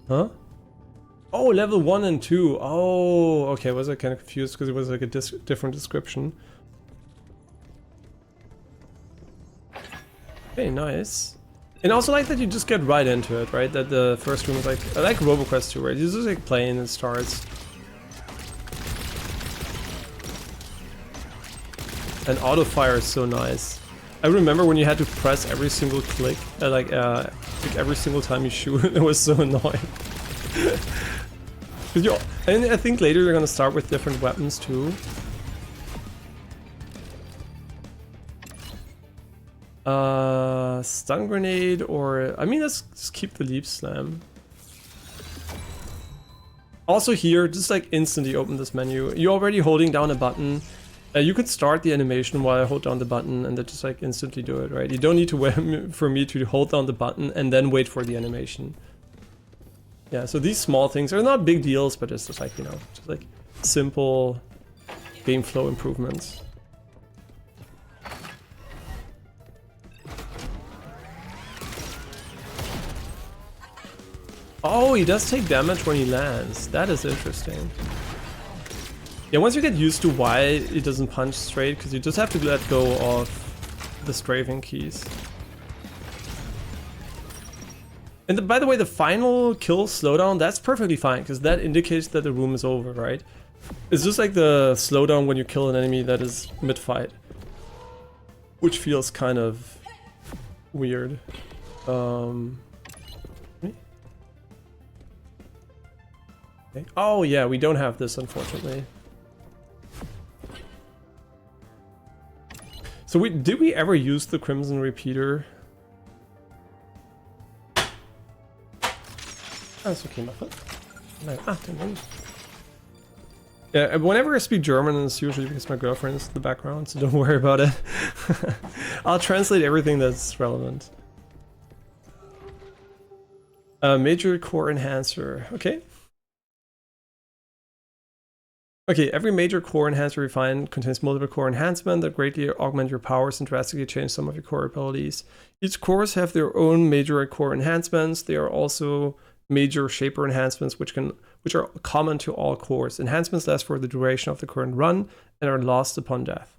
Huh? Oh, level 1 and 2. Oh, okay, was I kind of confused because it was like a different description. Okay, nice. And also like that you just get right into it, right? That the first room is like, I like RoboQuest 2, right? You just like play and it starts. And auto fire is so nice. I remember when you had to press every single click, like every single time you shoot, it was so annoying. And I think later they're gonna start with different weapons too. Stun grenade or... I mean, let's just keep the leap slam. Also here, just like instantly open this menu. You're already holding down a button. You could start the animation while I hold down the button and then just like instantly do it, right? You don't need to wait for me to hold down the button and then wait for the animation. Yeah, so these small things are not big deals, but it's just like, you know, just like simple game flow improvements. Oh, he does take damage when he lands. That is interesting. Yeah, once you get used to why it doesn't punch straight, because you just have to let go of the strafing keys. And by the way, the final kill slowdown, that's perfectly fine, because that indicates that the room is over, right? It's just like the slowdown when you kill an enemy that is mid-fight. Which feels kind of weird. Okay. Oh yeah, we don't have this, unfortunately. So did we ever use the Crimson Repeater? That's okay, nothing. Yeah, whenever I speak German, it's usually because my girlfriend is in the background, so don't worry about it. I'll translate everything that's relevant. Major core enhancer. Okay. Okay, every major core enhancer we find contains multiple core enhancement that greatly augment your powers and drastically change some of your core abilities. Each cores have their own major core enhancements. They are also major shaper enhancements which are common to all cores. Enhancements last for the duration of the current run and are lost upon death.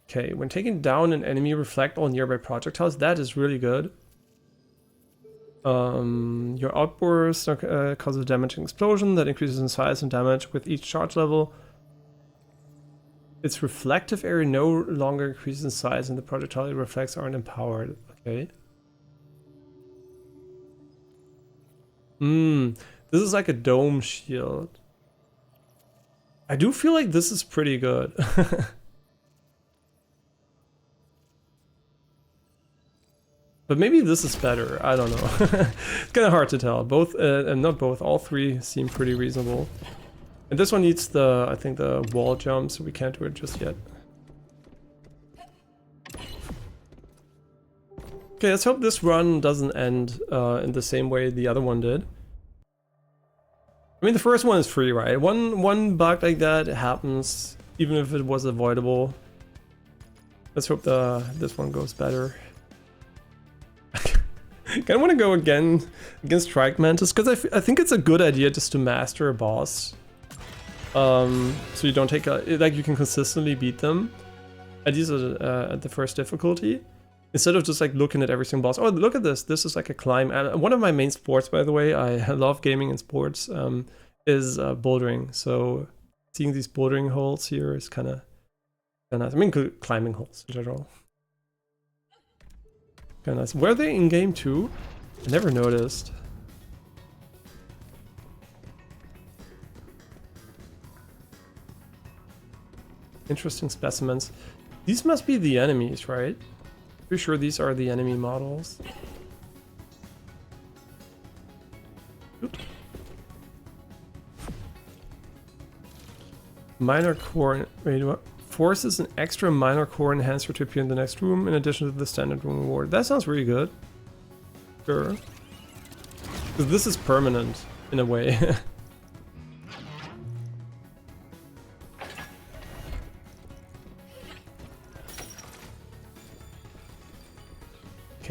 Okay, when taking down an enemy, reflect all nearby projectiles. That is really good. Your outburst causes a damaging explosion that increases in size and damage with each charge level. Its reflective area no longer increases in size and the projectile it reflects aren't empowered. Okay. This is like a dome shield. I do feel like this is pretty good. But maybe this is better. I don't know. It's kind of hard to tell. Both, and not both, all three seem pretty reasonable. And this one needs the, I think, the wall jump, so we can't do it just yet. Okay, let's hope this run doesn't end in the same way the other one did. I mean, the first one is free, right? One bug like that happens, even if it was avoidable. Let's hope this one goes better. I kind of want to go again against Strike Mantis because I think it's a good idea just to master a boss. So you don't take like you can consistently beat them at least at the first difficulty instead of just like looking at every single boss. Oh, look at this! This is like a climb. And one of my main sports, by the way, I love gaming and sports, is bouldering. So seeing these bouldering holes here is kind of nice. I mean, climbing holes in general. Kind of nice. Were they in game too? I never noticed. Interesting specimens. These must be the enemies, right? Pretty sure these are the enemy models. Oops. Minor core. Wait, what? Forces an extra minor core enhancer to appear in the next room in addition to the standard room reward. That sounds really good. Sure. Because this is permanent in a way.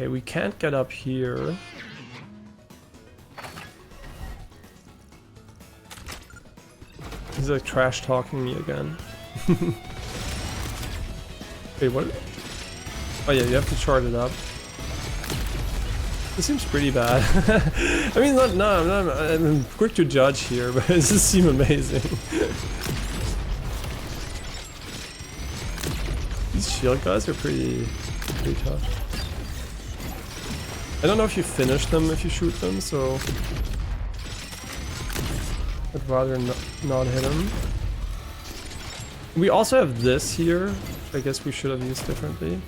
Okay, we can't get up here. He's like trash talking me again. Wait, what? Oh yeah, you have to chart it up. This seems pretty bad. I mean, I'm quick to judge here, but it just seems amazing. These shield guys are pretty tough. I don't know if you finish them if you shoot them, so I'd rather not hit them. We also have this here, which I guess we should have used differently.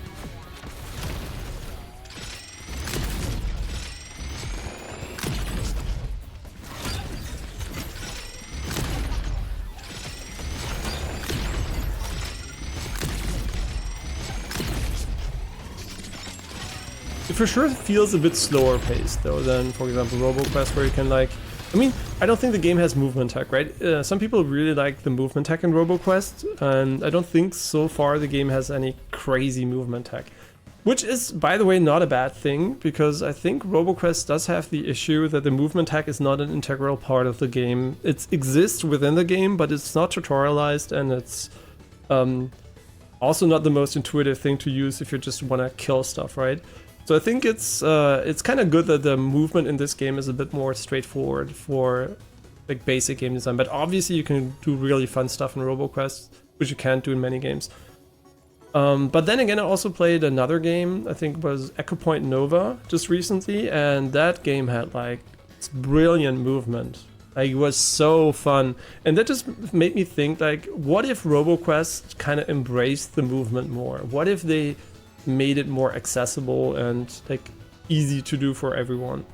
It for sure feels a bit slower paced though than, for example, RoboQuest, where you can like... I mean, I don't think the game has movement tech, right? Some people really like the movement tech in RoboQuest, and I don't think so far the game has any crazy movement tech. Which is, by the way, not a bad thing, because I think RoboQuest does have the issue that the movement tech is not an integral part of the game. It exists within the game, but it's not tutorialized, and it's also not the most intuitive thing to use if you just want to kill stuff, right? So I think it's kind of good that the movement in this game is a bit more straightforward for like basic game design. But obviously you can do really fun stuff in RoboQuest, which you can't do in many games. But then again, I also played another game, I think it was Echo Point Nova, just recently, and that game had like brilliant movement. Like, it was so fun, and that just made me think, like, what if RoboQuest kind of embraced the movement more? What if they made it more accessible and like easy to do for everyone?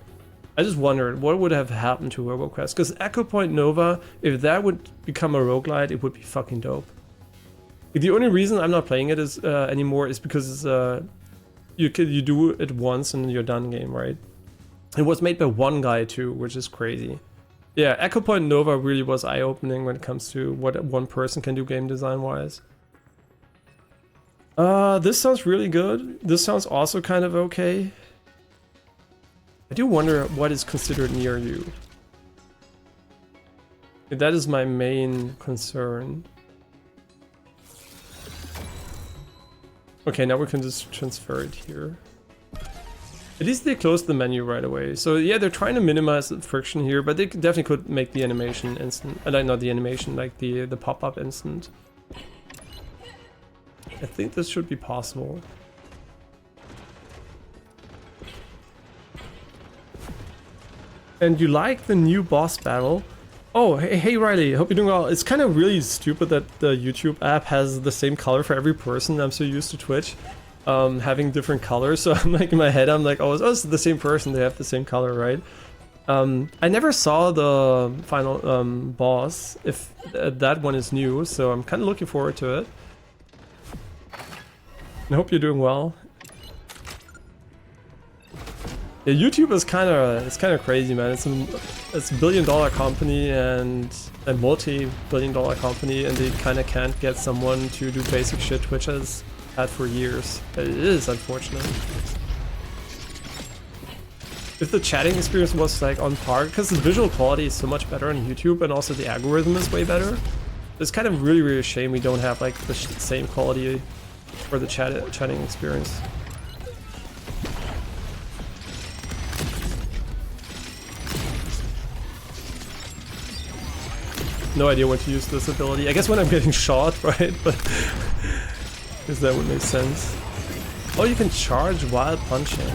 I just wondered what would have happened to RoboQuest, because Echo Point Nova, if that would become a roguelite, it would be fucking dope. The only reason I'm not playing it is anymore is because you do it once and you're done game, right? It was made by one guy too, which is crazy. Yeah, Echo Point Nova really was eye-opening when it comes to what one person can do game design-wise. This sounds really good. This sounds also kind of okay. I do wonder what is considered near you. That is my main concern. Okay, now we can just transfer it here. At least they closed the menu right away. So yeah, they're trying to minimize the friction here, but they definitely could make the animation instant. Like, not the animation, like the pop-up instant. I think this should be possible. And you like the new boss battle? Oh, hey Riley, hope you're doing well. It's kind of really stupid that the YouTube app has the same color for every person. I'm so used to Twitch having different colors, so I'm like, in my head I'm like, oh, it's the same person, they have the same color, right? I never saw the final boss, if that one is new, so I'm kind of looking forward to it. I hope you're doing well. Yeah, YouTube is kind of crazy, man. It's a billion-dollar company and a multi-billion-dollar company, and they kind of can't get someone to do basic shit Twitch has had for years. It is unfortunate. If the chatting experience was like on par, because the visual quality is so much better on YouTube, and also the algorithm is way better, it's kind of really a shame we don't have like the same quality for the chatting experience. No idea when to use this ability. I guess when I'm getting shot, right? But because that would make sense. Oh, you can charge while punching.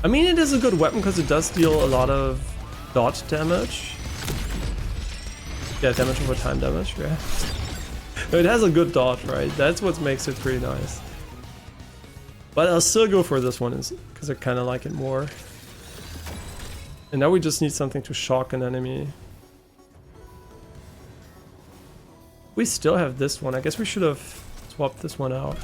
I mean, it is a good weapon because it does deal a lot of dot damage. Yeah, damage over time damage, yeah. No, it has a good dot, right? That's what makes it pretty nice. But I'll still go for this one because I kind of like it more. And now we just need something to shock an enemy. We still have this one. I guess we should have swapped this one out.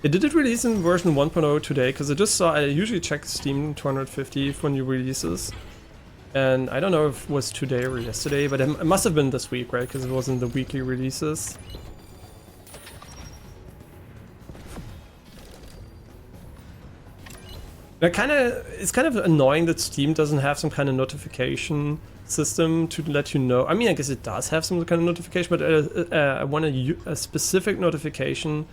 Did it release in version 1.0 today? Because I just saw, I usually check Steam 250 for new releases. And I don't know if it was today or yesterday, but it must have been this week, right? Because it wasn't the weekly releases. It's kind of annoying that Steam doesn't have some kind of notification system to let you know. I mean, I guess it does have some kind of notification, but I want a specific notification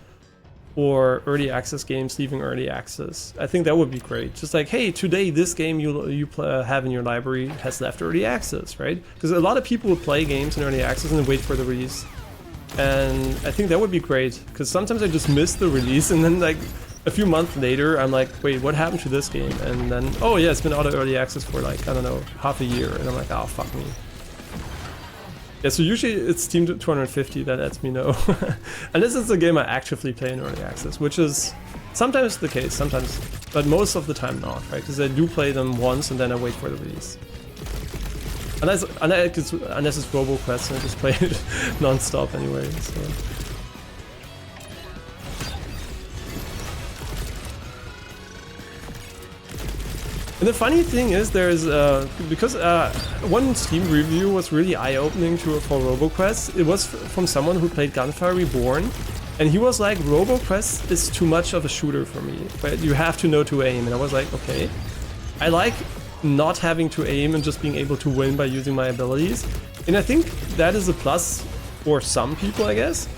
for early access games leaving early access. I think that would be great. Just like, hey, today this game you have in your library has left early access, right? Because a lot of people will play games in early access and then wait for the release. And I think that would be great, because sometimes I just miss the release and then like a few months later I'm like, wait, what happened to this game? And then, oh yeah, it's been out of early access for like, I don't know, half a year, and I'm like, oh fuck me. Yeah, so usually it's Steam 250 that lets me know. And this is a game I actively play in early access, which is sometimes the case, sometimes, but most of the time not, right? Because I do play them once and then I wait for the release. Unless it's RoboQuest, and I just play it non-stop anyway, so. And the funny thing is, there's because one Steam review was really eye-opening for RoboQuest. It was from someone who played Gunfire Reborn, and he was like, RoboQuest is too much of a shooter for me, but you have to know to aim. And I was like, okay, I like not having to aim and just being able to win by using my abilities. And I think that is a plus for some people, I guess,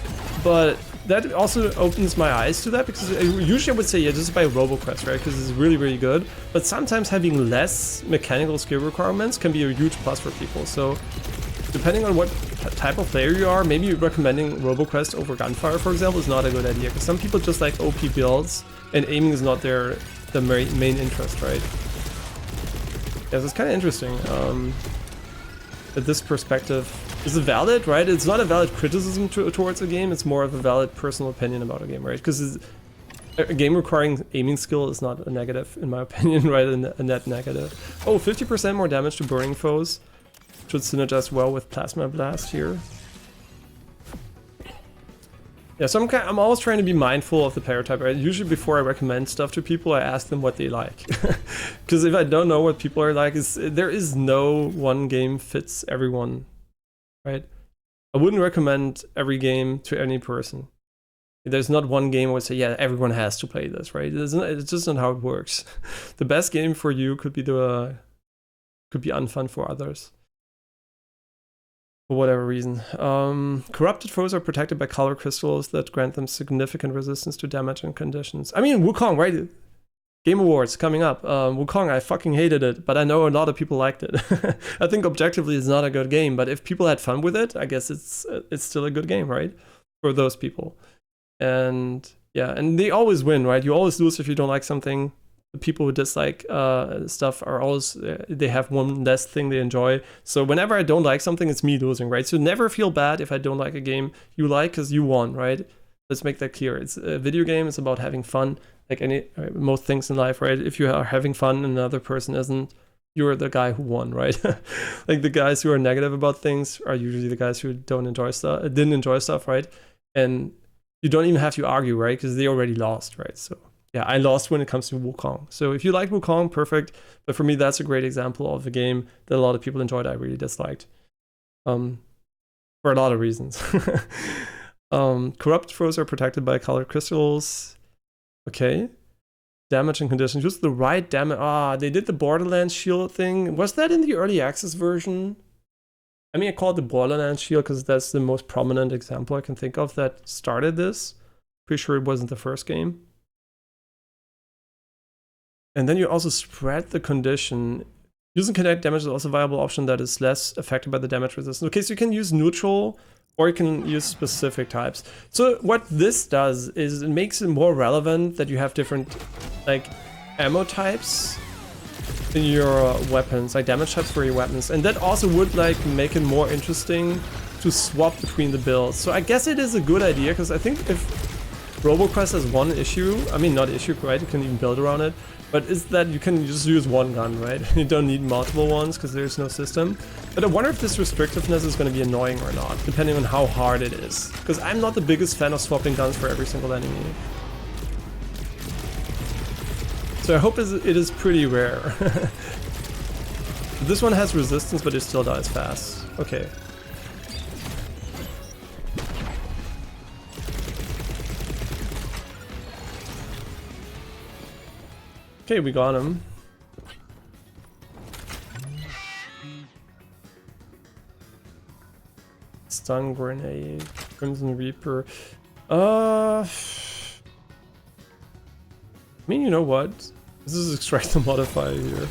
but that also opens my eyes to that, because usually I would say, yeah, just buy RoboQuest, right? Because it's really, really good. But sometimes having less mechanical skill requirements can be a huge plus for people. So depending on what type of player you are, maybe recommending RoboQuest over Gunfire, for example, is not a good idea. Because some people just like OP builds, and aiming is not the main interest, right? Yeah, so it's kind of interesting that this perspective is valid, right? It's not a valid criticism towards a game, it's more of a valid personal opinion about a game, right? Because a game requiring aiming skill is not a negative, in my opinion, right? A net negative. Oh, 50% more damage to burning foes. Should synergize well with Plasma Blast here. Yeah, so I'm always trying to be mindful of the player type, right? Usually before I recommend stuff to people, I ask them what they like. Because if I don't know what people are like, there is no one game fits everyone, right? I wouldn't recommend every game to any person. There's not one game I would say, yeah, everyone has to play this, right? It's just not how it works. The best game for you could be unfun for others. For whatever reason. Corrupted foes are protected by color crystals that grant them significant resistance to damage and conditions. I mean, Wukong, right? Game Awards coming up. Wukong, I fucking hated it, but I know a lot of people liked it. I think objectively it's not a good game, but if people had fun with it, I guess it's still a good game, right? For those people. And yeah, and they always win, right? You always lose if you don't like something. The people who dislike stuff are always, they have one less thing they enjoy. So whenever I don't like something, it's me losing, right? So never feel bad if I don't like a game you like, because you won, right? Let's make that clear. It's a video game, it's about having fun, like most things in life, right? If you are having fun and another person isn't, you're the guy who won, right? Like the guys who are negative about things are usually the guys who didn't enjoy stuff, right? And you don't even have to argue, right? Because they already lost, right? So yeah, I lost when it comes to Wukong. So if you like Wukong, perfect. But for me, that's a great example of a game that a lot of people enjoyed. I really disliked, for a lot of reasons. Corrupt foes are protected by colored crystals. Okay. Damage and conditions. Just the right damage. They did the Borderlands shield thing. Was that in the early access version? I mean, I call it the Borderlands shield because that's the most prominent example I can think of that started this. Pretty sure it wasn't the first game. And then you also spread the condition. Using kinetic damage is also a viable option that is less affected by the damage resistance. Okay, so you can use neutral or you can use specific types. So what this does is it makes it more relevant that you have different like ammo types in your weapons, like damage types for your weapons. And that also would like make it more interesting to swap between the builds. So I guess it is a good idea, because I think if RoboQuest has one issue, I mean not issue, right? You can even build around it. But is that you can just use one gun, right? You don't need multiple ones because there's no system. But I wonder if this restrictiveness is going to be annoying or not, depending on how hard it is. Because I'm not the biggest fan of swapping guns for every single enemy. So I hope it is pretty rare. This one has resistance, but it still dies fast. Okay. Okay, we got him. Stun grenade, Crimson Reaper. I mean, you know what? This is extract the modifier here.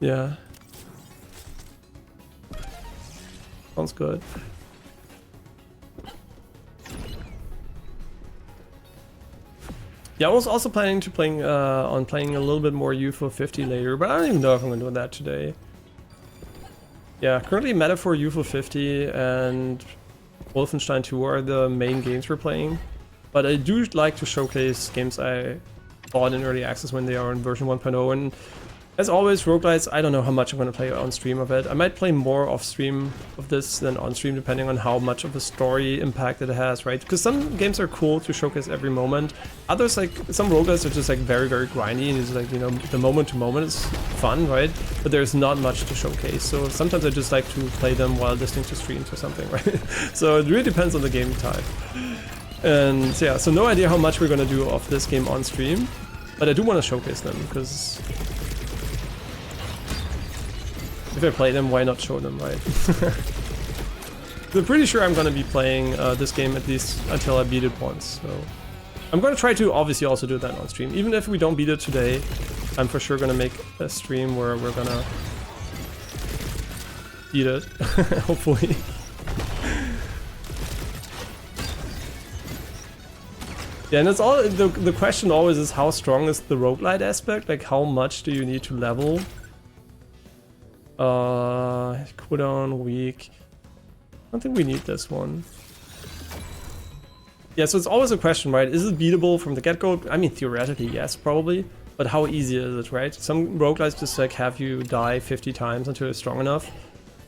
Yeah. Sounds good. Yeah, I was also planning to playing on playing a little bit more UFO 50 later, but I don't even know if I'm gonna do that today. Yeah, currently Metaphor, UFO 50, and Wolfenstein 2 are the main games we're playing. But I do like to showcase games I bought in early access when they are in version 1.0, and as always, roguelites, I don't know how much I'm going to play on stream of it. I might play more off stream of this than on stream, depending on how much of a story impact it has, right? Because some games are cool to showcase every moment. Others, like, some roguelites are just like very, very grindy, and it's like, you know, the moment to moment is fun, right? But there's not much to showcase. So sometimes I just like to play them while listening to streams or something, right? So it really depends on the game type. And yeah, so no idea how much we're going to do of this game on stream, but I do want to showcase them, because if I play them, why not show them, right? I'm pretty sure I'm gonna be playing this game at least until I beat it once, so I'm gonna try to obviously also do that on stream. Even if we don't beat it today, I'm for sure gonna make a stream where we're gonna beat it, hopefully. Yeah, and it's all the question always is, how strong is the roguelite aspect? Like, how much do you need to level? Cooldown, weak. I don't think we need this one. Yeah, so it's always a question, right? Is it beatable from the get-go? I mean, theoretically, yes, probably. But how easy is it, right? Some roguelites just like have you die 50 times until you're strong enough.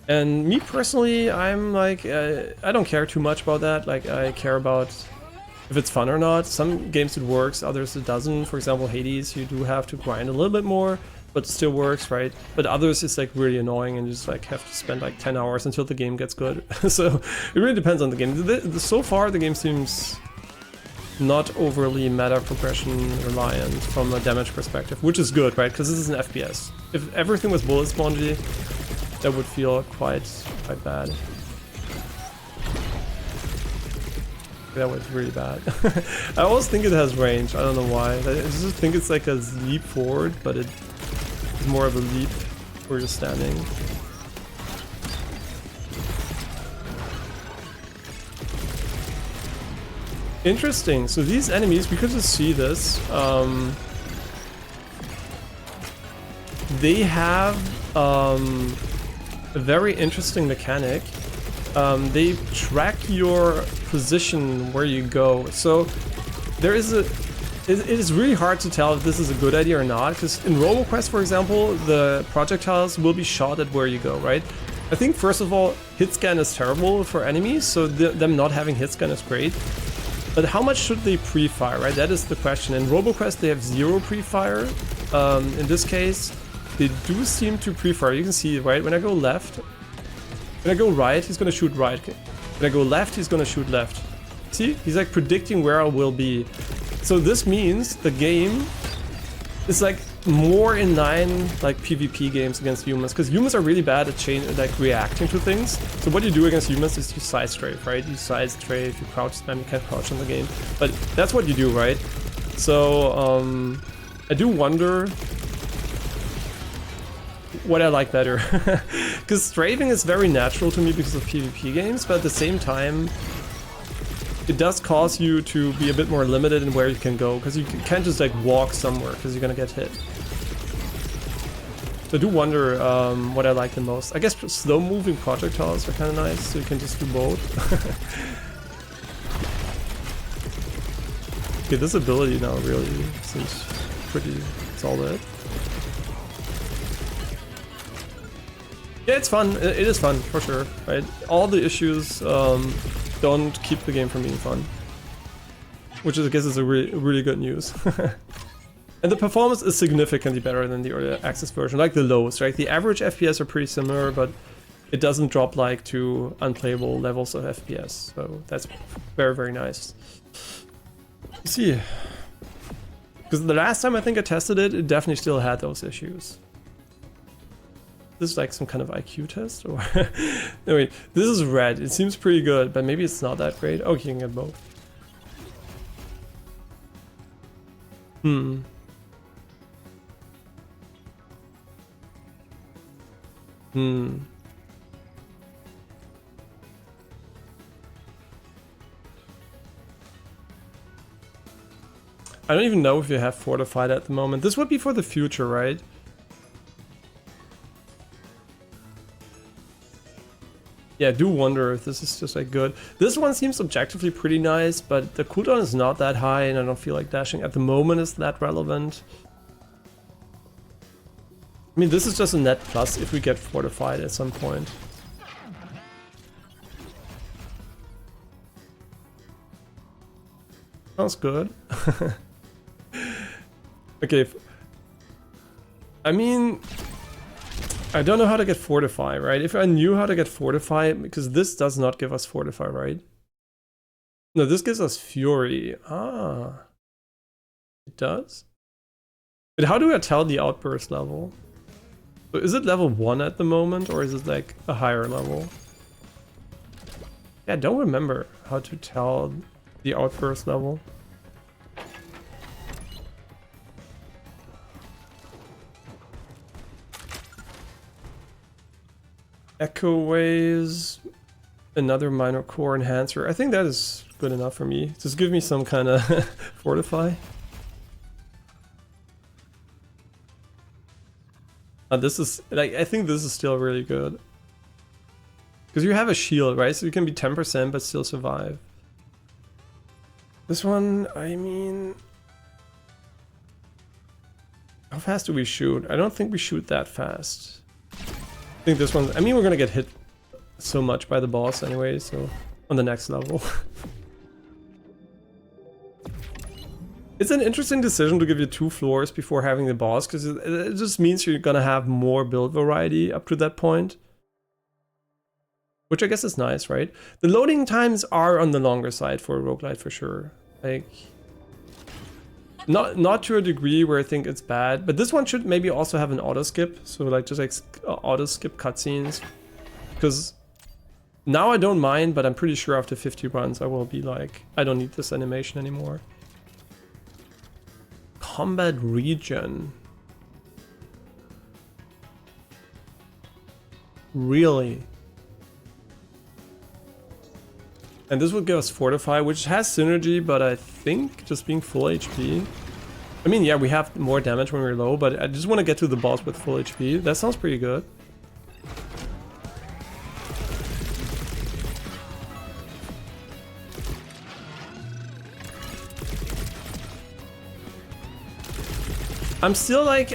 And me personally, I'm like, I don't care too much about that. Like, I care about if it's fun or not. Some games it works, others it doesn't. For example, Hades, you do have to grind a little bit more, but it still works, right? But others it's like really annoying and you just like have to spend like 10 hours until the game gets good. So it really depends on the game. So far the game seems not overly meta progression reliant from a damage perspective, which is good, right? Because this is an FPS. If everything was bullet spongy, that would feel quite bad. That was really bad. I always think it has range. I don't know why. I just think it's like a leap forward, but it's more of a leap where you're standing. Interesting. So these enemies, we could just see this. They have a very interesting mechanic. They track your position where you go. So there is it is really hard to tell if this is a good idea or not, because in RoboQuest, for example, the projectiles will be shot at where you go, right? I think first of all, hit scan is terrible for enemies, so them not having hit scan is great. But how much should they pre-fire, right? That is the question. In RoboQuest, they have 0 pre-fire. In this case, they do seem to pre-fire. You can see, right? When I go left, when I go right, he's gonna shoot right. When I go left, he's gonna shoot left. See? He's like predicting where I will be. So this means the game is like more in line like PvP games against humans, because humans are really bad at reacting to things. So what you do against humans is you side strafe, right? You side strafe, you crouch spam, you can't crouch in the game. But that's what you do, right? So I do wonder what I like better. Because strafing is very natural to me because of PvP games, but at the same time it does cause you to be a bit more limited in where you can go, because you can't just like walk somewhere because you're gonna get hit. So I do wonder what I like the most. I guess slow moving projectiles are kind of nice, so you can just do both. Okay, this ability now really seems pretty solid. Yeah, it's fun. It is fun, for sure, right? All the issues don't keep the game from being fun. Which is, I guess, is a really good news. And the performance is significantly better than the early access version, like the lows, right? The average FPS are pretty similar, but it doesn't drop like to unplayable levels of FPS. So that's very, very nice. Let's see. Because the last time I think I tested it, it definitely still had those issues. This is like some kind of IQ test? Or anyway, this is red. It seems pretty good, but maybe it's not that great. Oh, you can get both. I don't even know if you have fortified at the moment. This would be for the future, right? Yeah, I do wonder if this is just like good. This one seems objectively pretty nice, but the cooldown is not that high and I don't feel like dashing at the moment is that relevant. I mean, this is just a net plus if we get fortified at some point. Sounds good. Okay. I mean, I don't know how to get fortify, right? If I knew how to get fortify, because this does not give us fortify, right? No, this gives us fury. Ah. It does? But how do I tell the outburst level? So is it level 1 at the moment, or is it like a higher level? Yeah, I don't remember how to tell the outburst level. Echo waves, another minor core enhancer. I think that is good enough for me. Just give me some kind of fortify. This is like, I think this is still really good. Because you have a shield, right? So you can be 10% but still survive. This one, I mean, how fast do we shoot? I don't think we shoot that fast. I think this one, I mean, we're gonna get hit so much by the boss anyway, so on the next level. It's an interesting decision to give you 2 floors before having the boss, because it just means you're gonna have more build variety up to that point. Which I guess is nice, right? The loading times are on the longer side for a roguelite for sure. Like, not to a degree where I think it's bad, but this one should maybe also have an auto skip, so like just like auto skip cutscenes. Because now I don't mind, but I'm pretty sure after 50 runs I will be like, I don't need this animation anymore. Combat regen. Really? And this would give us Fortify, which has synergy, but I think just being full HP. I mean, yeah, we have more damage when we're low, but I just want to get to the boss with full HP. That sounds pretty good. I'm still like,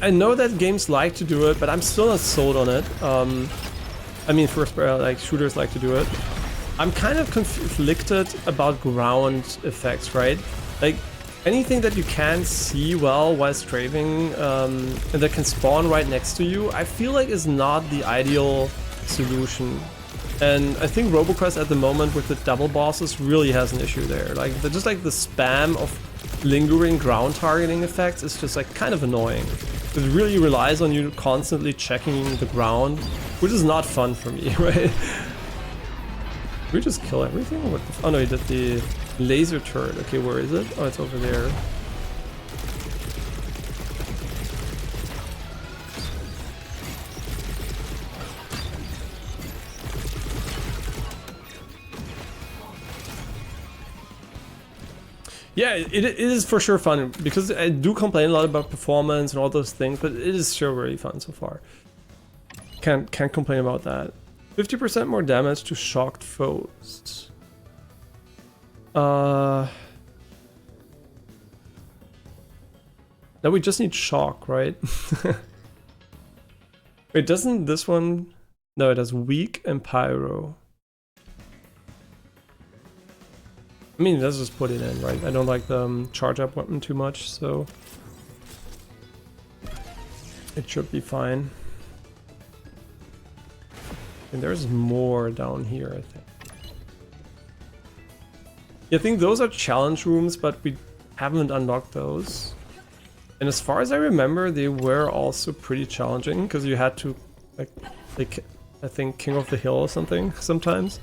I know that games like to do it, but I'm still not sold on it. I mean, first, like shooters like to do it. I'm kind of conflicted about ground effects, right? Like anything that you can see well while strafing and that can spawn right next to you, I feel like is not the ideal solution. And I think RoboQuest at the moment with the double bosses really has an issue there. Like just like the spam of lingering ground targeting effects is just like kind of annoying. It really relies on you constantly checking the ground, which is not fun for me, right? Did we just kill everything? What the oh no, he did the laser turret. Okay, where is it? Oh, it's over there. Yeah, it is for sure fun, because I do complain a lot about performance and all those things, but it is sure really fun so far. Can't complain about that. 50% more damage to shocked foes. Now we just need shock, right? Wait, doesn't this one... No, it has weak and pyro. I mean, let's just put it in, right? I don't like the charge up weapon too much, so It should be fine. And there's more down here, I think. Yeah, I think those are challenge rooms, but we haven't unlocked those. And as far as I remember, they were also pretty challenging, because you had to, like, I think, King of the Hill or something sometimes.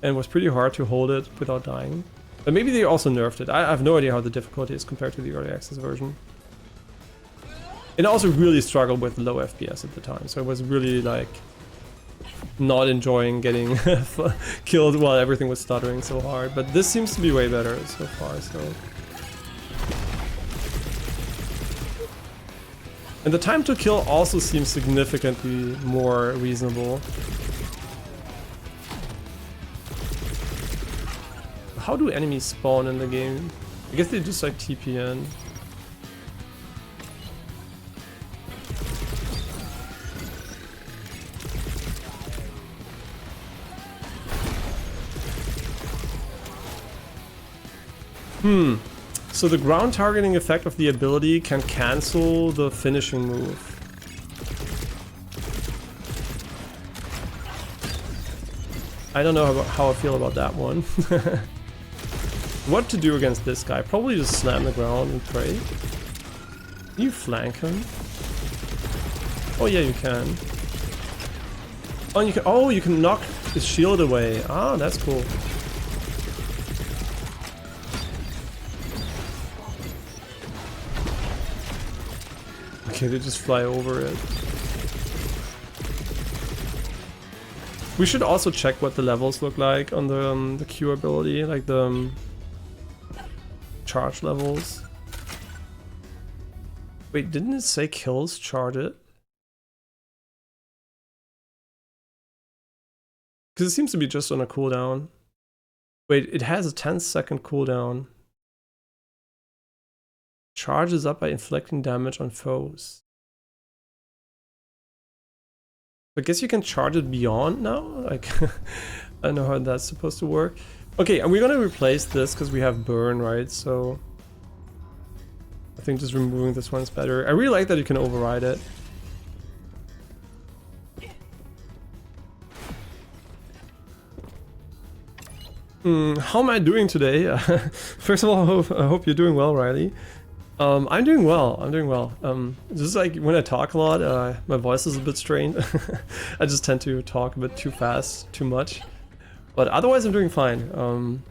And it was pretty hard to hold it without dying. But maybe they also nerfed it. I have no idea how the difficulty is compared to the early access version. It also really struggled with low FPS at the time, so it was really like not enjoying getting killed while everything was stuttering so hard. But this seems to be way better so far, so. And the time to kill also seems significantly more reasonable. How do enemies spawn in the game? I guess they just like TP in. So the ground targeting effect of the ability can cancel the finishing move. I don't know how I feel about that one. What to do against this guy? Probably just slam the ground and pray. Can you flank him? Oh yeah, you can. Oh, you can knock his shield away. Ah, that's cool. Okay, they just fly over it. We should also check what the levels look like on the Q ability, like the charge levels. Wait, didn't it say kills charge it? Because it seems to be just on a cooldown. Wait, it has a 10-second cooldown. Charges up by inflicting damage on foes. I guess you can charge it beyond now? Like, I don't know how that's supposed to work. Okay, and we're gonna replace this because we have burn, right? So I think just removing this one's better. I really like that you can override it. How am I doing today? First of all, I hope you're doing well, Riley. I'm doing well. Just like when I talk a lot, my voice is a bit strained. I just tend to talk a bit too fast, too much. But otherwise, I'm doing fine.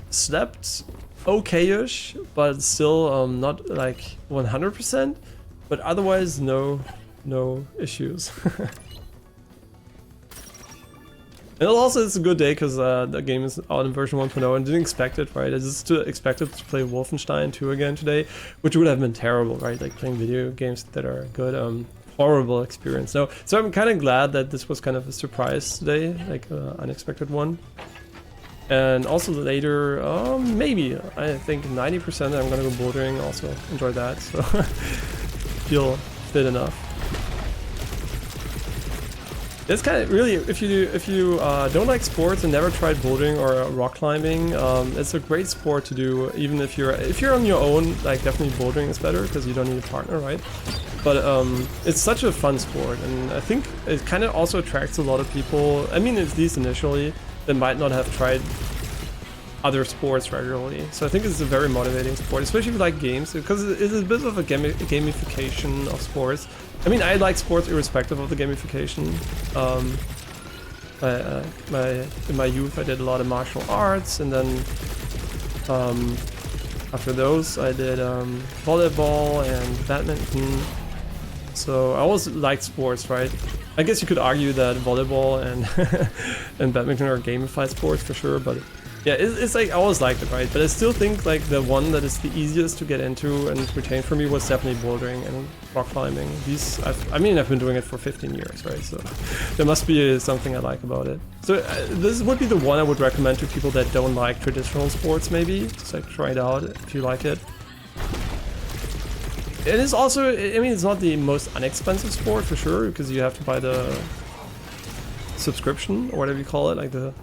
Slept okay-ish, but still not like 100%. But otherwise, no issues. And also it's a good day because the game is out in version 1.0 and didn't expect it, right? I just expected to play Wolfenstein 2 again today, which would have been terrible, right? Like playing video games that are good, horrible experience. So I'm kind of glad that this was kind of a surprise today, like unexpected one. And also later, maybe, I think 90% that I'm gonna go bouldering, also enjoy that, so feel fit enough. It's kind of really, if you don't like sports and never tried bouldering or rock climbing, it's a great sport to do. Even if you're on your own, like definitely bouldering is better because you don't need a partner, right? But it's such a fun sport, and I think it kind of also attracts a lot of people. I mean, at least initially, that might not have tried other sports regularly. So I think it's a very motivating sport, especially if you like games, because it's a bit of a gamification of sports. I mean, I like sports irrespective of the gamification. In my youth, I did a lot of martial arts, and then after those, I did volleyball and badminton. So I always liked sports, right? I guess you could argue that volleyball and and badminton are gamified sports for sure, but yeah, it's like I always liked it, right? But I still think like the one that is the easiest to get into and retain for me was definitely bouldering and rock climbing. I mean, I've been doing it for 15 years, right? So there must be something I like about it. So this would be the one I would recommend to people that don't like traditional sports, maybe. Just like try it out if you like it. It is also, I mean, it's not the most inexpensive sport for sure, because you have to buy the subscription or whatever you call it, like the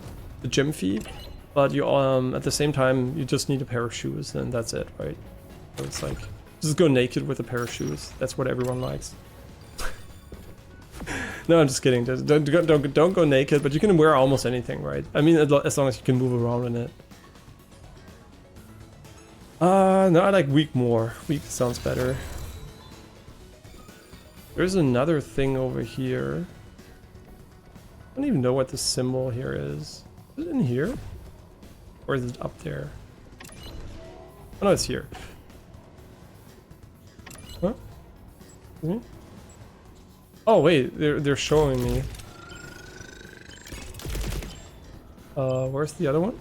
gym fee. But you at the same time, you just need a pair of shoes and that's it, right? So it's like Just go naked with a pair of shoes. That's what everyone likes. No, I'm just kidding. Don't go naked, but you can wear almost anything, right? I mean, as long as you can move around in it. No, I like weak more. Weak sounds better. There's another thing over here. I don't even know what the symbol here is. Is it in here? Or is it up there? Oh no, it's here. Huh? Mm-hmm. Oh wait, they're showing me. Where's the other one?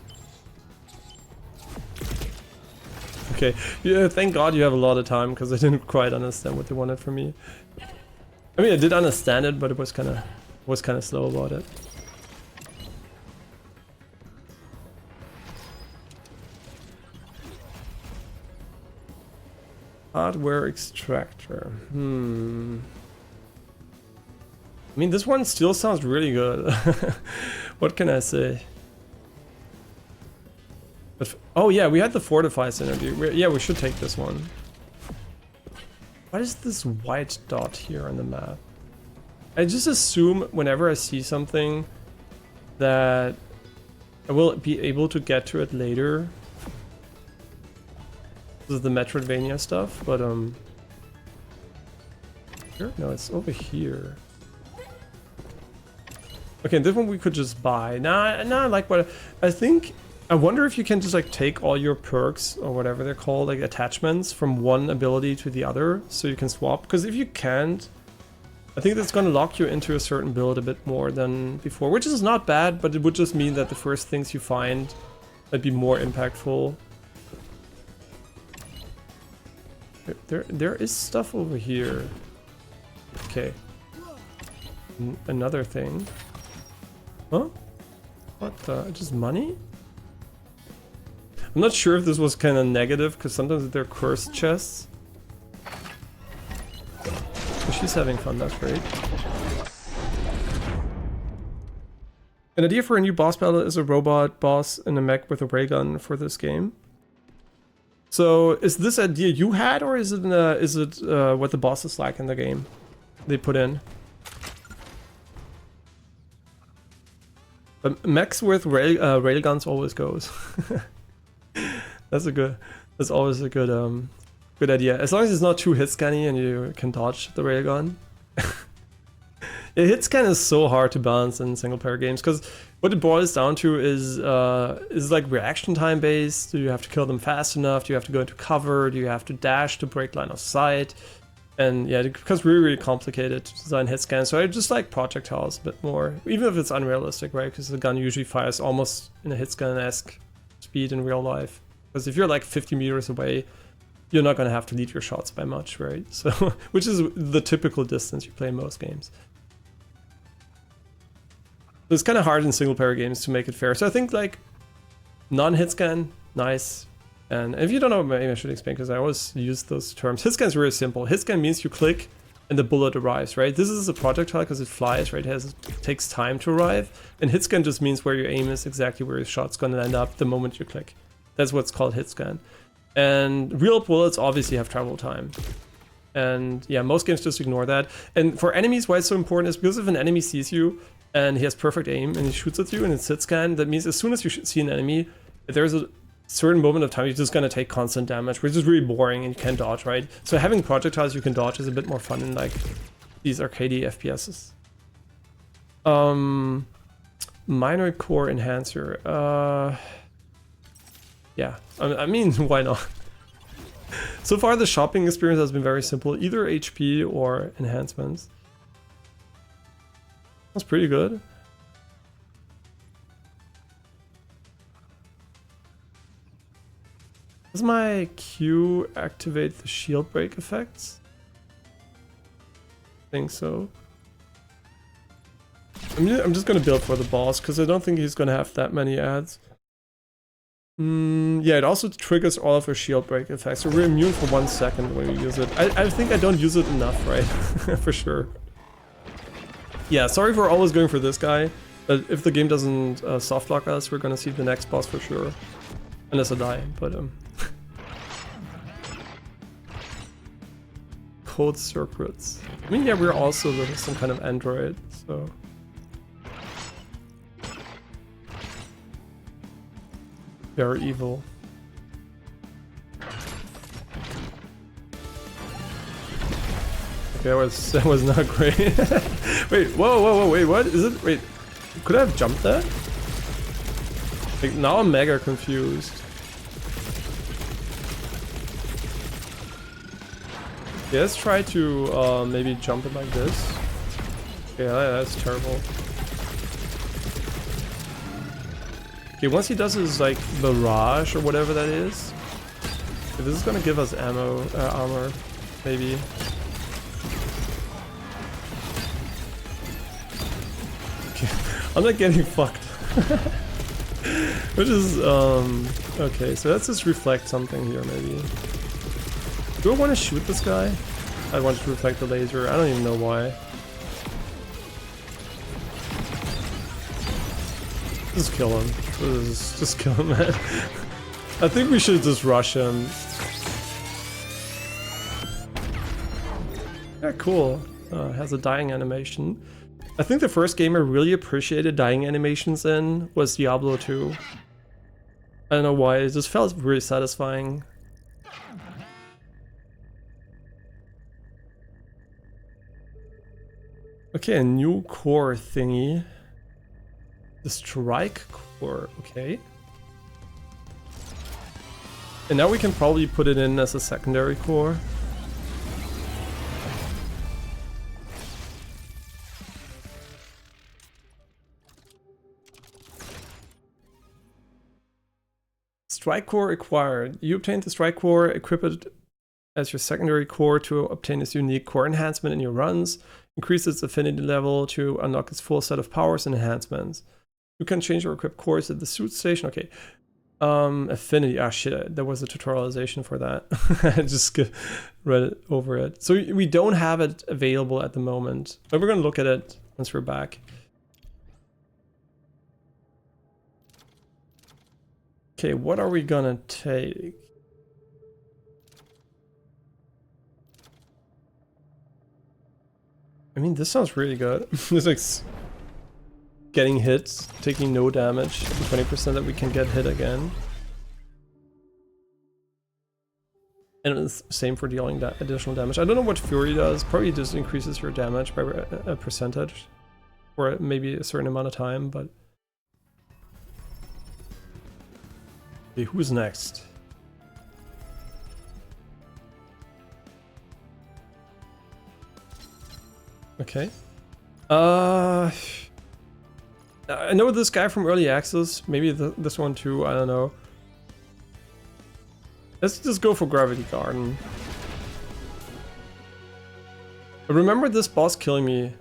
Okay, yeah, thank God you have a lot of time, because I didn't quite understand what they wanted from me. I mean, I did understand it, but it was kind of slow about it. Hardware extractor. I mean, this one still sounds really good. What can I say? But oh yeah, we had the fortify synergy. Yeah, we should take this one. What is this white dot here on the map? I just assume whenever I see something that I will be able to get to it later. This is the Metroidvania stuff, but here? No, it's over here. Okay, this one we could just buy. Nah, I like what I think. I wonder if you can just like take all your perks or whatever they're called, like attachments, from one ability to the other, so you can swap. Because if you can't, I think that's going to lock you into a certain build a bit more than before, which is not bad, but it would just mean that the first things you find might be more impactful. There is stuff over here. Okay. Another thing. Huh? What the? Just money? I'm not sure if this was kind of negative, because sometimes they're cursed chests. But she's having fun, that's great. An idea for a new boss battle is a robot boss in a mech with a ray gun for this game. So, is this idea you had, or is it what the boss is like in the game they put in? But mechs with railguns always goes. That's always a good idea. As long as it's not too hit scanny and you can dodge the railgun. Yeah, hit scan is so hard to balance in single player games, because what it boils down to is like reaction time based. Do you have to kill them fast enough? Do you have to go into cover? Do you have to dash to break line of sight? And yeah, it becomes really complicated to design hit scan. So I just like projectiles a bit more, even if it's unrealistic, right? Because the gun usually fires almost in a hit scan-esque speed in real life. Because if you're like 50 meters away, you're not going to have to lead your shots by much, right? So, which is the typical distance you play in most games. So it's kind of hard in single player games to make it fair. So I think like non-hit scan, nice. And if you don't know, maybe I should explain, because I always use those terms. Hit scan is really simple. Hit scan means you click and the bullet arrives, right? This is a projectile because it flies, right? It takes time to arrive. And hit scan just means where your aim is, exactly where your shot's going to end up the moment you click. That's what's called hit scan. And real bullets obviously have travel time. And yeah, most games just ignore that. And for enemies, why it's so important is because if an enemy sees you and he has perfect aim and he shoots at you and it's hit scan, that means as soon as you see an enemy, there's a certain moment of time you're just going to take constant damage, which is really boring and you can't dodge, right? So having projectiles you can dodge is a bit more fun in like these arcadey FPSs. Minor core enhancer. Yeah, I mean, why not? So far the shopping experience has been very simple, either HP or enhancements. That's pretty good. Does my Q activate the shield break effects? I think so. I'm just gonna build for the boss, because I don't think he's gonna have that many ads. Yeah, it also triggers all of her shield break effects, so we're immune for 1 second when we use it. I think I don't use it enough, right? For sure. Yeah, sorry for always going for this guy, but if the game doesn't softlock us, we're gonna see the next boss for sure. Unless I die, but code circuits. I mean, yeah, we're also some kind of android, so. Very evil. Okay, that was not great. Wait, whoa, wait, what is it? Wait, could I have jumped that? Like, now I'm mega confused. Okay, let's try to maybe jump it like this. Yeah, that's terrible. Okay, once he does his like barrage or whatever that is, okay, this is gonna give us armor, maybe. Okay, I'm not getting fucked. Which is okay. So let's just reflect something here, maybe. Do I want to shoot this guy? I want to reflect the laser. I don't even know why. Just kill him. Just kill him, man. I think we should just rush him. Yeah, cool. Has a dying animation. I think the first game I really appreciated dying animations in was Diablo 2. I don't know why, it just felt really satisfying. Okay, a new core thingy. The strike core, okay. And now we can probably put it in as a secondary core. Strike core acquired. You obtained the strike core, equip it as your secondary core to obtain this unique core enhancement in your runs. Increase its affinity level to unlock its full set of powers and enhancements. You can change or equip cores at the suit station. Okay. Affinity. Ah, shit. There was a tutorialization for that. I just read it over it. So we don't have it available at the moment, but we're going to look at it once we're back. Okay, what are we gonna take? I mean, this sounds really good. It's like getting hit, taking no damage, 20% that we can get hit again. And it's the same for dealing that additional damage. I don't know what Fury does. Probably just increases your damage by a percentage for maybe a certain amount of time, but... Okay, who's next? Okay. I know this guy from Early Access. Maybe this one too. I don't know. Let's just go for Gravity Garden. I remember this boss killing me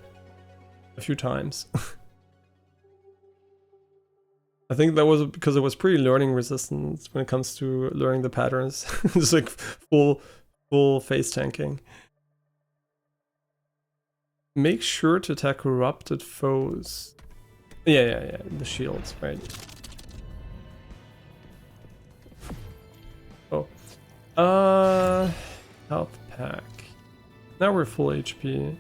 a few times. I think that was because it was pretty learning resistant when it comes to learning the patterns. Just like full face tanking. Make sure to attack corrupted foes. Yeah. The shields, right? Oh. Health pack. Now we're full HP.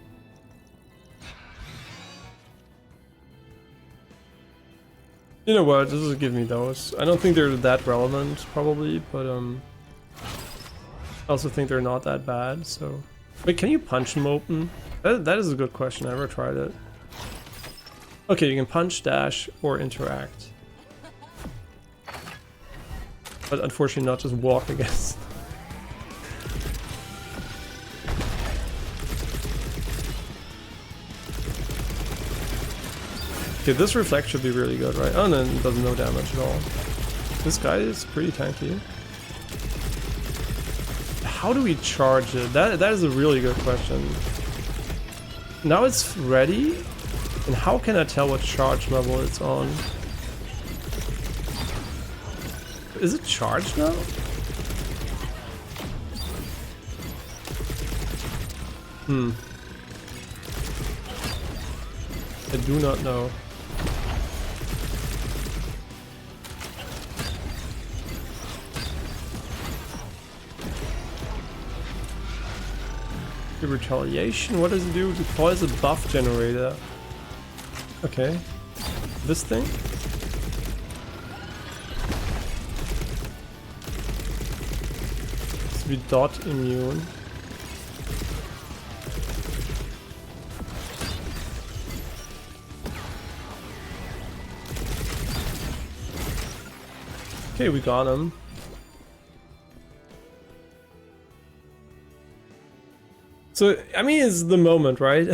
You know what, just give me those. I don't think they're that relevant, probably, but I also think they're not that bad, so... Wait, can you punch them open? That is a good question, I never tried it. Okay, you can punch, dash, or interact. But unfortunately not just walk, I guess. Okay, this reflect should be really good, right? Oh, no, it does no damage at all. This guy is pretty tanky. How do we charge it? That is a really good question. Now it's ready, and how can I tell what charge level it's on? Is it charged now? I do not know. The retaliation, what does it do? Deploys a buff generator. Okay. This thing? It's to be dot immune. Okay, we got him. So, I mean, it's the moment, right?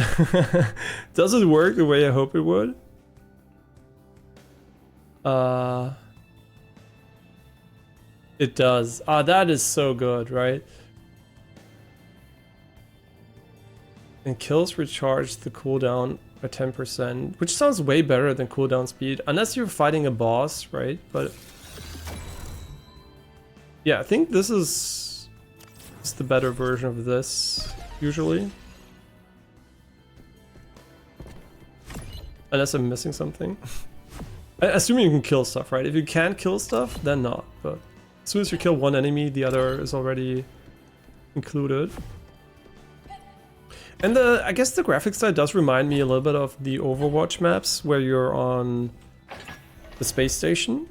Does it work the way I hope it would? It does. Ah, that is so good, right? And kills recharge the cooldown by 10%, which sounds way better than cooldown speed, unless you're fighting a boss, right? But yeah, I think this is the better version of this, usually. Unless I'm missing something. Assuming you can kill stuff, right? If you can't kill stuff, then not. But as soon as you kill one enemy, the other is already included. And I guess the graphic style does remind me a little bit of the Overwatch maps, where you're on the space station.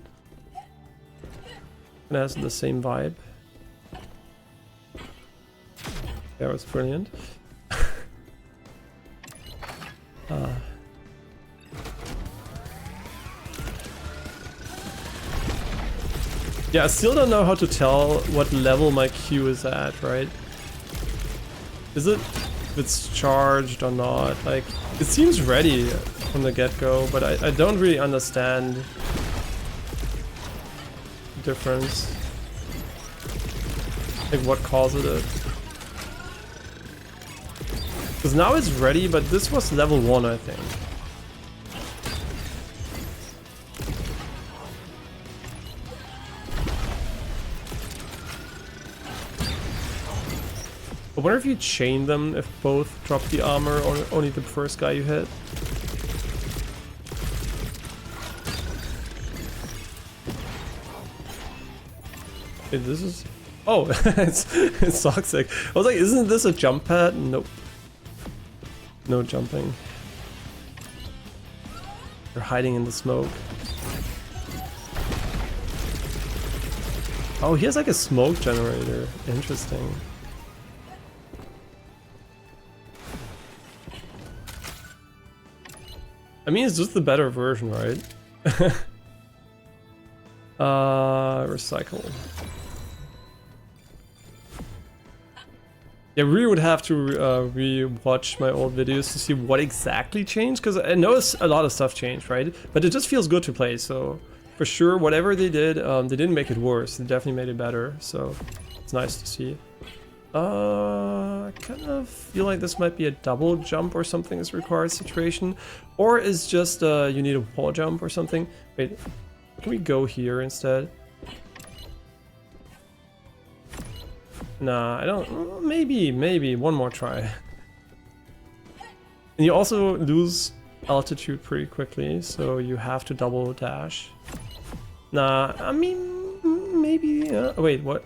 It has the same vibe. That was brilliant. Yeah, I still don't know how to tell what level my Q is at, right? Is it if it's charged or not? Like, it seems ready from the get-go, but I don't really understand the difference. Like, what causes it? Because now it's ready, but this was level 1, I think. I wonder if you chain them if both drop the armor or only the first guy you hit. Okay, this is... Oh, it's toxic. I was like, isn't this a jump pad? Nope. No jumping. They're hiding in the smoke. Oh, he has like a smoke generator. Interesting. I mean, it's just the better version, right? Recycle. Yeah, I really would have to re-watch my old videos to see what exactly changed, because I know a lot of stuff changed, right? But it just feels good to play, so for sure, whatever they did, they didn't make it worse. They definitely made it better, so it's nice to see. I kind of feel like this might be a double jump or something is required situation, or is just you need a wall jump or something. Wait, can we go here instead? Nah, I don't. Maybe one more try. And you also lose altitude pretty quickly, so you have to double dash. Nah, I mean maybe. Wait, what?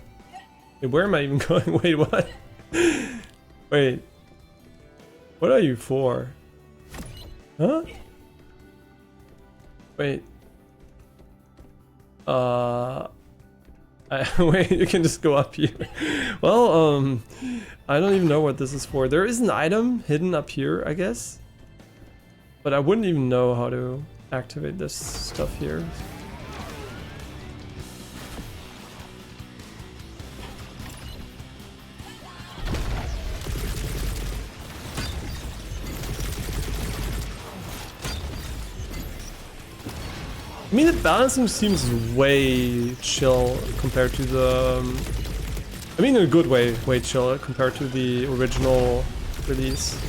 Where am I even going? Wait, what? Wait. What are you for? Huh? Wait. Wait, you can just go up here. Well, I don't even know what this is for. There is an item hidden up here, I guess. But I wouldn't even know how to activate this stuff here. I mean, the balancing seems way chill compared to the... I mean, in a good way chill compared to the original release.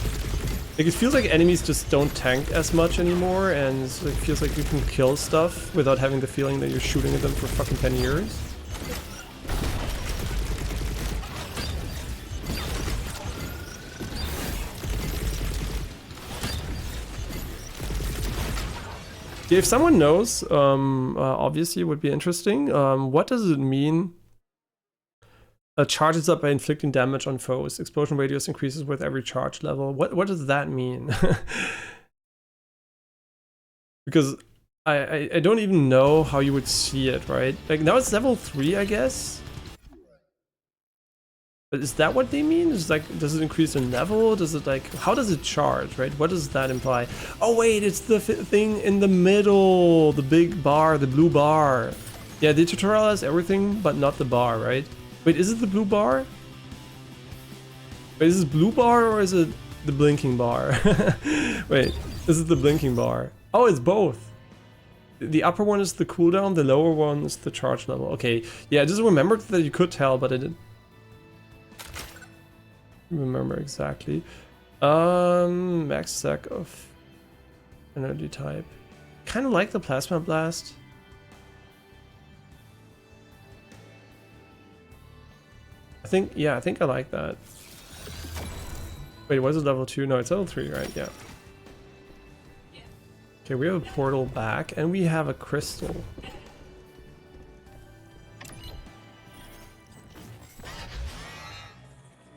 Like, it feels like enemies just don't tank as much anymore, and it feels like you can kill stuff without having the feeling that you're shooting at them for fucking 10 years. If someone knows, obviously it would be interesting. What does it mean charges up by inflicting damage on foes. Explosion radius increases with every charge level. What does that mean? Because I don't even know how you would see it, right? Like now it's level 3, I guess. But is that what they mean? Is like, does it increase in level? Does it like, how does it charge, right? What does that imply? Oh wait, it's the thing in the middle, the big bar, the blue bar. Yeah, the tutorial has everything, but not the bar, right? Wait, is it the blue bar? Wait, is it blue bar or is it the blinking bar? Wait, is it the blinking bar? Oh, it's both. The upper one is the cooldown, the lower one is the charge level. Okay, yeah, I just remembered that you could tell, but I didn't remember exactly. Max stack of energy type. Kind of like the plasma blast. I think I like that. Wait, was it level 2? No, it's level 3, right? Yeah. Okay, we have a portal back and we have a crystal.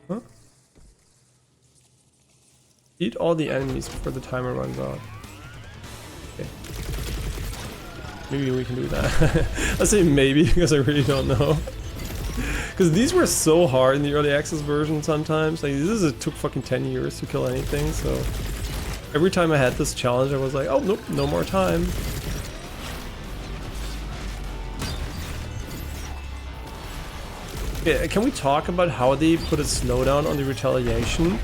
Huh? Eat all the enemies before the timer runs out. Okay. Maybe we can do that. I say maybe because I really don't know. Because these were so hard in the early access version sometimes. Like, it took fucking 10 years to kill anything, so... Every time I had this challenge, I was like, oh, nope, no more time. Yeah, can we talk about how they put a slowdown on the retaliation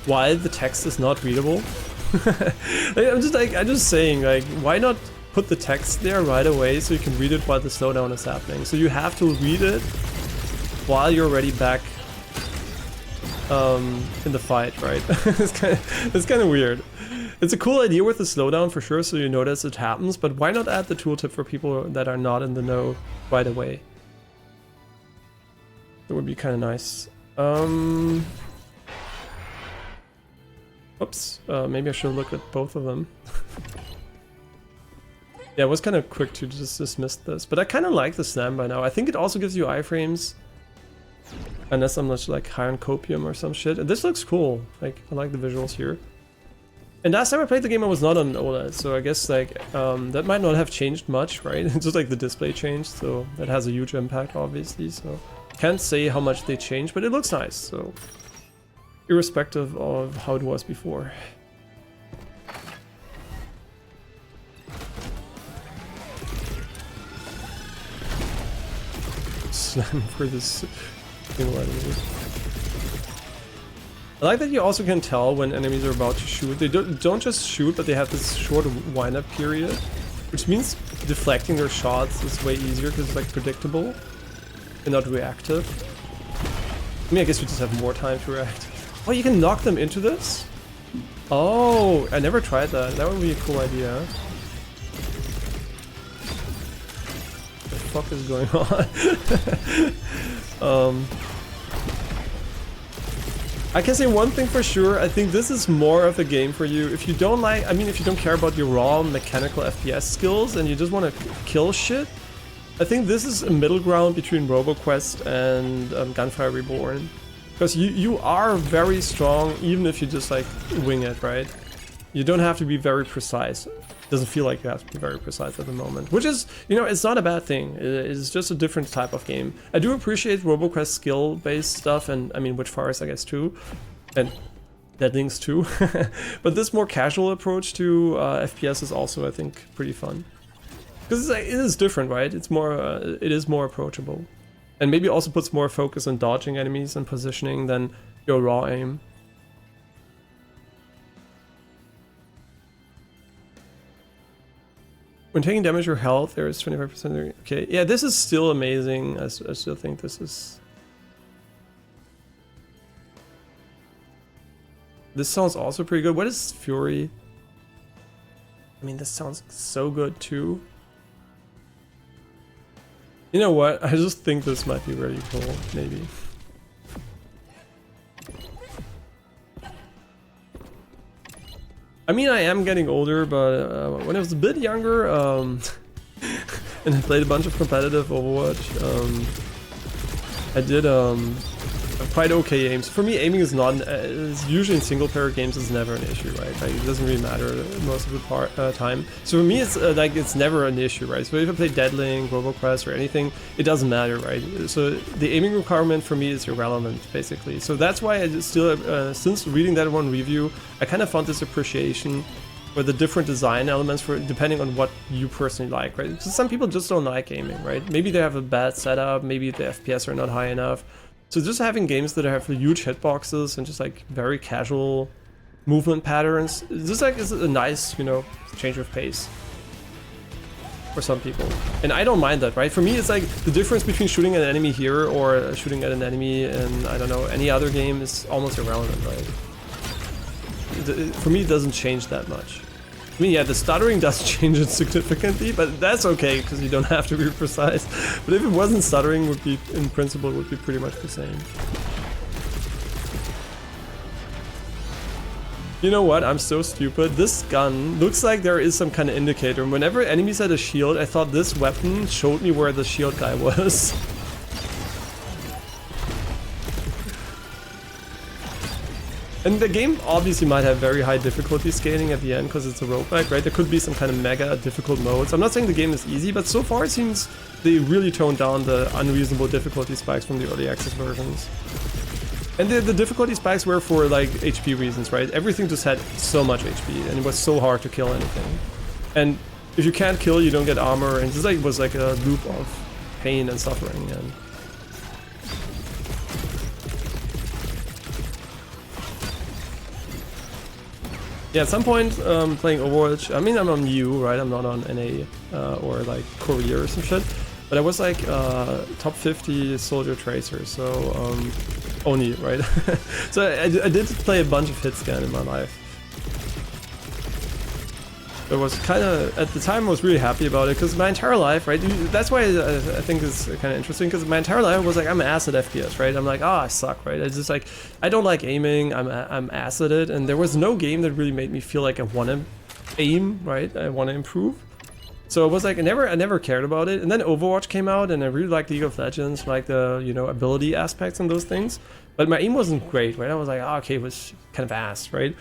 while the text is not readable? I'm just saying, like, why not put the text there right away so you can read it while the slowdown is happening? So you have to read it while you're already back in the fight, right? It's kind of weird. It's a cool idea with the slowdown for sure, so you notice it happens, but why not add the tooltip for people that are not in the know right away? That would be kind of nice. Oops, maybe I should look at both of them. Yeah, it was kind of quick to just dismiss this, but I kind of like the slam by now. I think it also gives you iframes. Unless I'm not like high on copium or some shit. And this looks cool. Like, I like the visuals here. And last time I played the game I was not on OLED, so I guess like that might not have changed much, right? It's just like the display changed, so that has a huge impact obviously, so can't say how much they changed, but it looks nice, so irrespective of how it was before. Slam for this. I like that you also can tell when enemies are about to shoot. They don't just shoot, but they have this short wind-up period, which means deflecting their shots is way easier because it's like predictable and not reactive. I mean, I guess we just have more time to react. Oh, you can knock them into this? Oh, I never tried that. That would be a cool idea. What the fuck is going on? I can say one thing for sure, I think this is more of a game for you if you don't like, I mean if you don't care about your raw mechanical FPS skills and you just want to kill shit. I think this is a middle ground between RoboQuest and Gunfire Reborn. Because you are very strong even if you just like wing it, right? You don't have to be very precise. It doesn't feel like you have to be very precise at the moment, which is, you know, it's not a bad thing. It's just a different type of game. I do appreciate RoboQuest skill-based stuff, and I mean Witchfires, I guess, too, and Deadlings too. But this more casual approach to FPS is also, I think, pretty fun because it is different, right? It's more, it is more approachable, and maybe also puts more focus on dodging enemies and positioning than your raw aim. When taking damage or health, there is 25%. Okay, yeah, this is still amazing. I still think this is... This sounds also pretty good. What is Fury? I mean, this sounds so good too. You know what? I just think this might be really cool, maybe. I mean, I am getting older, but when I was a bit younger, and I played a bunch of competitive Overwatch, I did quite okay aims. For me, aiming is not is usually in single player games is never an issue, right? Like it doesn't really matter most of the time. So for me, it's like it's never an issue, right? So if I play Deadlink, RoboQuest, or anything, it doesn't matter, right? So the aiming requirement for me is irrelevant, basically. So that's why I still, since reading that one review, I kind of found this appreciation for the different design elements for depending on what you personally like, right? Because some people just don't like aiming, right? Maybe they have a bad setup, maybe the FPS are not high enough. So just having games that have huge hitboxes and just like very casual movement patterns, just like is a nice, you know, change of pace for some people. And I don't mind that, right? For me, it's like the difference between shooting an enemy here or shooting at an enemy in, I don't know, any other game is almost irrelevant, right? For me, it doesn't change that much. I mean, yeah, the stuttering does change it significantly, but that's okay because you don't have to be precise. But if it wasn't stuttering, would be in principle would be pretty much the same. You know what? I'm so stupid. This gun looks like there is some kind of indicator. Whenever enemies had a shield, I thought this weapon showed me where the shield guy was. And the game obviously might have very high difficulty scaling at the end because it's a roguelike, right? There could be some kind of mega difficult modes. I'm not saying the game is easy, but so far it seems they really toned down the unreasonable difficulty spikes from the early access versions. And the difficulty spikes were for like HP reasons, right? Everything just had so much HP and it was so hard to kill anything. And if you can't kill, you don't get armor, and it was like a loop of pain and suffering. And yeah, at some point, playing Overwatch, I mean, I'm on U, right? I'm not on NA or like Korea or some shit. But I was like top 50 soldier tracer, so only, right? So I did play a bunch of hit scan in my life. It was kind of, at the time I was really happy about it, because my entire life, right, that's why I think it's kind of interesting, because my entire life was like, I'm ass at FPS, right? I'm like, oh, I suck, right? It's just like, I don't like aiming, I'm ass at it, and there was no game that really made me feel like I want to aim, right? I want to improve. So it was like, I never cared about it, and then Overwatch came out, and I really liked League of Legends, like the, you know, ability aspects and those things, but my aim wasn't great, right? I was like, oh, okay, it was kind of ass, right?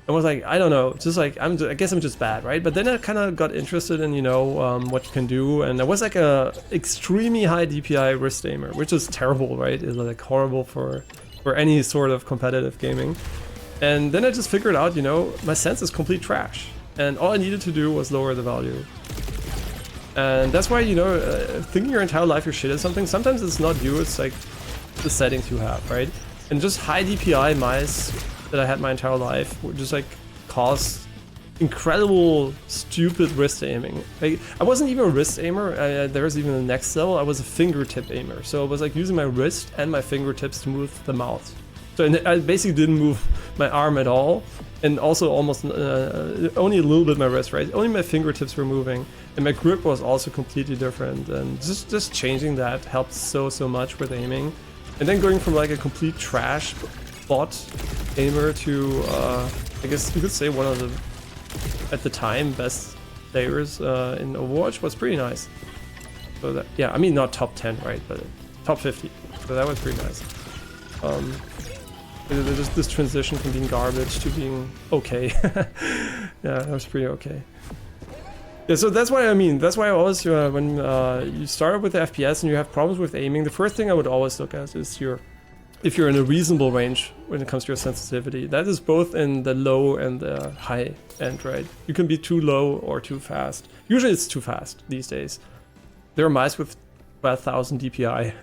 I was like, I don't know, just like, I guess I'm just bad, right? But then I kind of got interested in, you know, what you can do, and I was like a extremely high DPI wrist aimer, which is terrible, right? It's like horrible for any sort of competitive gaming. And then I just figured out, you know, my sense is complete trash, and all I needed to do was lower the value. And that's why, you know, thinking your entire life you're shit at something, sometimes it's not you, it's like the settings you have, right? And just high DPI mice that I had my entire life would just like cause incredible stupid wrist aiming. Like, I wasn't even a wrist aimer, there was even the next level, I was a fingertip aimer. So I was like using my wrist and my fingertips to move the mouse. So I basically didn't move my arm at all, and also almost only a little bit my wrist, right? Only my fingertips were moving, and my grip was also completely different, and just changing that helped so much with aiming. And then going from like a complete trash bot aimer to I guess you could say one of the, at the time, best players in Overwatch was pretty nice. So that, yeah, I mean not top 10, right, but top 50. So that was pretty nice. Just this transition from being garbage to being okay. Yeah, that was pretty okay. Yeah, so that's what I mean. That's why I always, when you start with the FPS and you have problems with aiming, the first thing I would always look at is if you're in a reasonable range when it comes to your sensitivity. That is both in the low and the high end, right? You can be too low or too fast. Usually it's too fast these days. There are mice with 12,000 DPI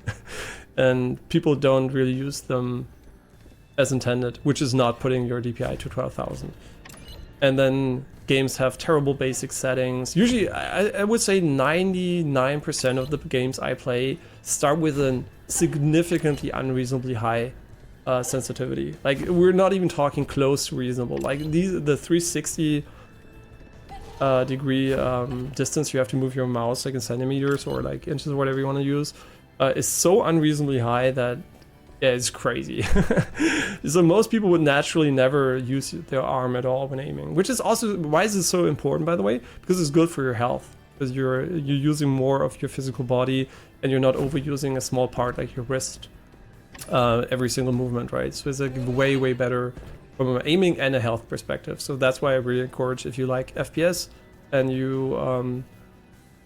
and people don't really use them as intended, which is not putting your DPI to 12,000. And then games have terrible basic settings. Usually, I would say 99% of the games I play start with a significantly unreasonably high sensitivity. Like, we're not even talking close to reasonable. Like, the 360 degree distance you have to move your mouse, like in centimeters or like inches or whatever you want to use, is so unreasonably high that, yeah, it's crazy. So most people would naturally never use their arm at all when aiming, which is also, why is it so important, by the way? Because it's good for your health, because you're using more of your physical body and you're not overusing a small part like your wrist every single movement, right? So it's like way, way better from an aiming and a health perspective. So that's why I really encourage, if you like FPS and you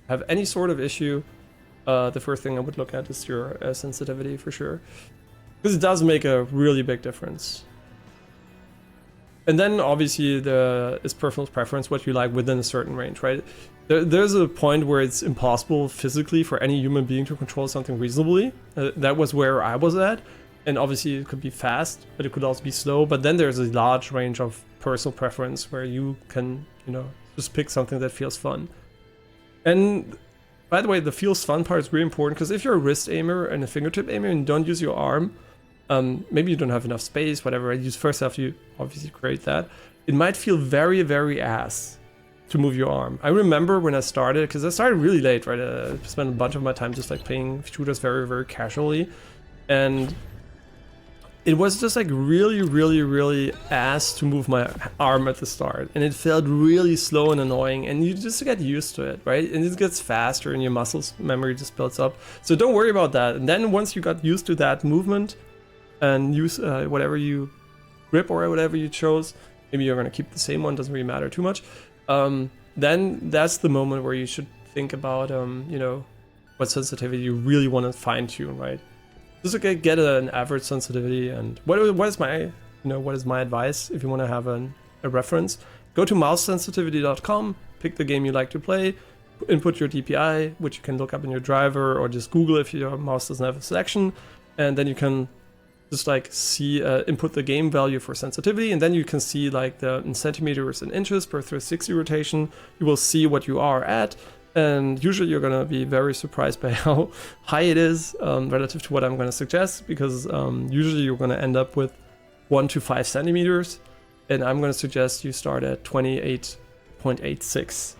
have any sort of issue, the first thing I would look at is your sensitivity for sure. Because it does make a really big difference. And then obviously it's personal preference, what you like within a certain range, right? There's a point where it's impossible physically for any human being to control something reasonably. That was where I was at. And obviously it could be fast, but it could also be slow. But then there's a large range of personal preference where you can, you know, just pick something that feels fun. And by the way, the feels fun part is really important, because if you're a wrist aimer and a fingertip aimer and don't use your arm, maybe you don't have enough space, whatever. You first have to obviously create that. It might feel very, very ass to move your arm. I remember when I started, because I started really late, right? I spent a bunch of my time just like playing shooters very, very casually. And it was just like really, really, really ass to move my arm at the start. And it felt really slow and annoying, and you just get used to it, right? And it gets faster and your muscles memory just builds up. So don't worry about that. And then once you got used to that movement and use whatever you grip or whatever you chose, maybe you're gonna keep the same one, doesn't really matter too much. Then that's the moment where you should think about, you know, what sensitivity you really want to fine tune, right? Just okay, get an average sensitivity. And what is my advice if you want to have a reference? Go to mousesensitivity.com, pick the game you like to play, input your DPI, which you can look up in your driver, or just Google if your mouse doesn't have a selection, and then you can just like see input the game value for sensitivity, and then you can see like the in centimeters and inches per 360 rotation. You will see what you are at. And usually you're going to be very surprised by how high it is relative to what I'm going to suggest, because usually you're going to end up with 1 to 5 centimeters, and I'm going to suggest you start at 28.86.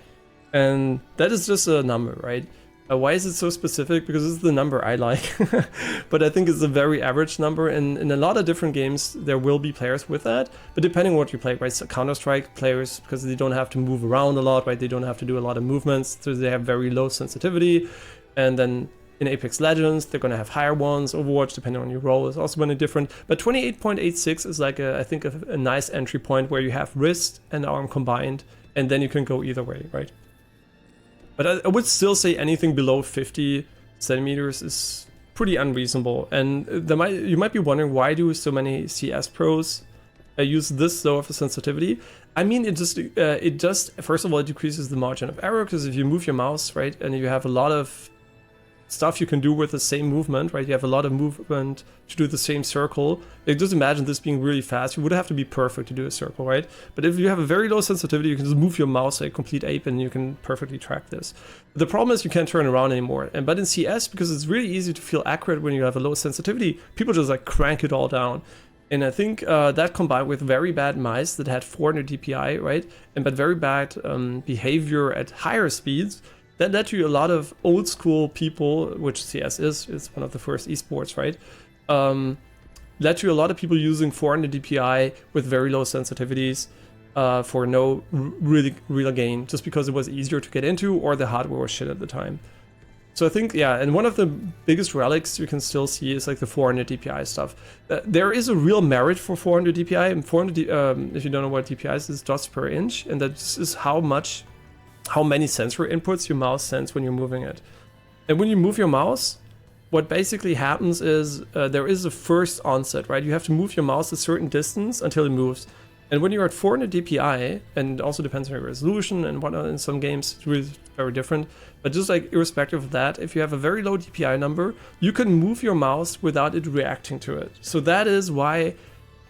And that is just a number, right? Why is it so specific? Because it's the number I like, but I think it's a very average number, and in a lot of different games there will be players with that, but depending on what you play, right? So Counter-Strike players, because they don't have to move around a lot, right? They don't have to do a lot of movements, so they have very low sensitivity. And then in Apex Legends, they're going to have higher ones. Overwatch, depending on your role, is also going to be different. But 28.86 is like, I think, a nice entry point where you have wrist and arm combined, and then you can go either way, right? But I would still say anything below 50 centimeters is pretty unreasonable. And you might be wondering, why do so many CS pros use this low of a sensitivity? I mean, it just first of all, it decreases the margin of error, because if you move your mouse, right, and you have a lot of stuff you can do with the same movement, right? You have a lot of movement to do the same circle. Like, just imagine this being really fast. You would have to be perfect to do a circle, right? But if you have a very low sensitivity, you can just move your mouse like complete ape, and you can perfectly track this. The problem is you can't turn around anymore. But in CS, because it's really easy to feel accurate when you have a low sensitivity, people just like crank it all down. And I think that combined with very bad mice that had 400 DPI, right? But very bad behavior at higher speeds, that led to a lot of old school people, which CS is, it's one of the first esports, right? Led to a lot of people using 400 DPI with very low sensitivities for no real gain, just because it was easier to get into, or the hardware was shit at the time. So I think, yeah, and one of the biggest relics you can still see is like the 400 DPI stuff. There is a real merit for 400 DPI, and 400, if you don't know what DPI is dots per inch, and that is how many sensor inputs your mouse sends when you're moving it. And when you move your mouse, what basically happens is there is a first onset, right? You have to move your mouse a certain distance until it moves. And when you're at 400 DPI, and it also depends on your resolution and whatnot, in some games it's really very different, but just like irrespective of that, if you have a very low DPI number, you can move your mouse without it reacting to it. So that is why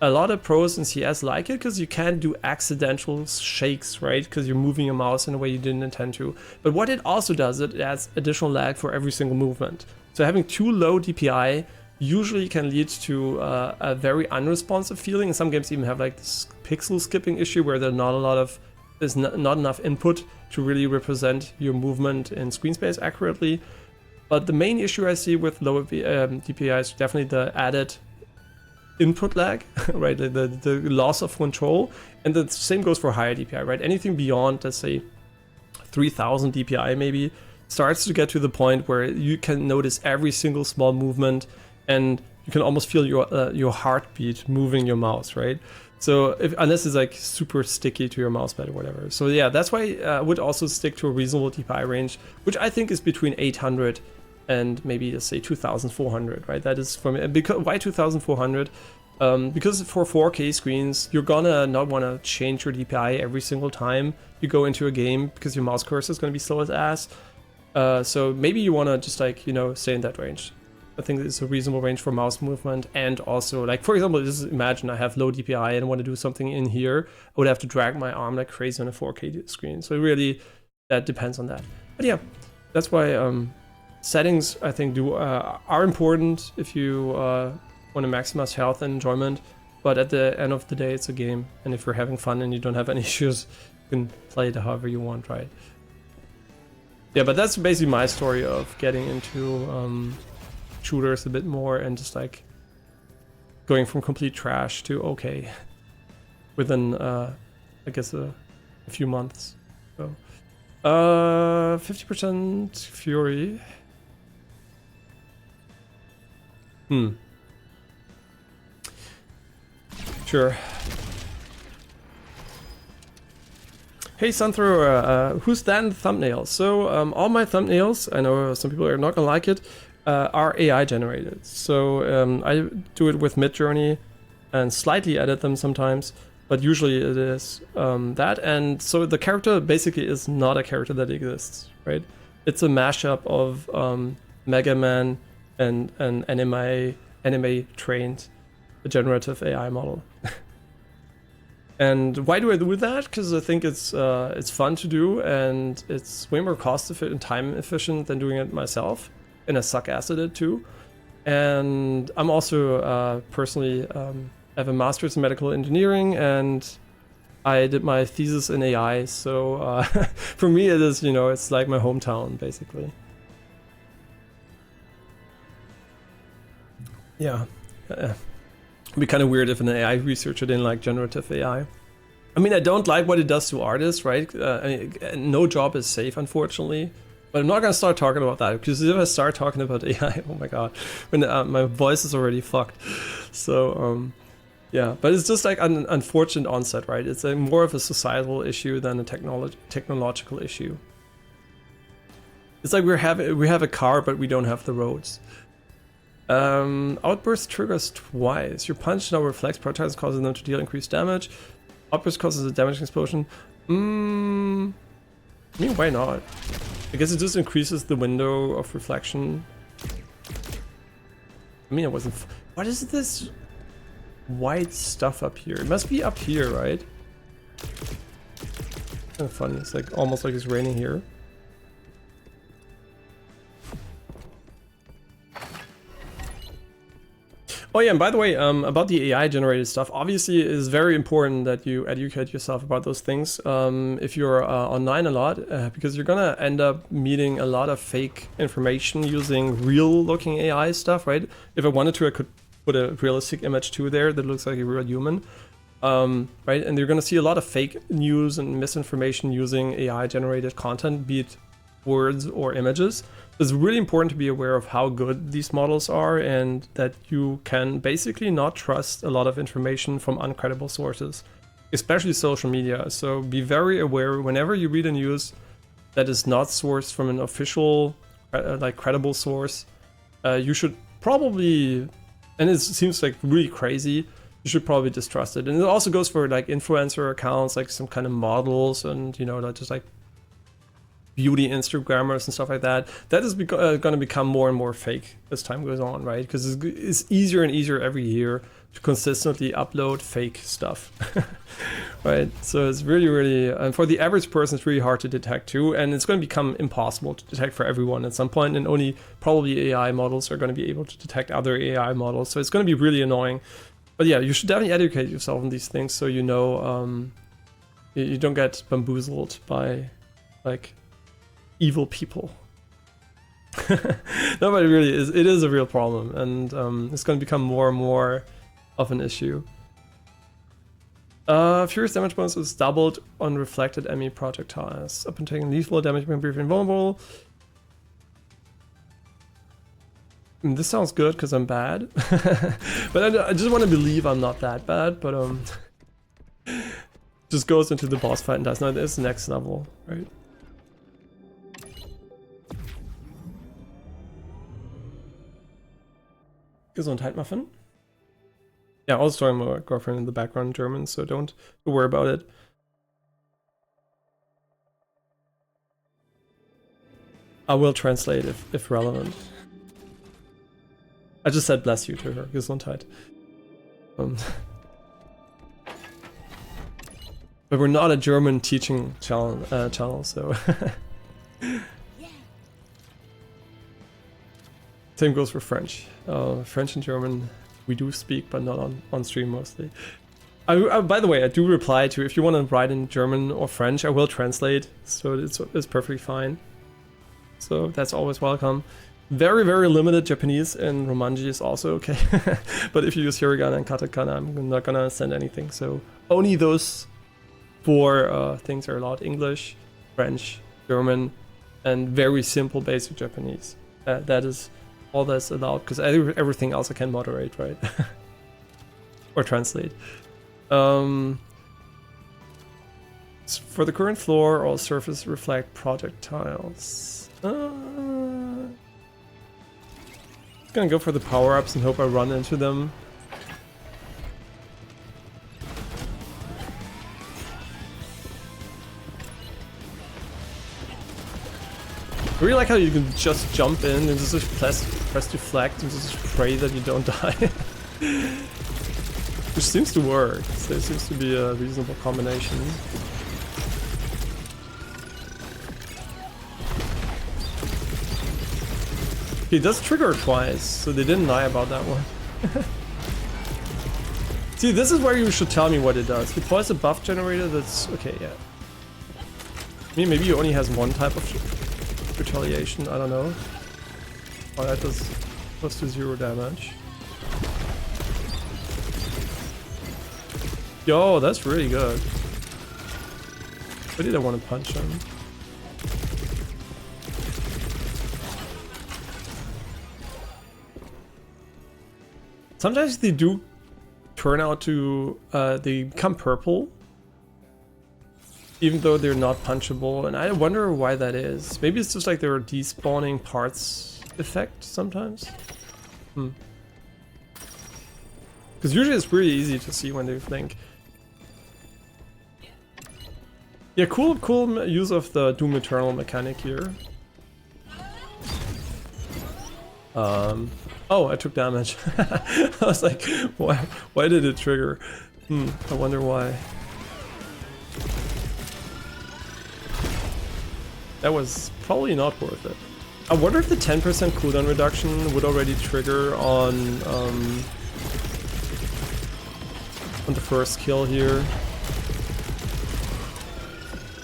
a lot of pros in CS like it, because you can't do accidental shakes, right? Because you're moving your mouse in a way you didn't intend to. But what it also does, it adds additional lag for every single movement. So having too low DPI usually can lead to a very unresponsive feeling. And some games even have like this pixel skipping issue where there's not enough input to really represent your movement in screen space accurately. But the main issue I see with lower DPI is definitely the added input lag, right? The loss of control. And the same goes for higher DPI, right? Anything beyond, let's say, 3000 DPI maybe starts to get to the point where you can notice every single small movement, and you can almost feel your heartbeat moving your mouse, right? So unless it's like super sticky to your mouse pad or whatever. So yeah, that's why I would also stick to a reasonable DPI range, which I think is between 800 and maybe let's say 2400, right? That is for me. Because why 2400? Because for 4K screens, you're gonna not want to change your DPI every single time you go into a game because your mouse cursor is gonna be slow as ass. So maybe you want to just like, you know, stay in that range. I think it's a reasonable range for mouse movement. And also, like, for example, just imagine I have low DPI and want to do something in here. I would have to drag my arm like crazy on a 4K screen. So really, that depends on that. But yeah, that's why settings, I think, are important if you want to maximize health and enjoyment. But at the end of the day, it's a game. And if you're having fun and you don't have any issues, you can play it however you want, right? Yeah, but that's basically my story of getting into shooters a bit more and just like going from complete trash to okay within I guess a few months. So 50% Fury. Sure. Hey Sunthrower, who's that in the thumbnail? So all my thumbnails, I know some people are not gonna like it, are AI generated. So I do it with Midjourney and slightly edit them sometimes, but usually it is that. And so the character basically is not a character that exists, right? It's a mashup of Megaman and an anime trained generative AI model. And why do I do that? Because I think it's fun to do and it's way more cost efficient and time efficient than doing it myself. And I suck ass at it too. And I'm also personally have a master's in medical engineering and I did my thesis in AI. So for me it is, you know, it's like my hometown basically. Yeah. It'd be kind of weird if an AI researcher didn't like generative AI. I mean, I don't like what it does to artists, right? I mean, no job is safe, unfortunately. But I'm not gonna start talking about that because if I start talking about AI, oh my god, when my voice is already fucked. So yeah, but it's just like an unfortunate onset, right? It's a more of a societal issue than a technological issue. It's like we have a car, but we don't have the roads. Outburst triggers twice. Your punch now reflects prioritizes, causes them to deal increased damage. Outburst causes a damage explosion. I mean, why not? I guess it just increases the window of reflection. I mean, it wasn't. What is this white stuff up here? It must be up here, right? Kind of funny. It's like almost like it's raining here. Oh yeah, and by the way, about the AI generated stuff, obviously it is very important that you educate yourself about those things if you're online a lot, because you're gonna end up meeting a lot of fake information using real looking AI stuff, right? If I wanted to, I could put a realistic image too there that looks like a real human, right? And you're gonna see a lot of fake news and misinformation using AI generated content, be it words or images. It's really important to be aware of how good these models are and that you can basically not trust a lot of information from uncredible sources, especially social media. So be very aware whenever you read a news that is not sourced from an official, like credible source, you should probably, and it seems like really crazy, you should probably distrust it. And it also goes for like influencer accounts, like some kind of models and, you know, not just like beauty Instagrammers and stuff like that. That is going to become more and more fake as time goes on, right? Because it's easier and easier every year to consistently upload fake stuff, right? So it's really, and for the average person, it's really hard to detect too, and it's going to become impossible to detect for everyone at some point, and only probably AI models are going to be able to detect other AI models. So it's going to be really annoying. But yeah, you should definitely educate yourself on these things so you know you don't get bamboozled by like evil people. No, but it really is. It is a real problem, and it's going to become more and more of an issue. Furious damage bonus is doubled on reflected enemy projectiles. Upon taking lethal damage, being briefly invulnerable. And this sounds good because I'm bad. But I just want to believe I'm not that bad, but just goes into the boss fight and does. No, it's the next level, right? Gesundheit, Muffin. Yeah, I was talking about my girlfriend in the background in German, so don't worry about it. I will translate if relevant. I just said bless you to her. Gesundheit. But we're not a German teaching channel, so. Same goes for French. French and German we do speak, but not on stream mostly. By the way, I do reply to, if you want to write in German or French, I will translate, so it's perfectly fine. So that's always welcome. Very, very limited Japanese, and Romanji is also okay. But if you use hiragana and katakana, I'm not gonna send anything. So only those 4 things are allowed: English, French, German, and very simple basic Japanese. That is all that's allowed, because everything else I can moderate, right? Or translate. For the current floor, all surfaces reflect projectiles. Gonna go for the power-ups and hope I run into them. I really like how you can just jump in and just press deflect and just pray that you don't die. Which seems to work, so it seems to be a reasonable combination. He does trigger twice, so they didn't lie about that one. See, this is where you should tell me what it does. Deploys a buff generator that's... okay, yeah. I mean, maybe he only has one type of retaliation, I don't know. Oh, that does close to 0 damage. Yo, that's really good. Why did I want to punch him? Sometimes they do turn out to, they become purple, even though they're not punchable, and I wonder why that is. Maybe it's just like they're despawning parts effect sometimes? Because usually it's pretty easy to see when they blink. Yeah, cool use of the Doom Eternal mechanic here. Oh, I took damage. I was like, why did it trigger? I wonder why. That was probably not worth it. I wonder if the 10% cooldown reduction would already trigger on the first kill here.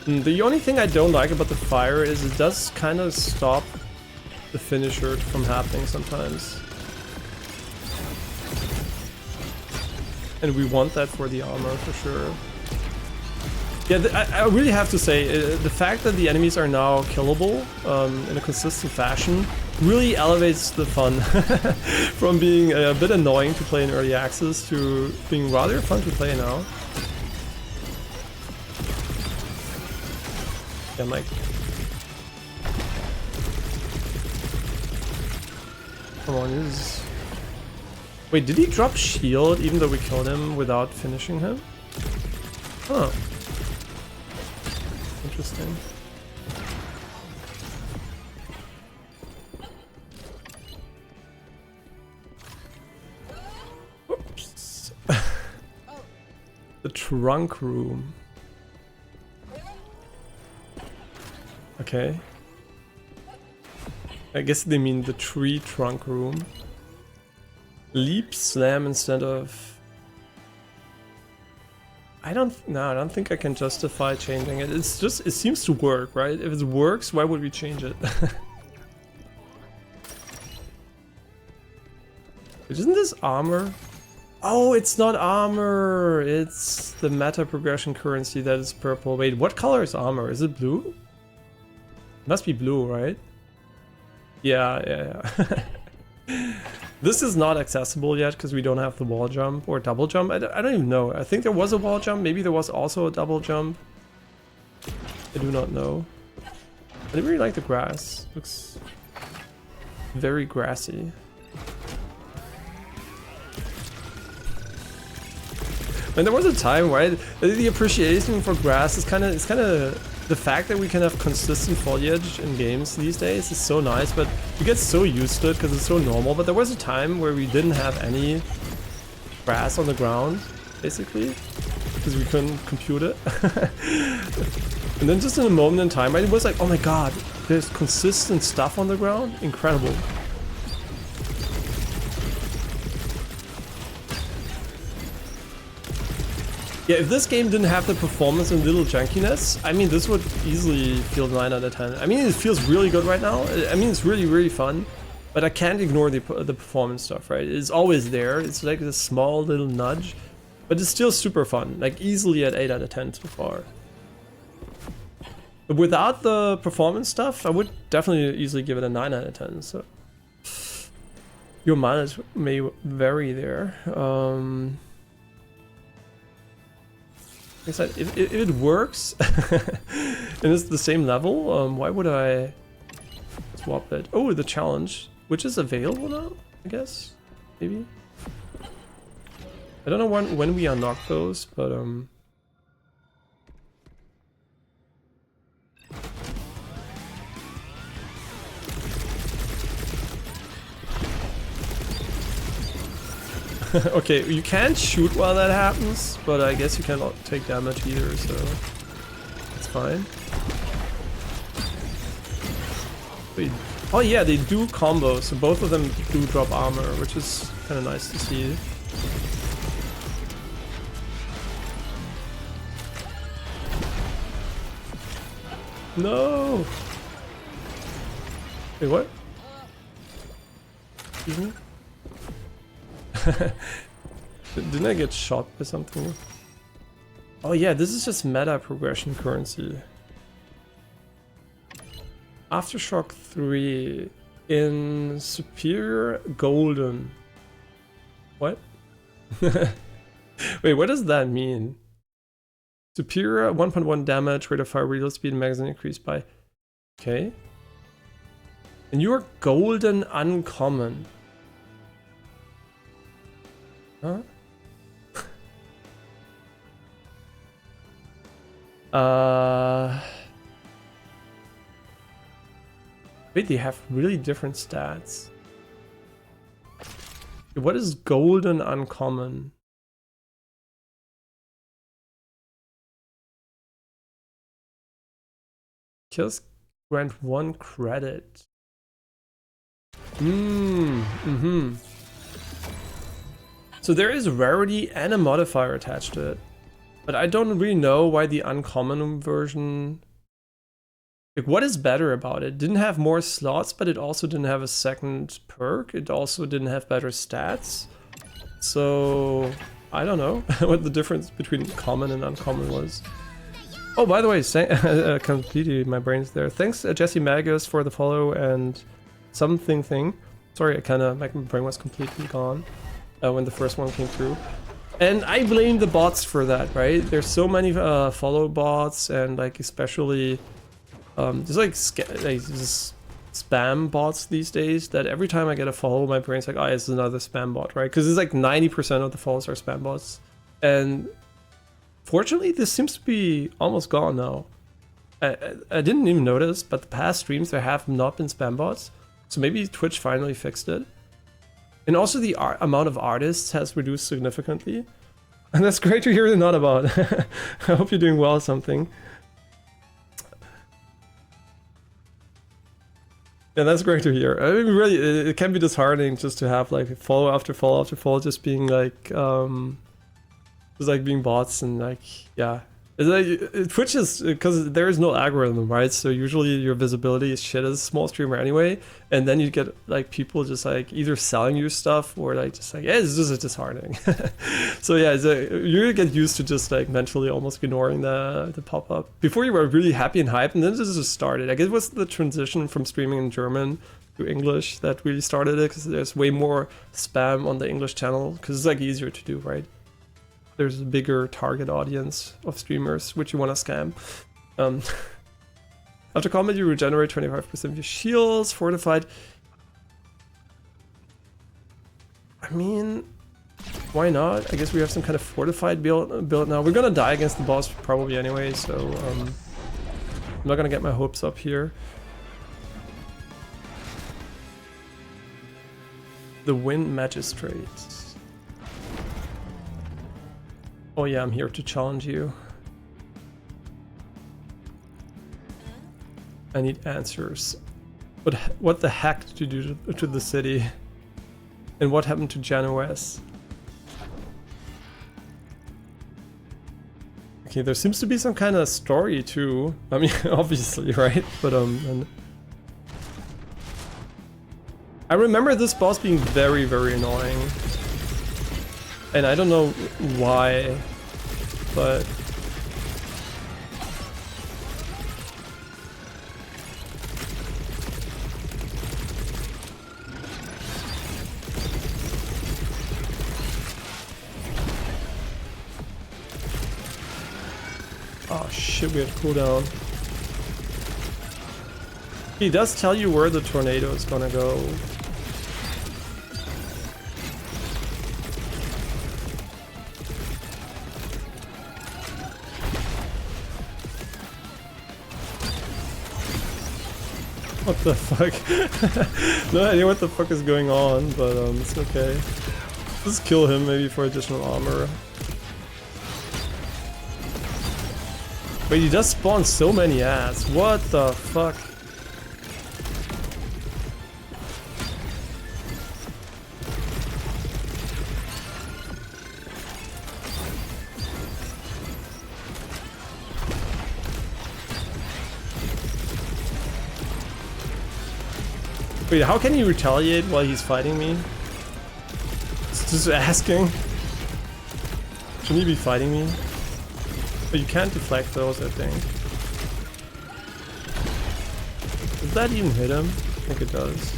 The only thing I don't like about the fire is it does kind of stop the finisher from happening sometimes. And we want that for the armor for sure. Yeah, I really have to say, the fact that the enemies are now killable in a consistent fashion really elevates the fun. From being a bit annoying to play in early access to being rather fun to play now. Yeah, Mike. Come on, this is... Wait, did he drop shield even though we killed him without finishing him? Huh. Interesting. Whoops. The trunk room. Okay. I guess they mean the tree trunk room. Leap slam instead of... I don't think I can justify changing it. It's just, it seems to work, right? If it works, why would we change it? Isn't this armor? Oh, it's not armor! It's the meta progression currency that is purple. Wait, what color is armor? Is it blue? It must be blue, right? Yeah. This is not accessible yet because we don't have the wall jump or double jump. I don't even know. I think there was a wall jump. Maybe there was also a double jump. I do not know. I really like the grass. Looks very grassy. And there was a time, right? The appreciation for grass is kind of the fact that we can have consistent foliage in games these days is so nice, but you get so used to it because it's so normal. But there was a time where we didn't have any grass on the ground, basically, because we couldn't compute it. And then just in a moment in time, right, it was like, oh my god, there's consistent stuff on the ground? Incredible. Yeah, if this game didn't have the performance and little jankiness, I mean, this would easily feel 9 out of 10. I mean, it feels really good right now. I mean, it's really, really fun, but I can't ignore the performance stuff, right? It's always there. It's like this small little nudge, but it's still super fun. Like, easily at 8 out of 10 so far. But without the performance stuff, I would definitely easily give it a 9 out of 10, so... Your mileage may vary there. If it works and it's the same level, why would I swap it? Oh, the challenge, which is available now, I guess, maybe. I don't know when we unlock those, but okay, you can't shoot while that happens, but I guess you cannot take damage either, so it's fine. Wait. Oh yeah, they do combos, so both of them do drop armor, which is kind of nice to see. No! Wait, what? Excuse me? Didn't I get shot by something? Oh yeah, this is just meta progression currency. Aftershock 3 in Superior Golden. What? Wait, what does that mean? Superior 1.1 damage, rate of fire, reload speed, magazine increased by... Okay. And you are Golden Uncommon. Huh? Wait, they have really different stats. What is Golden Uncommon? Kills grant 1 credit. So there is rarity and a modifier attached to it. But I don't really know why the uncommon version... Like, what is better about it? It didn't have more slots, but it also didn't have a second perk. It also didn't have better stats. So... I don't know what the difference between common and uncommon was. Oh, by the way, completely my brain's there. Thanks, Jesse Magus, for the follow and something thing. Sorry, my brain was completely gone. When the first one came through. And I blame the bots for that, right? There's so many follow bots and like especially there's like just spam bots these days that every time I get a follow, my brain's like, oh, it's another spam bot, right? Because it's like 90% of the follows are spam bots. And fortunately, this seems to be almost gone now. I didn't even notice, but the past streams there have not been spam bots. So maybe Twitch finally fixed it. And also the amount of artists has reduced significantly. And that's great to hear not about. I hope you're doing well or something. Yeah, that's great to hear. I mean, really, it can be disheartening just to have like follow after follow after follow just being like, just like being bots and like, yeah. It's like, Twitch is, because there is no algorithm, right? So usually your visibility is shit as a small streamer anyway, and then you get like people just like either selling you stuff or like just like, yeah, this is disheartening. So yeah, you get used to just like mentally almost ignoring the pop-up. Before you were really happy and hyped, and then this just started. I guess it was the transition from streaming in German to English that really started it, because there's way more spam on the English channel, because it's like easier to do, right? There's a bigger target audience of streamers which you want to scam. After combat, you regenerate 25% of your shields, fortified. I mean, why not? I guess we have some kind of fortified build now. We're gonna die against the boss probably anyway, so I'm not gonna get my hopes up here. The Wind Magistrate. Oh yeah, I'm here to challenge you. I need answers. But what the heck did you do to the city? And what happened to Genoese? Okay, there seems to be some kind of story too. I mean, obviously, right? But and I remember this boss being very, very annoying. And I don't know why, but oh shit, we had cooldown. He does tell you where the tornado is gonna go. What the fuck? No idea what the fuck is going on, but it's okay. Just kill him maybe for additional armor. Wait, he does spawn so many ads. What the fuck? Wait, how can he retaliate while he's fighting me? Just asking. Shouldn't he be fighting me? But you can't deflect those, I think. Does that even hit him? I think it does.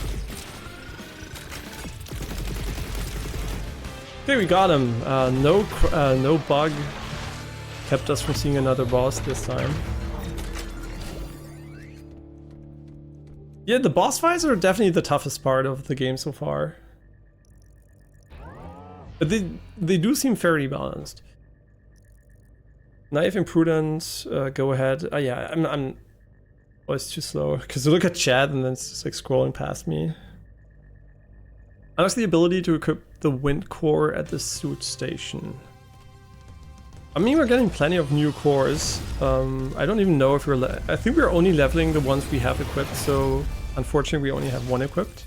Okay, we got him. No bug kept us from seeing another boss this time. Yeah, the boss fights are definitely the toughest part of the game so far. But they do seem fairly balanced. Knife Imprudence, go ahead. Yeah, I'm oh, it's too slow. Because look at chat and then it's just like scrolling past me. Unlocks the ability to equip the wind core at the suit station. I mean, we're getting plenty of new cores. I don't even know if we're... I think we're only leveling the ones we have equipped, so unfortunately we only have one equipped.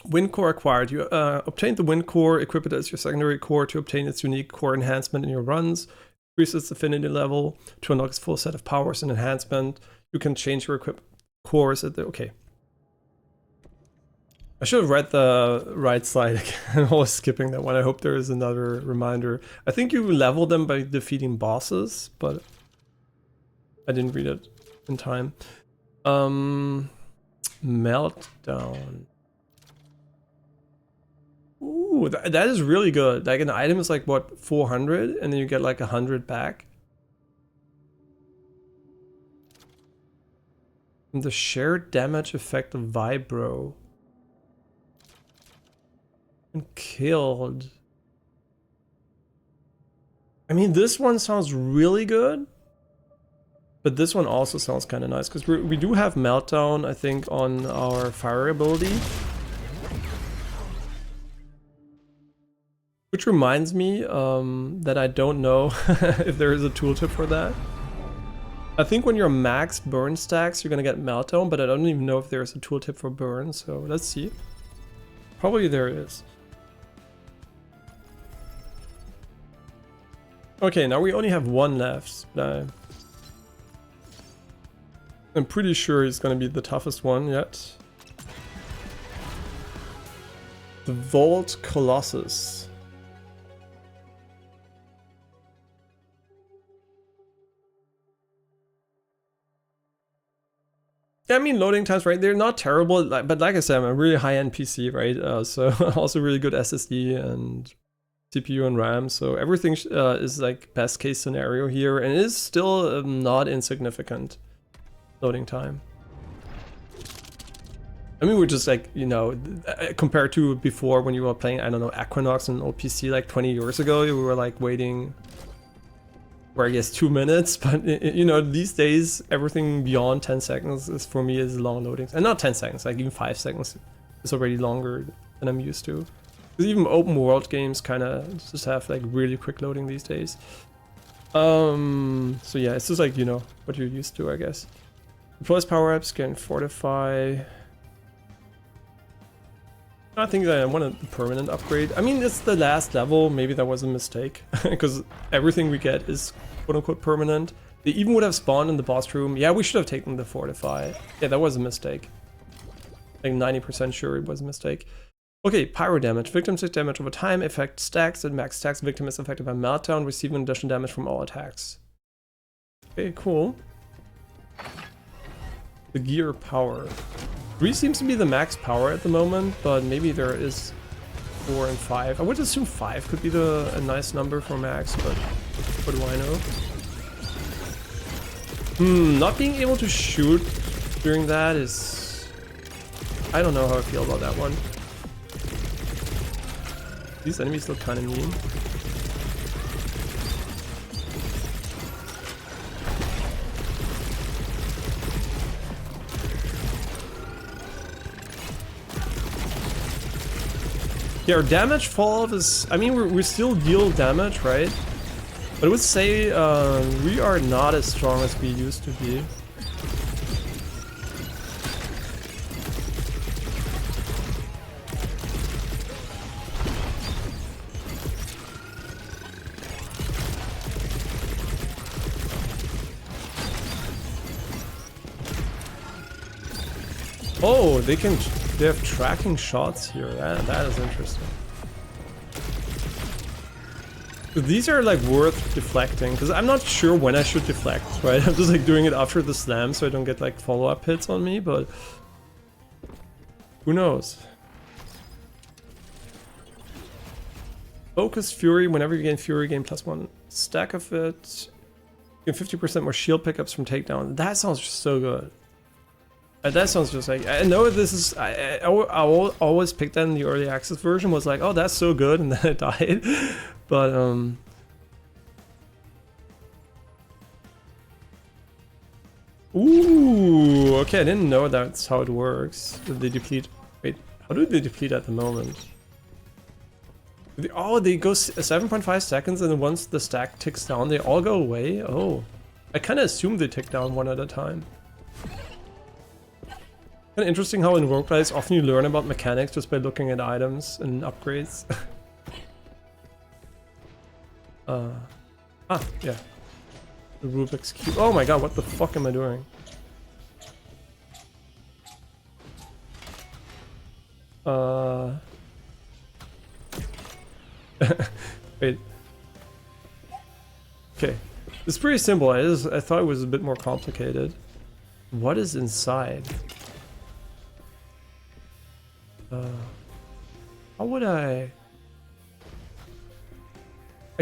Wind core acquired. You obtained the wind core, equip it as your secondary core to obtain its unique core enhancement in your runs. Increase its affinity level to unlock its full set of powers and enhancement. You can change your equipped cores at the... Okay. I should have read the right side again. I was skipping that one. I hope there is another reminder. I think you level them by defeating bosses, but I didn't read it in time. Meltdown. Ooh, that is really good. Like an item is like what, 400, and then you get like 100 back. And the shared damage effect of Vibro. And killed. I mean, this one sounds really good, but this one also sounds kind of nice because we do have Meltdown, I think, on our fire ability. Which reminds me that I don't know if there is a tooltip for that. I think when you're max burn stacks, you're gonna get Meltdown, but I don't even know if there's a tooltip for burn, so let's see. Probably there is. Okay, now we only have one left. I'm pretty sure he's gonna be the toughest one yet. The Vault Colossus. I mean, loading times, right? They're not terrible, but like I said, I'm a really high-end PC, right? So also really good SSD and CPU and RAM. So everything is like best case scenario here, and it is still not insignificant loading time. I mean, we're just like, you know, compared to before when you were playing, I don't know, Equinox and old PC like 20 years ago, we were like waiting for, I guess, 2 minutes. But, you know, these days, everything beyond 10 seconds is, for me, is long loadings. And not 10 seconds, like even 5 seconds is already longer than I'm used to. Because even open world games kind of just have like really quick loading these days. So yeah, it's just like, you know, what you're used to, I guess. Deploys power-ups, can fortify. I think that I want a permanent upgrade. I mean, it's the last level. Maybe that was a mistake because everything we get is quote-unquote permanent. They even would have spawned in the boss room. Yeah, we should have taken the fortify. Yeah, that was a mistake. Like 90% sure it was a mistake. Okay, pyro damage. Victims take damage over time. Effect stacks. At max stacks, victim is affected by meltdown, receiving additional damage from all attacks. Okay, cool. The gear power. 3 seems to be the max power at the moment, but maybe there is 4 and 5. I would assume 5 could be a nice number for max, but what do I know? Not being able to shoot during that is... I don't know how I feel about that one. These enemies look kind of mean. Yeah, our damage fall-off is... I mean, we still deal damage, right? But I would say we are not as strong as we used to be. Oh, they have tracking shots here. That is interesting. These are like worth deflecting because I'm not sure when I should deflect, right? I'm just like doing it after the slam so I don't get like follow-up hits on me, but who knows? Focus Fury. Whenever you gain Fury, gain +1 stack of it. You get 50% more shield pickups from takedown. That sounds so good. That sounds just like, I know this is, I always picked that in the early access version, was like, oh, that's so good, and then it died. But, ooh, okay, I didn't know that's how it works. Did they deplete, wait, how do they deplete at the moment? Oh, they go 7.5 seconds, and then once the stack ticks down, they all go away? Oh, I kind of assumed they tick down one at a time. Kind of interesting how in roguelites often you learn about mechanics just by looking at items and upgrades. Yeah. The Rubik's Cube. Oh my god, what the fuck am I doing? Wait. Okay. It's pretty simple. I thought it was a bit more complicated. What is inside? How would I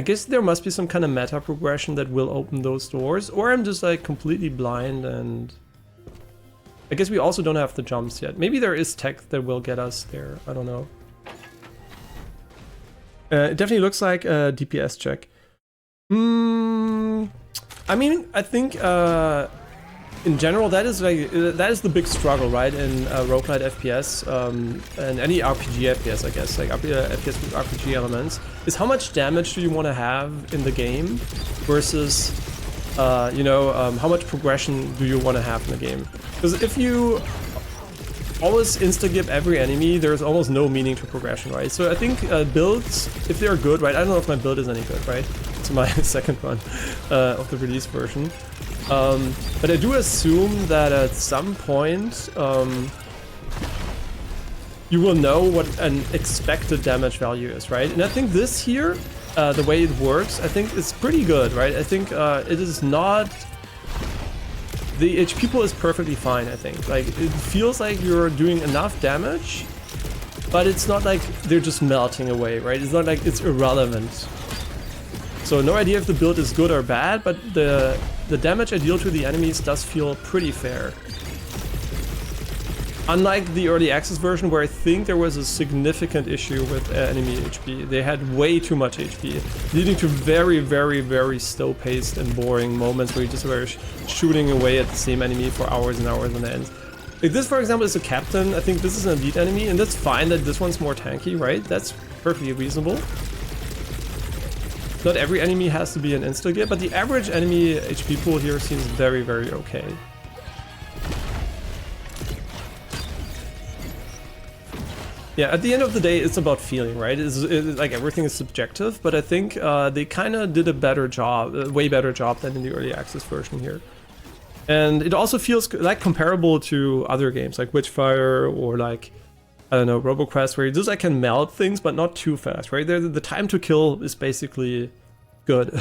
guess there must be some kind of meta progression that will open those doors, or I'm just like completely blind, and I guess we also don't have the jumps yet. Maybe there is tech that will get us there. I don't know. It definitely looks like a DPS check. I mean, I think in general, that is the big struggle, right? In roguelite FPS and any RPG FPS, I guess, like FPS with RPG elements, is how much damage do you want to have in the game versus, you know, how much progression do you want to have in the game? Because if you always insta-give every enemy, there's almost no meaning to progression, right? So I think builds, if they're good, right? I don't know if my build is any good, right? It's my second run of the release version. But I do assume that at some point you will know what an expected damage value is, right? And I think this here, the way it works, I think it's pretty good, right? I think it is not the HP pool is perfectly fine, I think. Like, it feels like you're doing enough damage, but it's not like they're just melting away, right? It's not like it's irrelevant. So no idea if the build is good or bad, but the damage I deal to the enemies does feel pretty fair. Unlike the early access version, where I think there was a significant issue with enemy HP. They had way too much HP, leading to very, very, very slow-paced and boring moments where you just were shooting away at the same enemy for hours and hours on end. Like this, for example, is a captain. I think this is an elite enemy, and that's fine that this one's more tanky, right? That's perfectly reasonable. Not every enemy has to be an insta-gear, but the average enemy HP pool here seems very, very okay. Yeah, at the end of the day, it's about feeling, right? It's like everything is subjective, but I think they kind of did a better job, a way better job than in the early access version here. And it also feels like comparable to other games like Witchfire or like, I don't know, RoboQuest, where you just like can melt things, but not too fast, right? The time to kill is basically good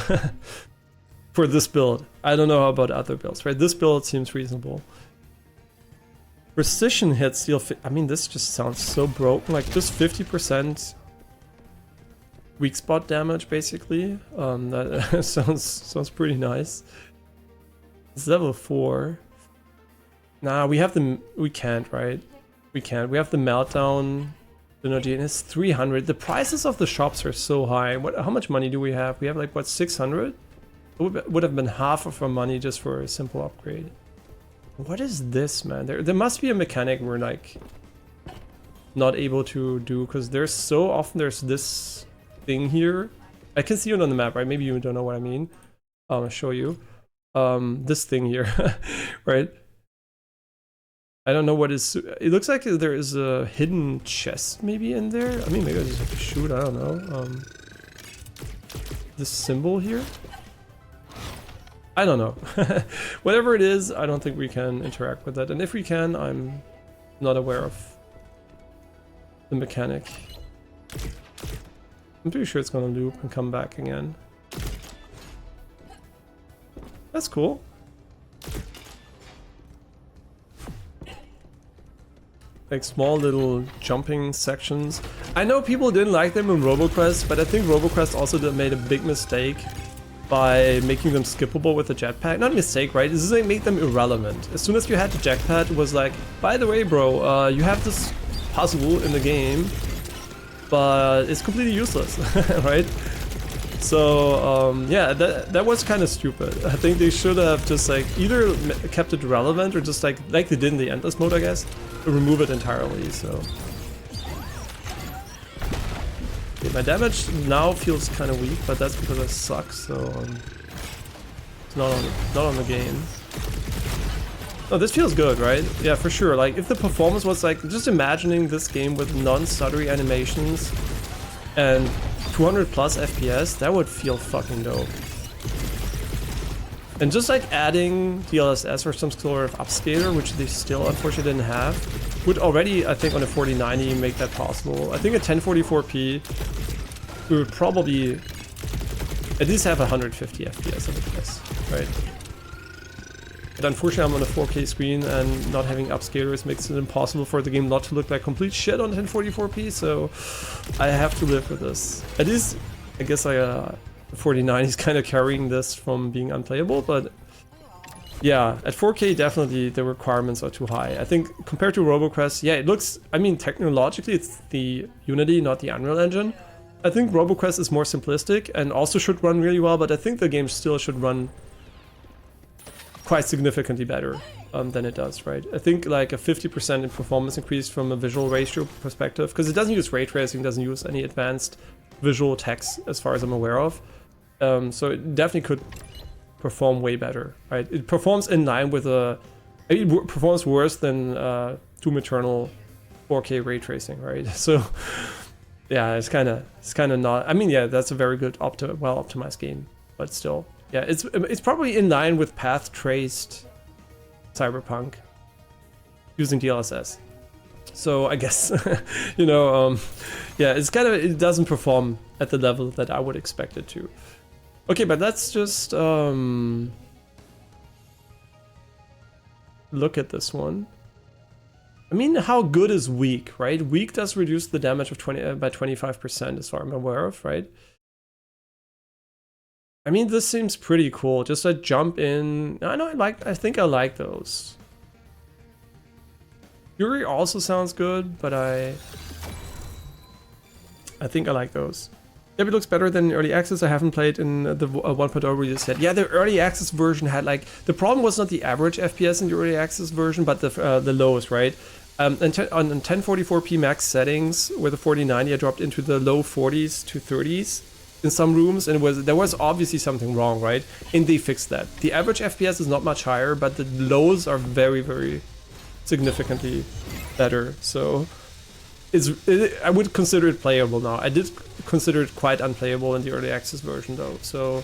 for this build. I don't know about other builds, right? This build seems reasonable. Precision hits deal. I mean, this just sounds so broken. Like just 50% weak spot damage, basically. That sounds pretty nice. It's level 4. Nah, we have the. We can't, right? We can't. We have the meltdown synergy, and it's 300. The prices of the shops are so high. How much money do we have? We have like what, 600? It would have been half of our money just for a simple upgrade. What is this, man? There must be a mechanic we're like not able to do, because there's so often there's this thing here. I can see it on the map, right? Maybe you don't know what I mean. I'll show you. This thing here, right? I don't know what is. It looks like there is a hidden chest maybe in there. I mean, maybe I just have to shoot. I don't know. This symbol here. I don't know. Whatever it is, I don't think we can interact with that. And if we can, I'm not aware of the mechanic. I'm pretty sure it's gonna loop and come back again. That's cool. Like small little jumping sections. I know people didn't like them in RoboQuest, but I think RoboQuest also made a big mistake by making them skippable with the jetpack. Not a mistake, right? This is like make them irrelevant. As soon as you had the jetpack, it was like, by the way, bro, you have this puzzle in the game, but it's completely useless, right? So yeah, that was kind of stupid. I think they should have just like either kept it relevant or just like they did in the endless mode, I guess, remove it entirely. So. My damage now feels kind of weak, but that's because I suck, so it's not on the game. Oh, this feels good, right? Yeah, for sure. Like, if the performance was like, just imagining this game with non-stuttery animations and 200 plus FPS, that would feel fucking dope. And just like adding DLSS or some sort of upscaler, which they still unfortunately didn't have, would already, I think, on a 4090 make that possible. I think at 1044p, we would probably at least have 150 FPS of this, right? But unfortunately, I'm on a 4K screen, and not having upscalers makes it impossible for the game not to look like complete shit on 1044p, so I have to live with this. At least, I guess the 4090 is kind of carrying this from being unplayable, but yeah, at 4K definitely the requirements are too high. I think compared to RoboQuest, yeah, it looks, I mean, technologically it's the Unity, not the Unreal Engine. I think RoboQuest is more simplistic and also should run really well, but I think the game still should run quite significantly better than it does, right? I think like a 50% in performance increase from a visual ratio perspective, because it doesn't use ray tracing, doesn't use any advanced visual text as far as I'm aware of. So it definitely could perform way better, right? It performs in line with it performs worse than Doom Eternal 4K ray tracing, right? So yeah, it's kind of not. I mean, yeah, that's a very good well optimized game, but still, yeah, it's probably in line with path traced Cyberpunk using DLSS. So I guess you know, yeah, it doesn't perform at the level that I would expect it to. Okay, but let's just look at this one. I mean, how good is weak, right? Weak does reduce the damage of by 25% as far as I'm aware of, right? I mean, this seems pretty cool. Just a jump in. I think I like those. Fury also sounds good, but I think I like those. Yeah, it looks better than early access. I haven't played in the 1.0 release yet. Yeah, the early access version had like, the problem was not the average FPS in the early access version, but the lowest, right? On 1044p max settings with the 4090, I dropped into the low 40s to 30s in some rooms, and there was obviously something wrong, right? And they fixed that. The average FPS is not much higher, but the lows are very, very significantly better. So I would consider it playable now. I did consider it quite unplayable in the early access version though. So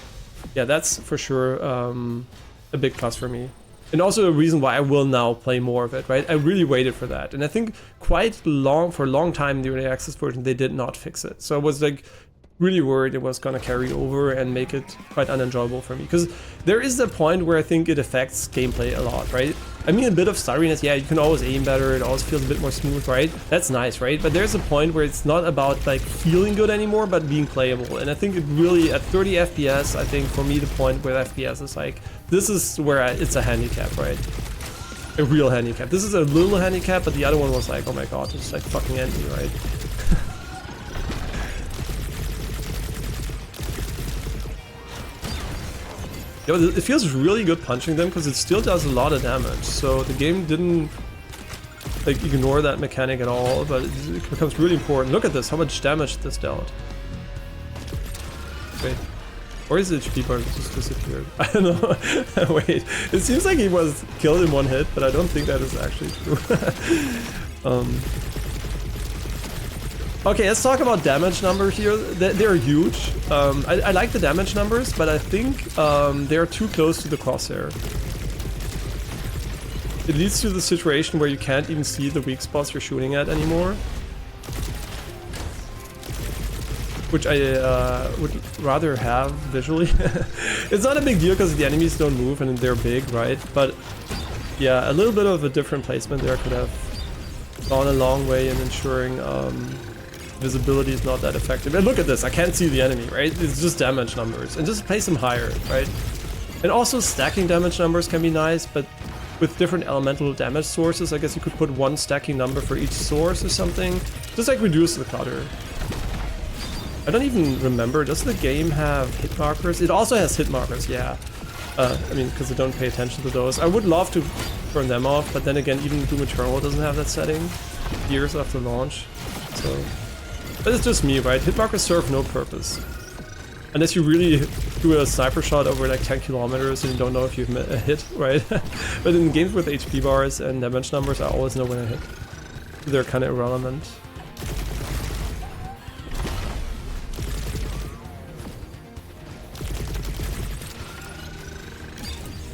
yeah, that's for sure a big plus for me. And also a reason why I will now play more of it, right? I really waited for that. And I think for a long time in the early access version, they did not fix it. So I was like really worried it was gonna carry over and make it quite unenjoyable for me. Because there is a point where I think it affects gameplay a lot, right? I mean, a bit of stutteriness, yeah, you can always aim better, it always feels a bit more smooth, right? That's nice, right? But there's a point where it's not about like feeling good anymore, but being playable. And I think it really, at 30 FPS, I think for me the point where FPS is like, this is where it's a handicap, right? A real handicap. This is a little handicap, but the other one was like, oh my god, it's like fucking ending, right? Yo, it feels really good punching them because it still does a lot of damage. So the game didn't like ignore that mechanic at all, but it becomes really important. Look at this, how much damage this dealt. Wait, or is it HP bar just disappeared? I don't know. Wait, it seems like he was killed in one hit, but I don't think that is actually true. Okay, let's talk about damage numbers here. They're huge. I like the damage numbers, but I think they're too close to the crosshair. It leads to the situation where you can't even see the weak spots you're shooting at anymore. Which I would rather have visually. It's not a big deal because the enemies don't move and they're big, right? But yeah, a little bit of a different placement there could have gone a long way in ensuring visibility is not that effective. And look at this, I can't see the enemy, right? It's just damage numbers. And just place them higher, right? And also stacking damage numbers can be nice, but with different elemental damage sources, I guess you could put one stacking number for each source or something. Just like reduce the clutter. I don't even remember, does the game have hit markers? It also has hit markers, yeah. I mean, because I don't pay attention to those. I would love to turn them off, but then again, even Doom Eternal doesn't have that setting years after launch. So, but it's just me, right? Hit markers serve no purpose. Unless you really do a sniper shot over like 10 kilometers and you don't know if you've met a hit, right? But in games with HP bars and damage numbers, I always know when I hit. They're kind of irrelevant.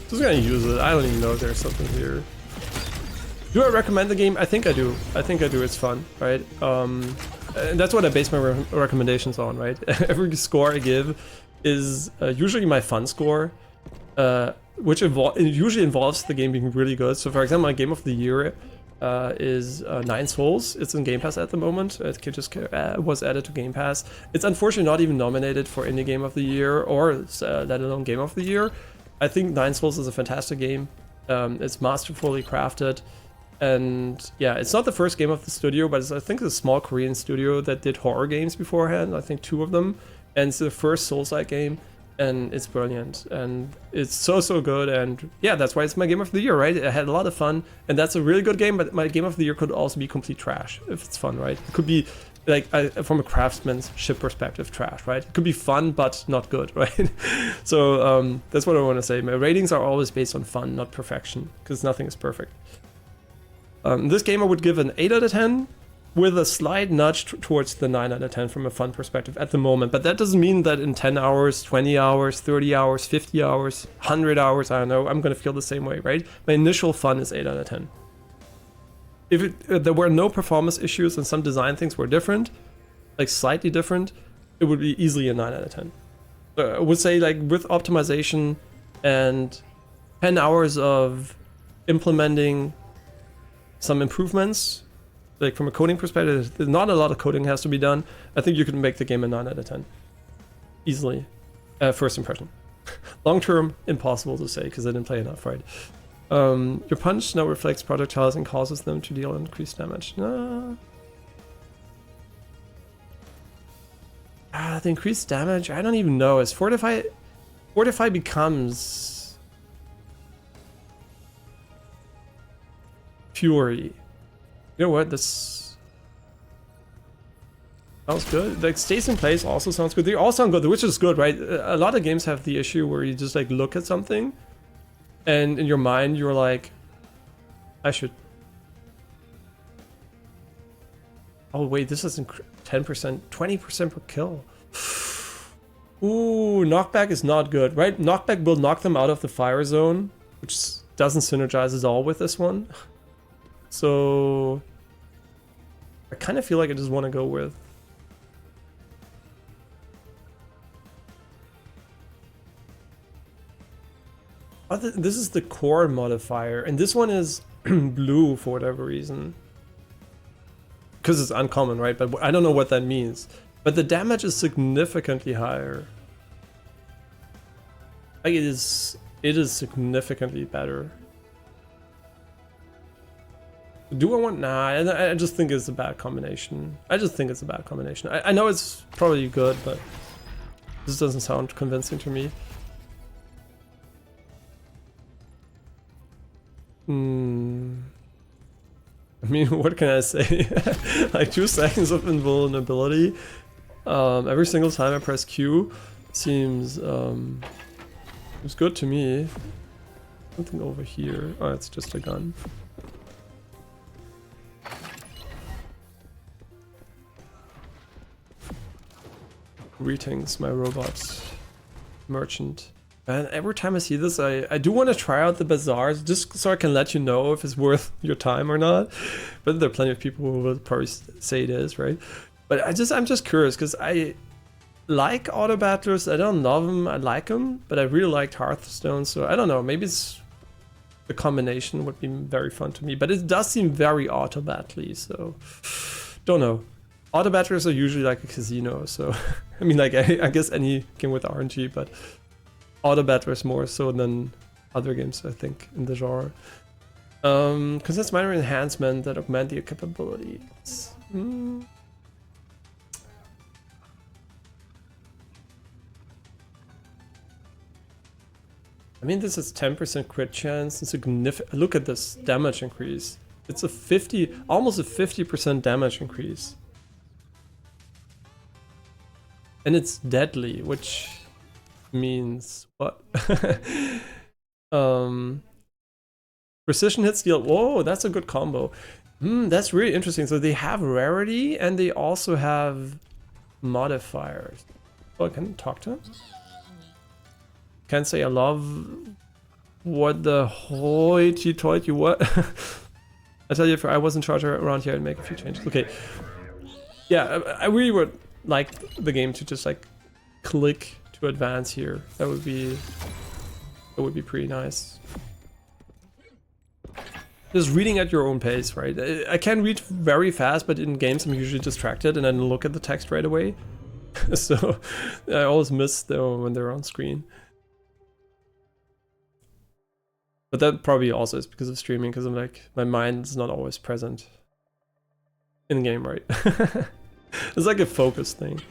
Just gonna use it. I don't even know if there's something here. Do I recommend the game? I think I do. I think I do. It's fun, right? And that's what I base my recommendations on, right? Every score I give is usually my fun score, which usually involves the game being really good. So for example, my game of the year is Nine Souls. It's in Game Pass at the moment. It just was added to Game Pass. It's unfortunately not even nominated for Indie Game of the Year or let alone Game of the Year. I think Nine Souls is a fantastic game. It's masterfully crafted. And yeah, it's not the first game of the studio, but I think it's a small Korean studio that did horror games beforehand. I think 2 of them. And it's the first Souls-like game. And it's brilliant. And it's so good. And yeah, that's why it's my game of the year, right? I had a lot of fun. And that's a really good game, but my game of the year could also be complete trash if it's fun, right? It could be like from a craftsmanship perspective, trash, right? It could be fun, but not good, right? So that's what I want to say. My ratings are always based on fun, not perfection, because nothing is perfect. This game I would give an 8 out of 10 with a slight nudge towards the 9 out of 10 from a fun perspective at the moment. But that doesn't mean that in 10 hours, 20 hours, 30 hours, 50 hours, 100 hours, I don't know, I'm going to feel the same way, right? My initial fun is 8 out of 10. If there were no performance issues and some design things were different, like slightly different, it would be easily a 9 out of 10. I would say like with optimization and 10 hours of implementing some improvements, like from a coding perspective, not a lot of coding has to be done. I think you could make the game a 9 out of 10 easily. First impression. Long term, impossible to say because I didn't play enough, right? Your punch now reflects projectiles and causes them to deal increased damage. The increased damage, I don't even know. Is Fortify becomes Fury. You know what? This sounds good. Like stays in place also sounds good. They all sound good, which is good, right? A lot of games have the issue where you just like look at something and in your mind you're like, I should. Oh wait, this is 10%, 20% per kill. Ooh, knockback is not good, right? Knockback will knock them out of the fire zone, which doesn't synergize at all with this one. So I kind of feel like I just want to go with this is the core modifier, and this one is blue for whatever reason. Because it's uncommon, right? But I don't know what that means. But the damage is significantly higher. Like it is significantly better. Do I want? Nah, I just think it's a bad combination. I know it's probably good, but this doesn't sound convincing to me. I mean, what can I say? Like 2 seconds of invulnerability every single time I press Q seems good to me. Something over here. Oh, it's just a gun. Greetings, my robot merchant. And every time I see this, I do want to try out the bazaars just so I can let you know if it's worth your time or not. But there are plenty of people who will probably say it is, right? But I'm just curious because I like auto battlers. I don't love them. I like them, but I really liked Hearthstone. So I don't know. Maybe it's the combination would be very fun to me. But it does seem very auto battly. So don't know. Auto battlers are usually like a casino. So I mean, like I guess any game with RNG, but auto battlers more so than other games, I think, in the genre. Because that's minor enhancement that augment your capabilities. I mean, this is 10% crit chance and significant. Look at this damage increase. It's a almost a 50% damage increase. And it's deadly, which means what? Precision hits deal. Whoa, that's a good combo. That's really interesting. So they have rarity and they also have modifiers. Oh, I can talk to him. Can't say I love what the hoity-toity what. I tell you, if I was in charge around here, I'd make a few changes. Okay. Yeah, I really would like the game to just like click to advance here. That would be pretty nice. Just reading at your own pace, right? I can read very fast, but in games I'm usually distracted and I don't look at the text right away. So I always miss them when they're on screen. But that probably also is because of streaming, because I'm like, my mind's not always present in game, right? It's like a focus thing.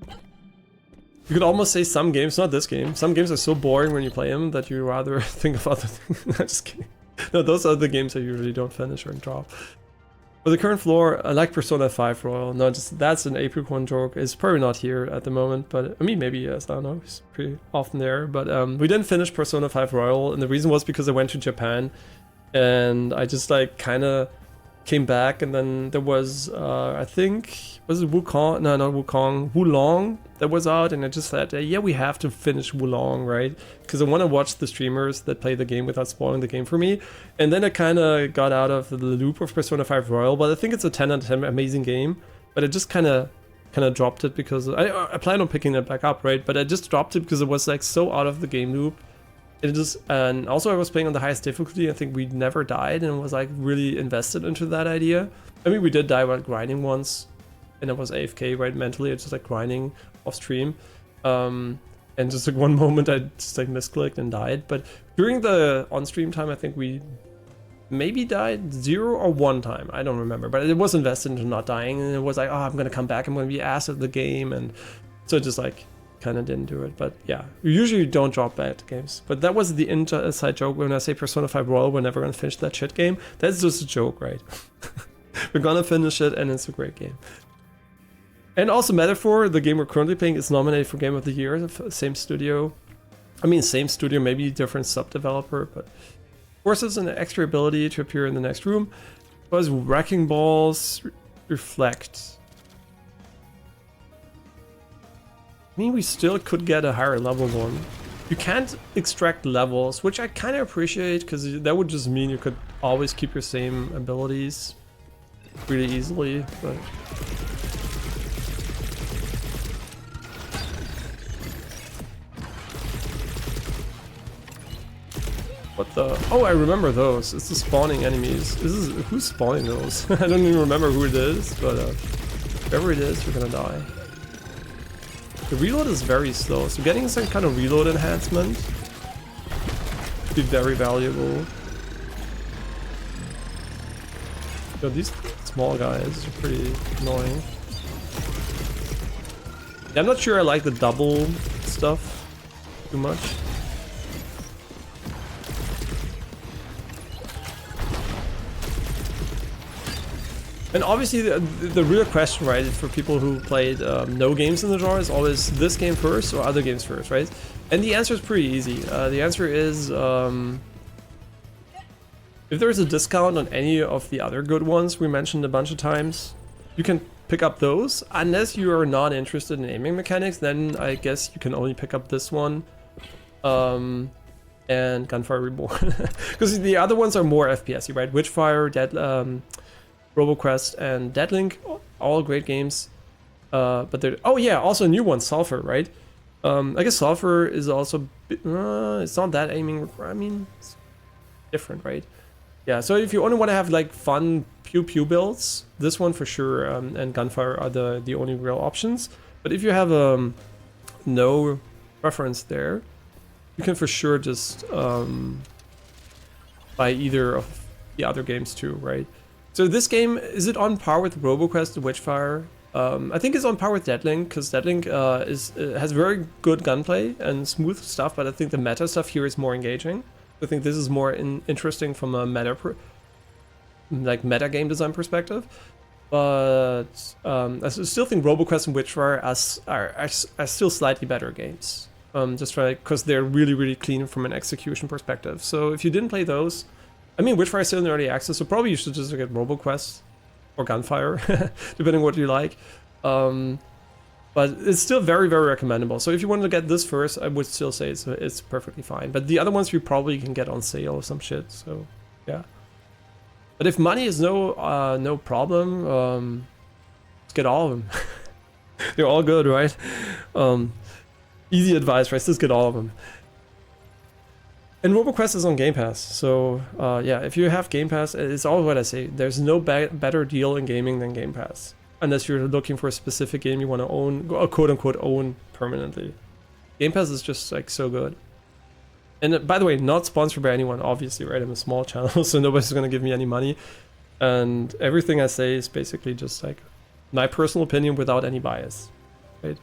You could almost say some games, not this game, some games are so boring when you play them that you rather think of other things. I'm just kidding. No, those are the games I usually don't finish or drop. For the current floor, I like Persona 5 Royal. No, just that's an Apricot joke. It's probably not here at the moment, but I mean, maybe yes, I don't know. It's pretty often there. But we didn't finish Persona 5 Royal, and the reason was because I went to Japan, and I just like kind of came back, and then there was, I think, was it Wukong? No, not Wukong. Wulong that was out, and I just said, yeah, we have to finish Wulong, right? Because I want to watch the streamers that play the game without spoiling the game for me. And then I kind of got out of the loop of Persona 5 Royal, but I think it's a 10 out of 10 amazing game. But I just kind of dropped it because I plan on picking it back up, right? But I just dropped it because it was like so out of the game loop it just, and also I was playing on the highest difficulty. I think we never died and was like really invested into that idea. I mean, we did die while grinding once, and I was AFK, right, mentally. It's just like grinding off stream. And just like one moment I just like misclicked and died. But during the on-stream time, I think we maybe died 0 or 1 time. I don't remember, but it was invested into not dying, and it was like, oh, I'm gonna come back, I'm gonna be ass at the game, and so it just like kind of didn't do it. But yeah, we usually don't drop bad games. But that was the inside joke when I say Persona 5 Royal, we're never gonna finish that shit game. That's just a joke, right? We're gonna finish it, and it's a great game. And also Metaphor, the game we're currently playing, is nominated for Game of the Year, same studio. I mean, same studio, maybe different sub-developer, but forces an extra ability to appear in the next room. Was Wrecking Balls reflect? I mean, we still could get a higher level one. You can't extract levels, which I kind of appreciate, because that would just mean you could always keep your same abilities really easily, but... What the? Oh, I remember those. It's the spawning enemies. Who's spawning those? I don't even remember who it is, but whoever it is, you're gonna die. The reload is very slow, so getting some kind of reload enhancement would be very valuable. Yo, these small guys are pretty annoying. Yeah, I'm not sure I like the double stuff too much. And obviously the real question, right, for people who played no games in the genre is always this game first or other games first, right? And the answer is pretty easy. The answer is if there's a discount on any of the other good ones we mentioned a bunch of times, you can pick up those. Unless you are not interested in aiming mechanics, then I guess you can only pick up this one and Gunfire Reborn. Because the other ones are more FPS-y, right? Witchfire, RoboQuest and Deadlink, all great games, but they're, oh yeah, also a new one, Sulfur, right? I guess Sulfur is also it's not that aiming, I mean, it's different, right? Yeah, so if you only want to have like fun pew pew builds, this one for sure, and Gunfire are the only real options. But if you have no preference there, you can for sure just buy either of the other games too, right? So this game, is it on par with RoboQuest and Witchfire? I think it's on par with Deadlink, because Deadlink has very good gunplay and smooth stuff, but I think the meta stuff here is more engaging. I think this is more interesting from a meta game design perspective. But I still think RoboQuest and Witchfire are still slightly better games. Just because they're really, really clean from an execution perspective. So if you didn't play those, I mean, Witchfire is still in early access, so probably you should just get RoboQuest or Gunfire, depending on what you like. But it's still very, very recommendable. So if you wanted to get this first, I would still say it's perfectly fine. But the other ones you probably can get on sale or some shit. So yeah. But if money is no problem, let's get all of them. They're all good, right? Easy advice, right? Just get all of them. And RoboQuest is on Game Pass, so yeah, if you have Game Pass, it's all what I say. There's no better deal in gaming than Game Pass. Unless you're looking for a specific game you want to own, or quote-unquote own permanently. Game Pass is just like so good. And by the way, not sponsored by anyone, obviously, right? I'm a small channel, so nobody's going to give me any money. And everything I say is basically just like my personal opinion without any bias, right?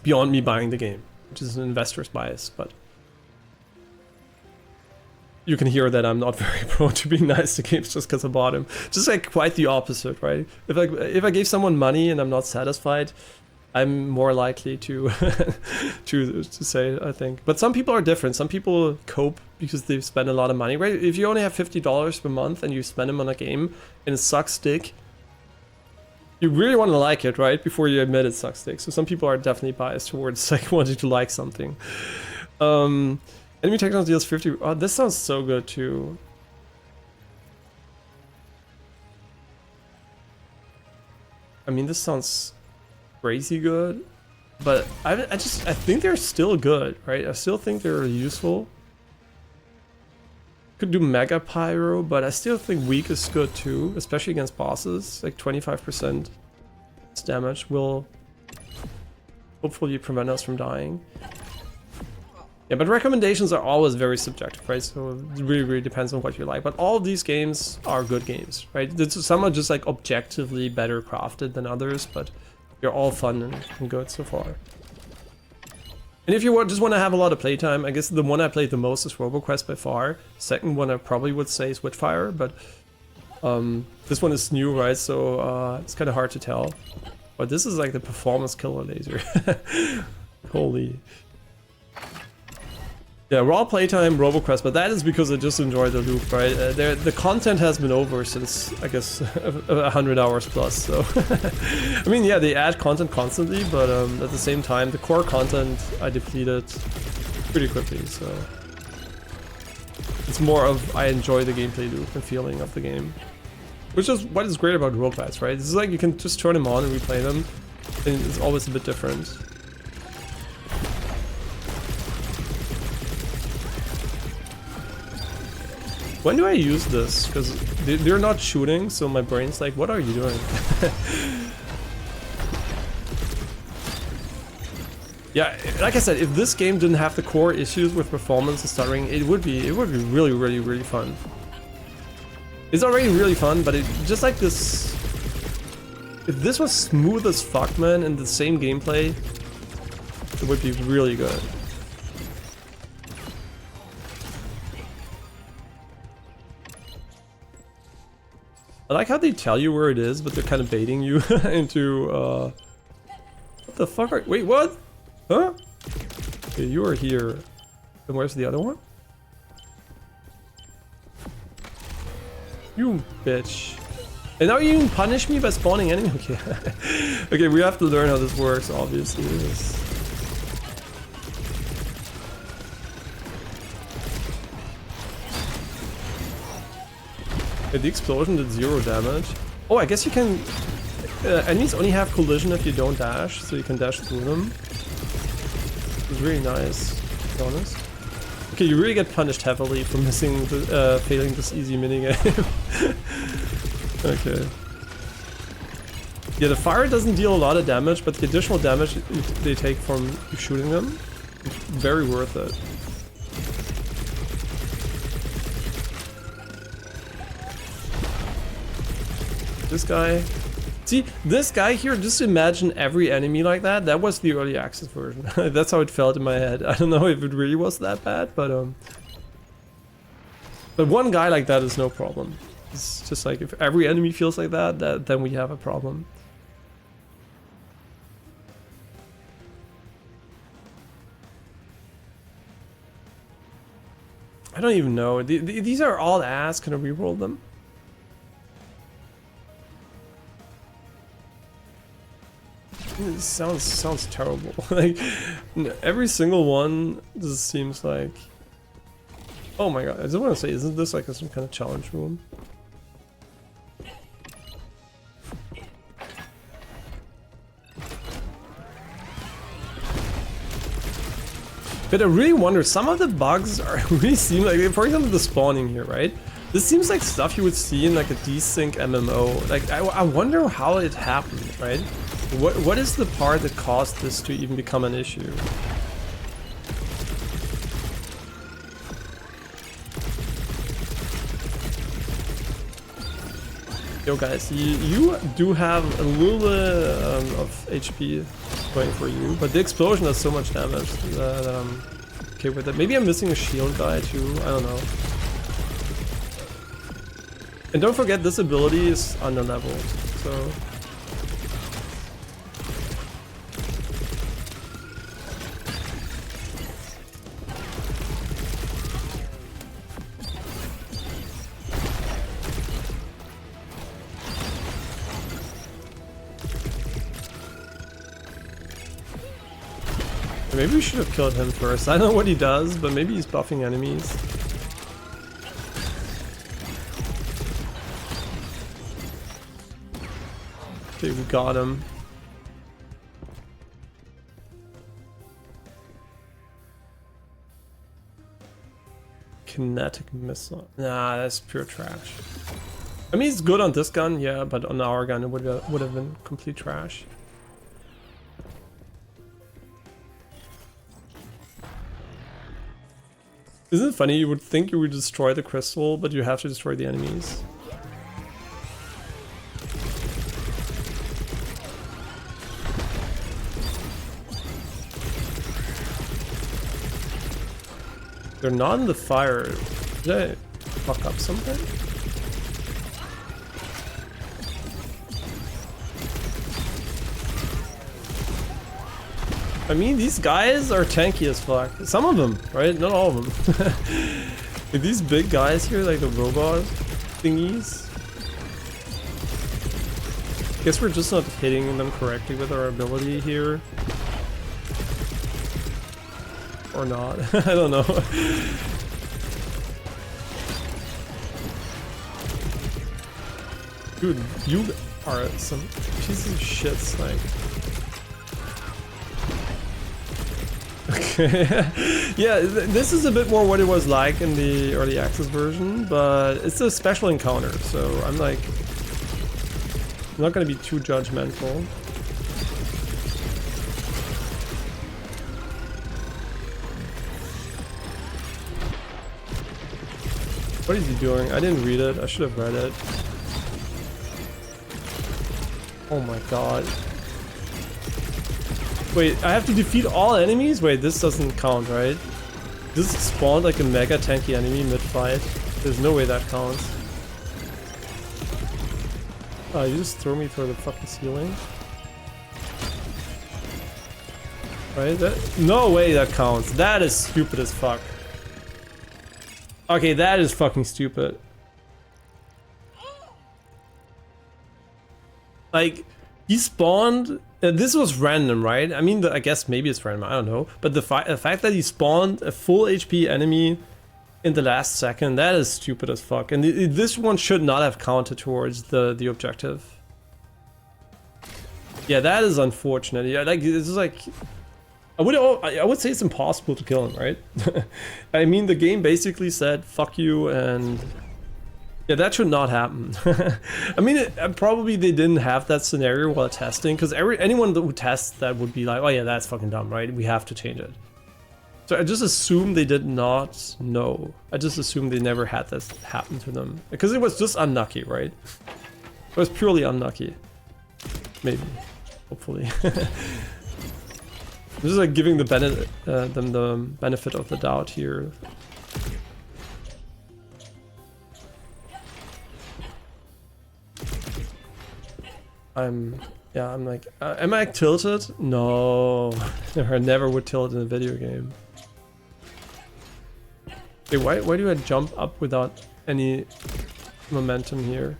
Beyond me buying the game, which is an investor's bias, but... You can hear that I'm not very prone to being nice to games just because I bought them. Just like quite the opposite, right? If I gave someone money and I'm not satisfied, I'm more likely to to say, I think. But some people are different. Some people cope because they've spent a lot of money, right? If you only have $50 per month and you spend them on a game and it sucks dick, you really want to like it, right? Before you admit it sucks dick. So some people are definitely biased towards like wanting to like something. Enemy technology deals 50. Oh, this sounds so good too. I mean, this sounds crazy good. But I think they're still good, right? I still think they're useful. Could do Mega Pyro, but I still think Weak is good too, especially against bosses. Like 25% damage will hopefully prevent us from dying. Yeah, but recommendations are always very subjective, right? So it really depends on what you like. But all of these games are good games, right? Some are just like objectively better crafted than others, but they're all fun and good so far. And if you just want to have a lot of playtime, I guess the one I played the most is RoboQuest by far. Second one I probably would say is Witchfire, but this one is new, right? So it's kind of hard to tell. But this is like the performance killer laser. Holy. Yeah, raw playtime, RoboQuest, but that is because I just enjoy the loop, right? The content has been over since, I guess, 100 hours plus, so... I mean, yeah, they add content constantly, but at the same time, the core content I depleted pretty quickly, so... It's more of, I enjoy the gameplay loop and feeling of the game. Which is what is great about roguelites, right? It's like you can just turn them on and replay them, and it's always a bit different. When do I use this? Because they're not shooting, so my brain's like, what are you doing? Yeah, like I said, if this game didn't have the core issues with performance and stuttering, it would be really fun. It's already really fun, but it just like this. If this was smooth as fuck, man, and the same gameplay, it would be really good. I like how they tell you where it is, but they're kind of baiting you into, what the fuck are... Wait, what? Huh? Okay, you are here. And where's the other one? You bitch. And now you even punish me by spawning enemy? Okay. Okay, we have to learn how this works, obviously. The explosion did 0 damage. Oh, I guess you can... enemies only have collision if you don't dash, so you can dash through them. It's really nice, to be honest. Okay, you really get punished heavily for missing the, failing this easy minigame. Okay. Yeah, the fire doesn't deal a lot of damage, but the additional damage they take from shooting them, very worth it. This guy. See, this guy here, just imagine every enemy like that. That was the early access version. That's how it felt in my head. I don't know if it really was that bad, but one guy like that is no problem. It's just like if every enemy feels like that, then we have a problem. I don't even know. These are all ass. Can I reroll them? It sounds terrible. Like every single one just seems like. Oh my god! I just want to say, isn't this like some kind of challenge room? But I really wonder. Some of the bugs are really seem like, for example, the spawning here, right? This seems like stuff you would see in like a desync MMO. Like I wonder how it happened, right? What is the part that caused this to even become an issue? Yo guys, you do have a little bit of HP going for you, but the explosion does so much damage that I'm okay with it. Maybe I'm missing a shield guy too, I don't know. And don't forget, this ability is under-leveled, so... Maybe we should have killed him first. I don't know what he does, but maybe he's buffing enemies. Okay, we got him. kinetic missile. Nah, that's pure trash. I mean, it's good on this gun, yeah, but on our gun it would have been complete trash. Isn't it funny? You would think you would destroy the crystal, but you have to destroy the enemies. They're not in the fire. Did I fuck up something? I mean, these guys are tanky as fuck. Some of them, right? Not all of them. Like these big guys here, like the robot thingies. Guess we're just not hitting them correctly with our ability here. Or not. I don't know. Dude, you are some pieces of shit, like. Okay. Yeah, this is a bit more what it was like in the early access version, but it's a special encounter, so I'm like, I'm not gonna be too judgmental. What is he doing? I didn't read it. I should have read it. Oh my god. Wait, I have to defeat all enemies? Wait, this doesn't count, right? This spawned like a mega tanky enemy mid-fight. There's no way that counts. Oh, you just throw me through the fucking ceiling? Right? No way that counts. That is stupid as fuck. Okay, that is fucking stupid. Like, he spawned... this was random, right? I mean, I guess maybe it's random, I don't know. But the fact that he spawned a full HP enemy in the last second, that is stupid as fuck. And this one should not have counted towards the objective. Yeah, that is unfortunate. Yeah, like, it's like... I would say it's impossible to kill him, right? I mean, the game basically said, fuck you, and... yeah, that should not happen. I mean, probably they didn't have that scenario while testing, because anyone who tests that would be like, oh yeah, that's fucking dumb, right? We have to change it. So I just assume they did not know. I just assume they never had this happen to them. Because it was just unlucky, right? It was purely unlucky. Maybe. Hopefully. I'm just like giving them the benefit of the doubt here. I'm like, am I tilted? No, I never would tilt in a video game. Okay, why do I jump up without any momentum here?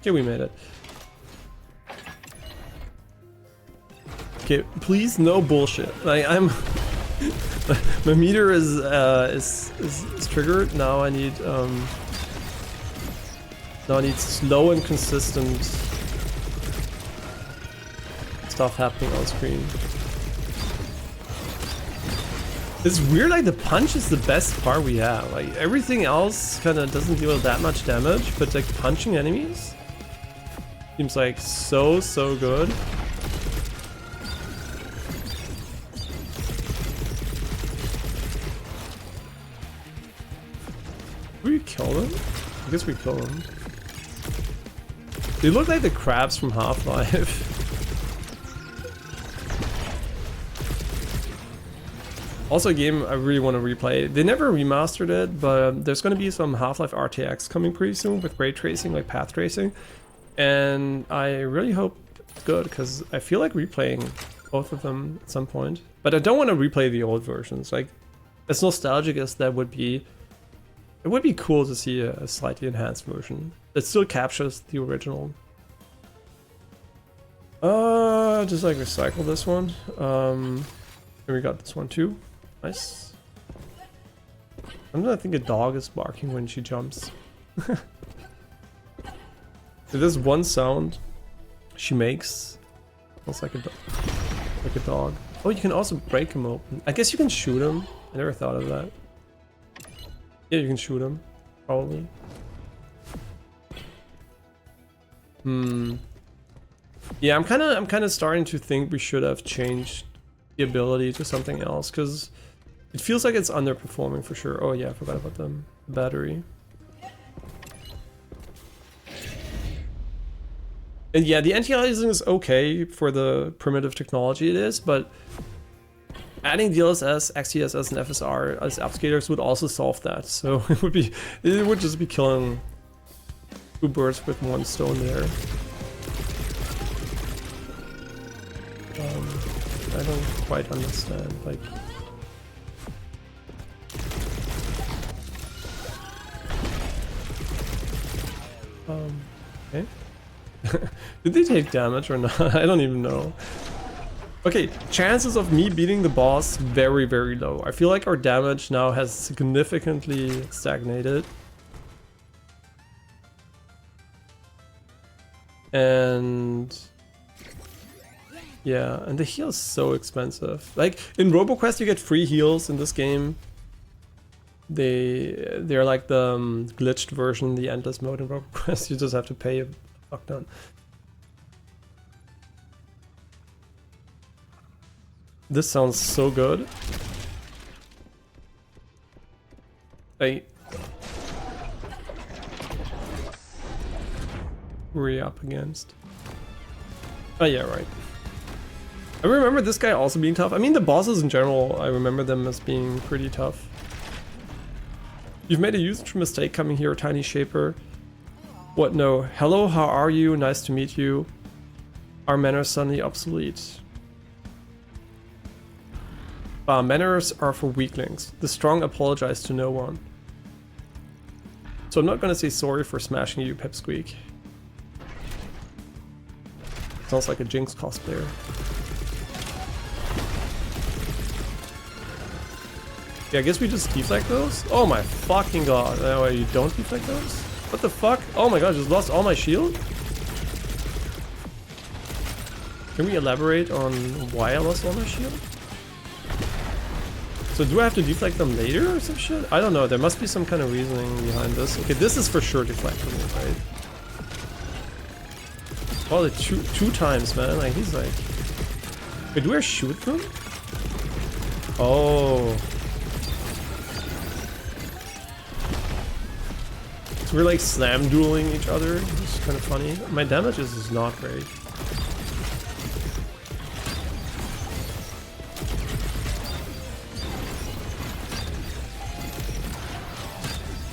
Okay, we made it. Okay, please, no bullshit. Like I'm, my meter is triggered. Now I need slow and consistent stuff happening on screen. It's weird, like the punch is the best part we have. Like everything else kind of doesn't deal that much damage, but like punching enemies seems like so good. Did we kill them? I guess we killed them. They look like the crabs from Half-Life. Also a game I really want to replay. They never remastered it, but there's going to be some Half-Life RTX coming pretty soon with ray tracing, like path tracing. And I really hope it's good, because I feel like replaying both of them at some point. But I don't want to replay the old versions. Like, as nostalgic as that would be, it would be cool to see a slightly enhanced version that still captures the original. Just like recycle this one. And we got this one too. Nice. I think a dog is barking when she jumps. There's one sound she makes. It's like a dog. Oh, you can also break him open. I guess you can shoot him. I never thought of that. Yeah, you can shoot him, probably. Yeah, I'm kind of starting to think we should have changed the ability to something else, because it feels like it's underperforming for sure. Oh yeah, I forgot about the battery. And yeah, the anti-aliasing is okay for the primitive technology it is, but adding DLSS, XeSS, and FSR as obfuscators would also solve that. So it would just be killing two birds with one stone there. I don't quite understand, like... Okay. Did they take damage or not? I don't even know. Okay, chances of me beating the boss, very, very low. I feel like our damage now has significantly stagnated. And... yeah, and the heal is so expensive. Like, in RoboQuest you get free heals in this game. They're like the glitched version, the endless mode in RoboQuest. You just have to pay a fuck ton. This sounds so good. Who are we up against? Oh yeah, right. I remember this guy also being tough. I mean, the bosses in general, I remember them as being pretty tough. You've made a huge mistake coming here, Tiny Shaper. What, no. Hello, how are you? Nice to meet you. Our manners suddenly obsolete. Manners are for weaklings. The strong apologize to no one. So I'm not gonna say sorry for smashing you, Pipsqueak. Sounds like a Jinx cosplayer. Yeah, I guess we just deflect those? Oh my fucking god. No, you don't deflect those? What the fuck? Oh my god, I just lost all my shield? Can we elaborate on why I lost all my shield? So do I have to deflect them later or some shit? I don't know, there must be some kind of reasoning behind this. Okay, this is for sure deflectable, right? Oh, the two times, man. Like, he's like... Wait, do I shoot them? Oh. So we're like slam dueling each other. It's kind of funny. My damage is not great.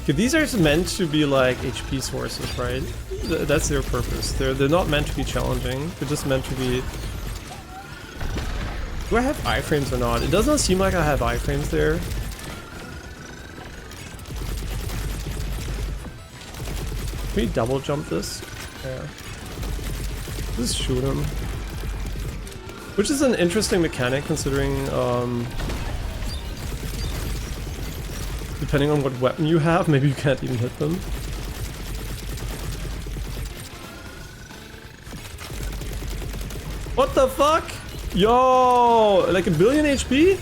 Okay, these are meant to be like HP sources, right? That's their purpose. They're not meant to be challenging. They're just meant to be... Do I have iframes or not? It does not seem like I have iframes there. Can we double jump this? Yeah. Just shoot him. Which is an interesting mechanic considering depending on what weapon you have, maybe you can't even hit them. What the fuck? Yo, like 1 billion HP?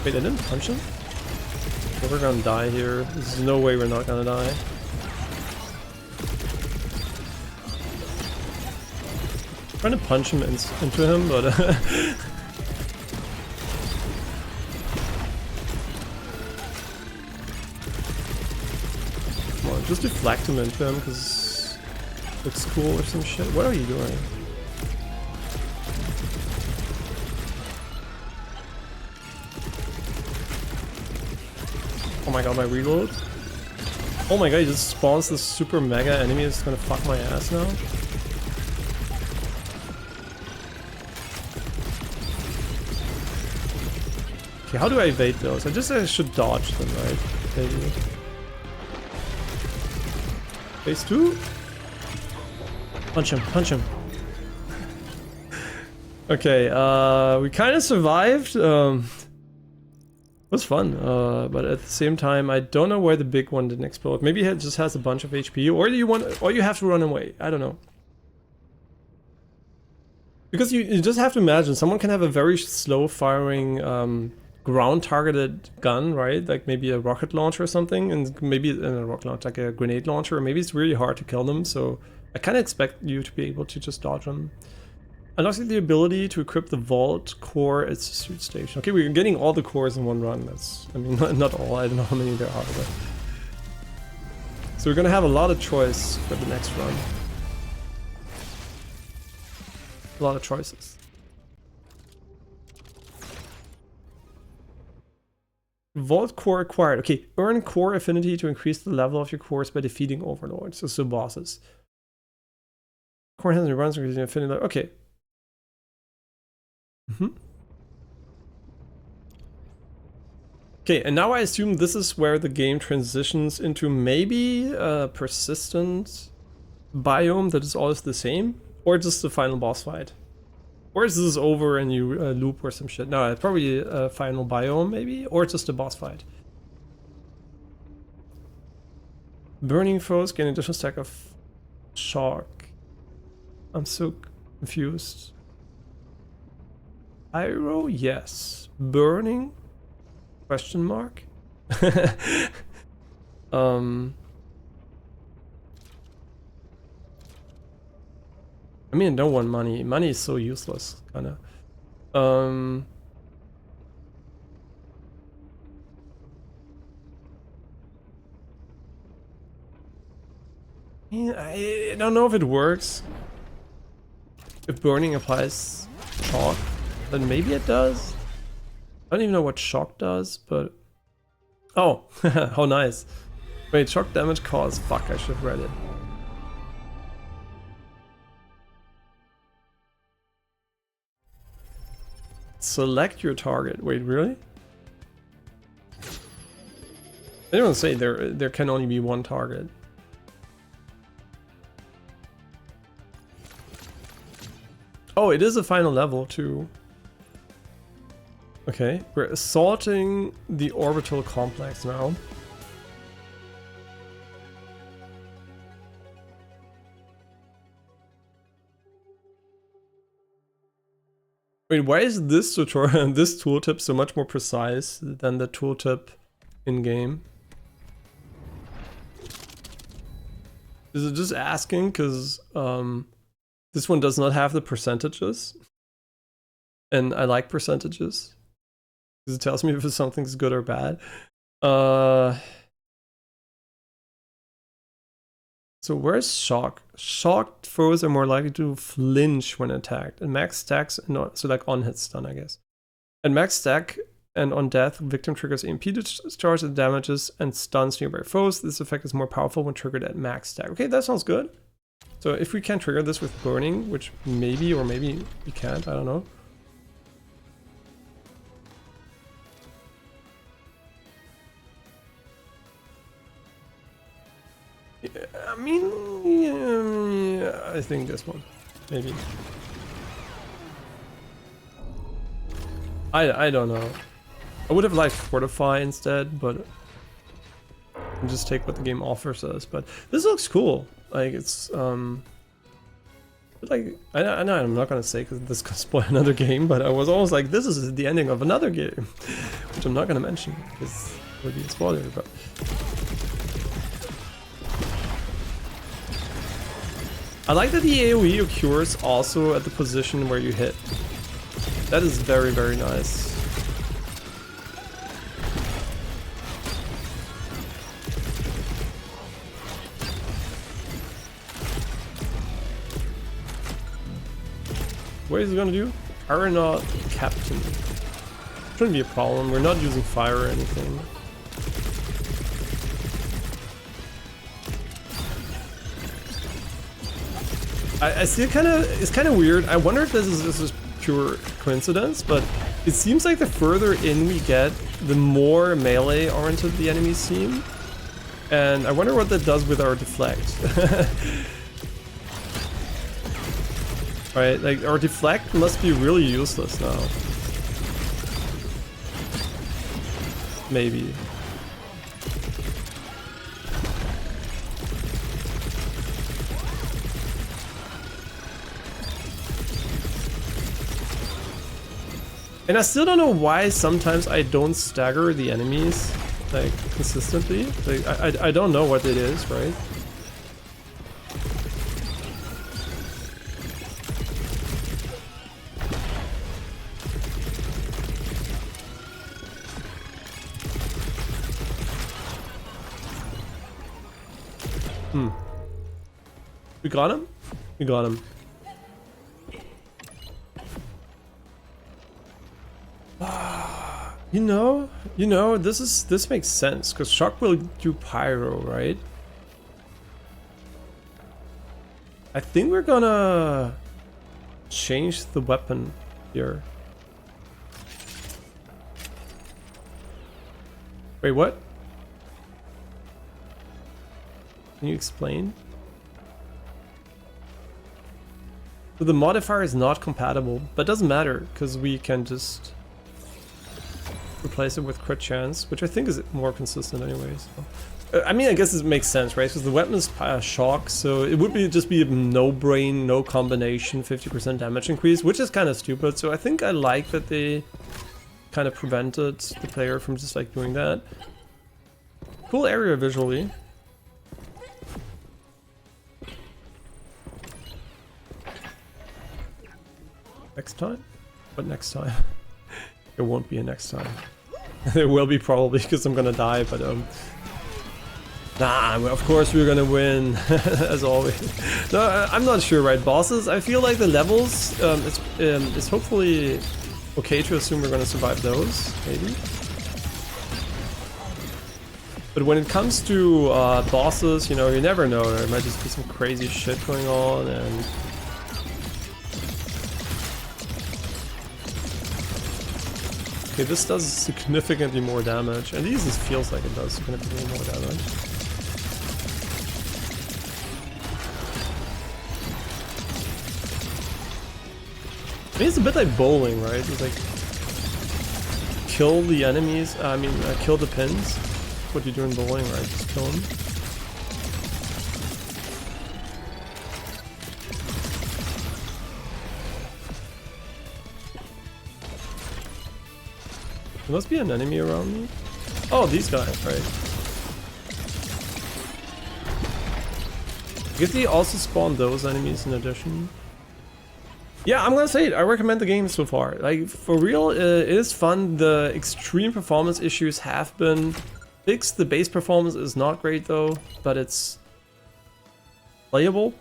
Wait, I didn't punch him? Well, we're gonna die here. There's no way we're not gonna die. I'm trying to punch him into him, but come on, just deflect him into him because it looks cool or some shit. What are you doing? Oh my god, my reload. Oh my god, he just spawns this super mega enemy that's gonna fuck my ass now. Okay, how do I evade those? I should dodge them, right? Maybe. Phase 2? Punch him, punch him. Okay, we kind of survived. It was fun, but at the same time, I don't know why the big one didn't explode. Maybe it just has a bunch of HP, or you have to run away. I don't know. Because you just have to imagine, someone can have a very slow firing ground targeted gun, right? Like maybe a rocket launcher or something, and maybe a rocket launcher, like a grenade launcher, or maybe it's really hard to kill them, so I kind of expect you to be able to just dodge them. Unlocks the ability to equip the vault core at the suit station. Okay, we're getting all the cores in one run. That's, I mean, not all, I don't know how many there are, but... So we're gonna have a lot of choice for the next run. A lot of choices. Vault core acquired. Okay, earn core affinity to increase the level of your cores by defeating overlords, so bosses. Core has runs increasing affinity. Okay. Okay, and now I assume this is where the game transitions into maybe a persistent biome that is always the same, or just the final boss fight. Or is this over and you loop or some shit? No, probably a final biome maybe, or just a boss fight. Burning foes gain an additional stack of shock. I'm so confused. Pyro, yes. Burning? Question mark? I mean, I don't want money. Money is so useless, kinda. Yeah, I don't know if it works. If burning applies shock, then maybe it does. I don't even know what shock does, but... Oh, how nice. Wait, shock damage cause? Fuck, I should have read it. Select your target. Wait, really? I didn't want to say there can only be one target. Oh, it is a final level too. Okay, we're assaulting the orbital complex now. Wait, why is this tutorial, this tooltip so much more precise than the tooltip in game? Is it just asking because this one does not have the percentages? And I like percentages because it tells me if something's good or bad. So where's shock? Shocked foes are more likely to flinch when attacked. And max stacks, and so like on hit stun, I guess. And max stack and on death, victim triggers EMP discharge that damages and stuns nearby foes. This effect is more powerful when triggered at max stack. Okay, that sounds good. So if we can trigger this with burning, which maybe or maybe we can't, I don't know. I mean, yeah, I think this one, maybe. I don't know. I would have liked Fortify instead, but I'll just take what the game offers us. But this looks cool. Like it's like I know I'm not gonna say because this could spoil another game, but I was almost like this is the ending of another game, which I'm not gonna mention because it would be a spoiler. But I like that the AoE occurs also at the position where you hit. That is very, very nice. What is it gonna do? Aeronaut Captain. Shouldn't be a problem. We're not using fire or anything. I see it it's kind of weird. I wonder if this is pure coincidence, but it seems like the further in we get, the more melee oriented the enemies seem. And I wonder what that does with our deflect. Right, like our deflect must be really useless now. Maybe. And I still don't know why sometimes I don't stagger the enemies, like, consistently. Like, I don't know what it is, right? We got him? We got him. You know, this makes sense, because Shock will do Pyro, right? I think we're gonna change the weapon here. Wait, what? Can you explain? So the modifier is not compatible, but doesn't matter, because we can just replace it with crit chance, which I think is more consistent anyways. So. I mean, I guess it makes sense, right? Because the weapon is shock, so it would just be a no-brain, no combination, 50% damage increase, which is kind of stupid. So I think I like that they kind of prevented the player from just like doing that. Cool area visually. Next time? What next time? There won't be a next time. There will be probably, because I'm gonna die, but nah, of course we're gonna win, as always. No, I'm not sure, right? Bosses, I feel like the levels, it's hopefully okay to assume we're gonna survive those, maybe. But when it comes to bosses, you know, you never know. There might just be some crazy shit going on, and okay, this does significantly more damage, and this feels like it does significantly more damage. I mean, it's a bit like bowling, right? It's like kill the enemies. Kill the pins. What you do in bowling, right? Just kill them. There must be an enemy around me. Oh, these guys, right. I guess they also spawn those enemies in addition. Yeah, I'm gonna say it. I recommend the game so far. Like, for real, it is fun. The extreme performance issues have been fixed. The base performance is not great though, but it's playable.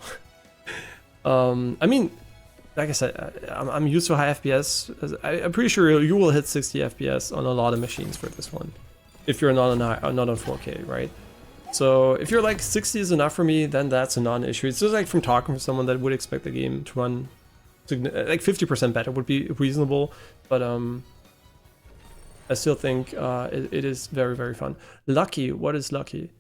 I mean, like I said, I'm used to high FPS. I'm pretty sure you will hit 60 FPS on a lot of machines for this one, if you're not on 4K, right? So if you're like 60 is enough for me, then that's a non-issue. It's just like from talking to someone that would expect the game to run like 50% better would be reasonable, but I still think it is very, very fun. Lucky, what is lucky?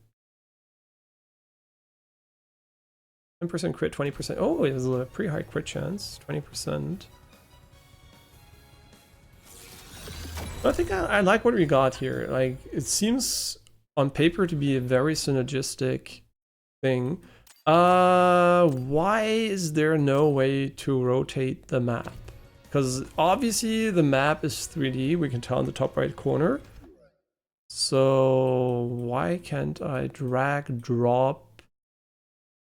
10% crit, 20%. Oh, it has a pretty high crit chance, 20%. I think I like what we got here. Like, it seems on paper to be a very synergistic thing. Why is there no way to rotate the map? Because obviously the map is 3D, we can tell in the top right corner. So why can't I drag, drop,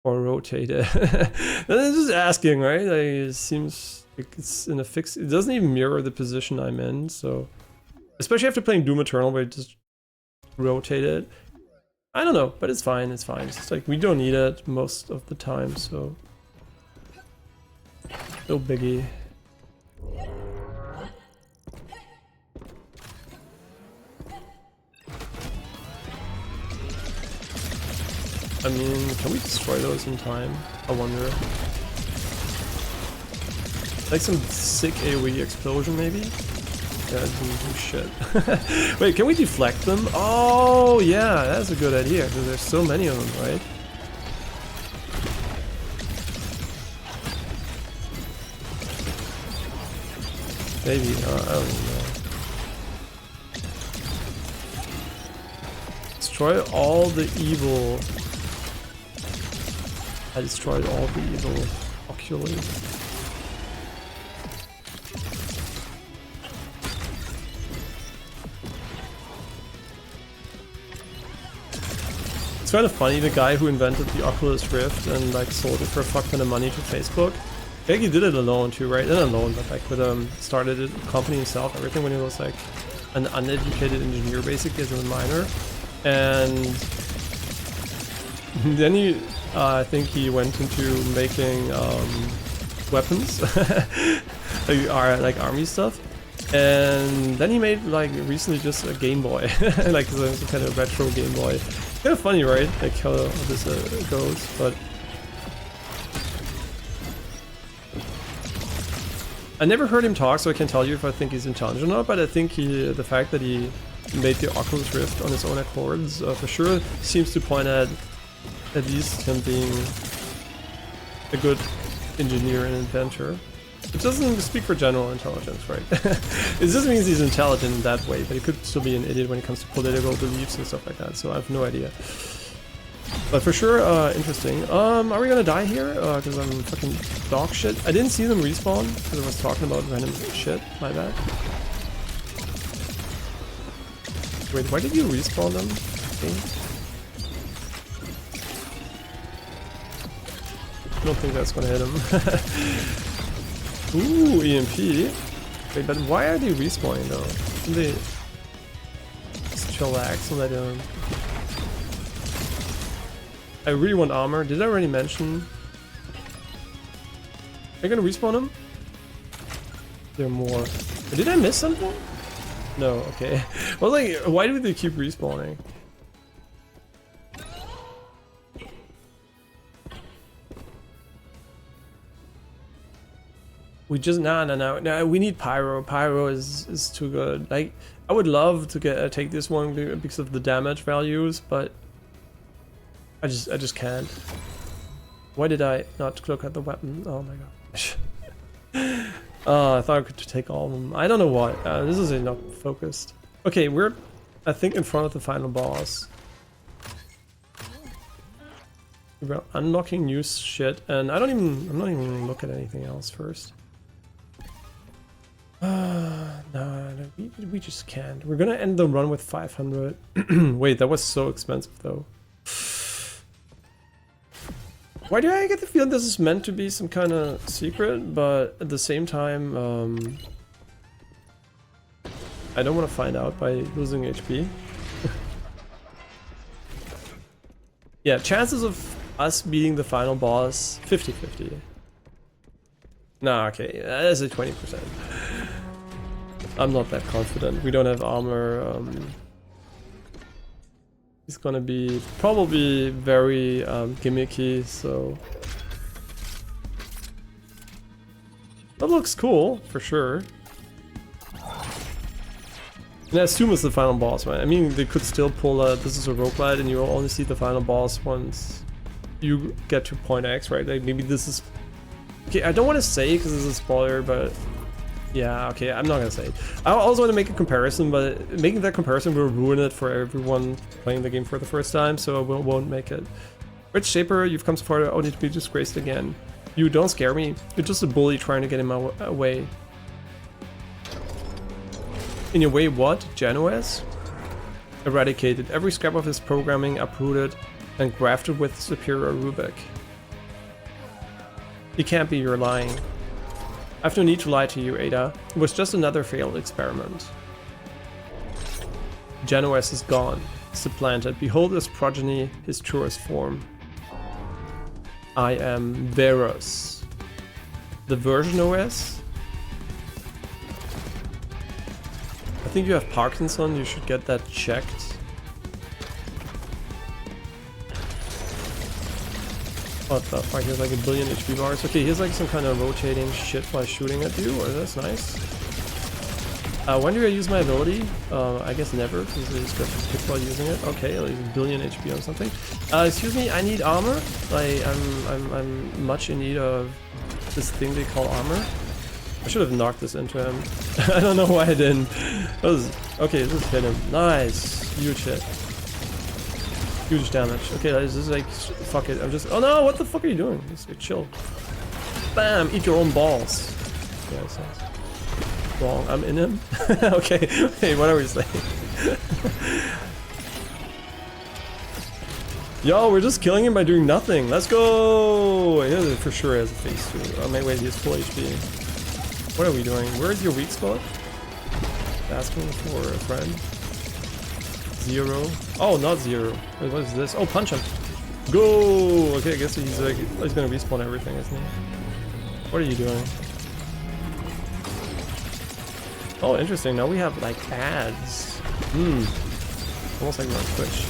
or rotate it? I'm just asking, right? Like, it seems like it's in a fixed... It doesn't even mirror the position I'm in, so... Especially after playing Doom Eternal, where it just rotate it. I don't know, but it's fine, it's fine. It's like, we don't need it most of the time, so... No biggie. I mean, can we destroy those in time? I wonder. Like some sick AoE explosion, maybe? Yeah, do shit. Wait, can we deflect them? Oh, yeah, that's a good idea, because there's so many of them, right? Maybe, I don't even know. Destroy all the evil. I destroyed all the evil oculi. It's kind of funny, the guy who invented the Oculus Rift and like sold it for a fuck ton of money to Facebook. I think he did it alone too, right? Not alone, but like with started a company himself, everything, when he was like an uneducated engineer basically as a minor. And then he, I think he went into making weapons, like army stuff. And then he made like recently just a Game Boy, like some kind of retro Game Boy. Kind of funny, right? Like how this goes, but I never heard him talk, so I can't tell you if I think he's intelligent or not. But I think the fact that he made the Oculus Rift on his own accords for sure seems to point at least him being a good engineer and inventor. Which doesn't speak for general intelligence, right? It just means he's intelligent in that way, but he could still be an idiot when it comes to political beliefs and stuff like that, so I have no idea. But for sure, interesting. Are we gonna die here? Because I'm fucking dog shit. I didn't see them respawn, because I was talking about random shit. My bad. Wait, why did you respawn them? Okay. I don't think that's gonna hit him. Ooh, EMP. Wait, but why are they respawning though? Shouldn't they just chillax and let him... I really want armor. Did I already mention? Are you gonna respawn him? There are more. Did I miss something? No, okay. Well, like, why do they keep respawning? We just no. We need pyro. Pyro is too good. Like, I would love to take this one because of the damage values, but I just can't. Why did I not look at the weapon? Oh my gosh. I thought I could take all of them. I don't know why. This is not focused. Okay, we're I think in front of the final boss. We're unlocking new shit, and I'm not even gonna look at anything else first. No, we just can't. We're gonna end the run with 500. Wait, that was so expensive though. Why do I get the feeling this is meant to be some kind of secret, but at the same time, I don't want to find out by losing HP. Yeah, chances of us beating the final boss, 50-50. Nah, okay, that's a 20%. I'm not that confident. We don't have armor. It's gonna be probably very gimmicky, so... That looks cool, for sure. And I assume it's the final boss, right? I mean, they could still pull a... This is a roguelite, and you'll only see the final boss once you get to point X, right? Like, maybe this is... Okay, I don't want to say because it's a spoiler, but... Yeah, okay, I'm not gonna say it. I also want to make a comparison, but making that comparison will ruin it for everyone playing the game for the first time, so I won't make it. Rich Shaper, you've come so far to only to be disgraced again. You don't scare me. You're just a bully trying to get in my way. In your way, what? Genoese? Eradicated. Every scrap of his programming uprooted and grafted with superior Rubik. It can't be, you're lying. I have no need to lie to you, Ada. It was just another failed experiment. Genoese is gone, supplanted. Behold his progeny, his truest form. I am Veros. The version OS? I think you have Parkinson, you should get that checked. What the fuck, he has like a billion HP bars. Okay, here's like some kind of rotating shit while shooting at you. Oh, that's nice. When do I use my ability? I guess never, because I just got hit while using it. Okay, like a billion HP on something. Excuse me, I need armor. Like, I'm much in need of this thing they call armor. I should have knocked this into him. I don't know why I didn't. Okay, let's hit him. Nice. Huge hit. Huge damage. Okay, this is like, fuck it. I'm just, oh no, what the fuck are you doing? Just like, chill. Bam, eat your own balls. Yeah, that sounds wrong. I'm in him? Okay, hey, what are we saying? Yo, we're just killing him by doing nothing. Let's go! He for sure has a phase 2. Oh, wait, he has full HP. What are we doing? Where is your weak spot? Asking for a friend. 0. Oh, not 0. Wait, what is this? Oh, punch him. Go! Okay, I guess he's like, he's gonna respawn everything, isn't he? What are you doing? Oh, interesting. Now we have like ads. Almost like we're on Twitch.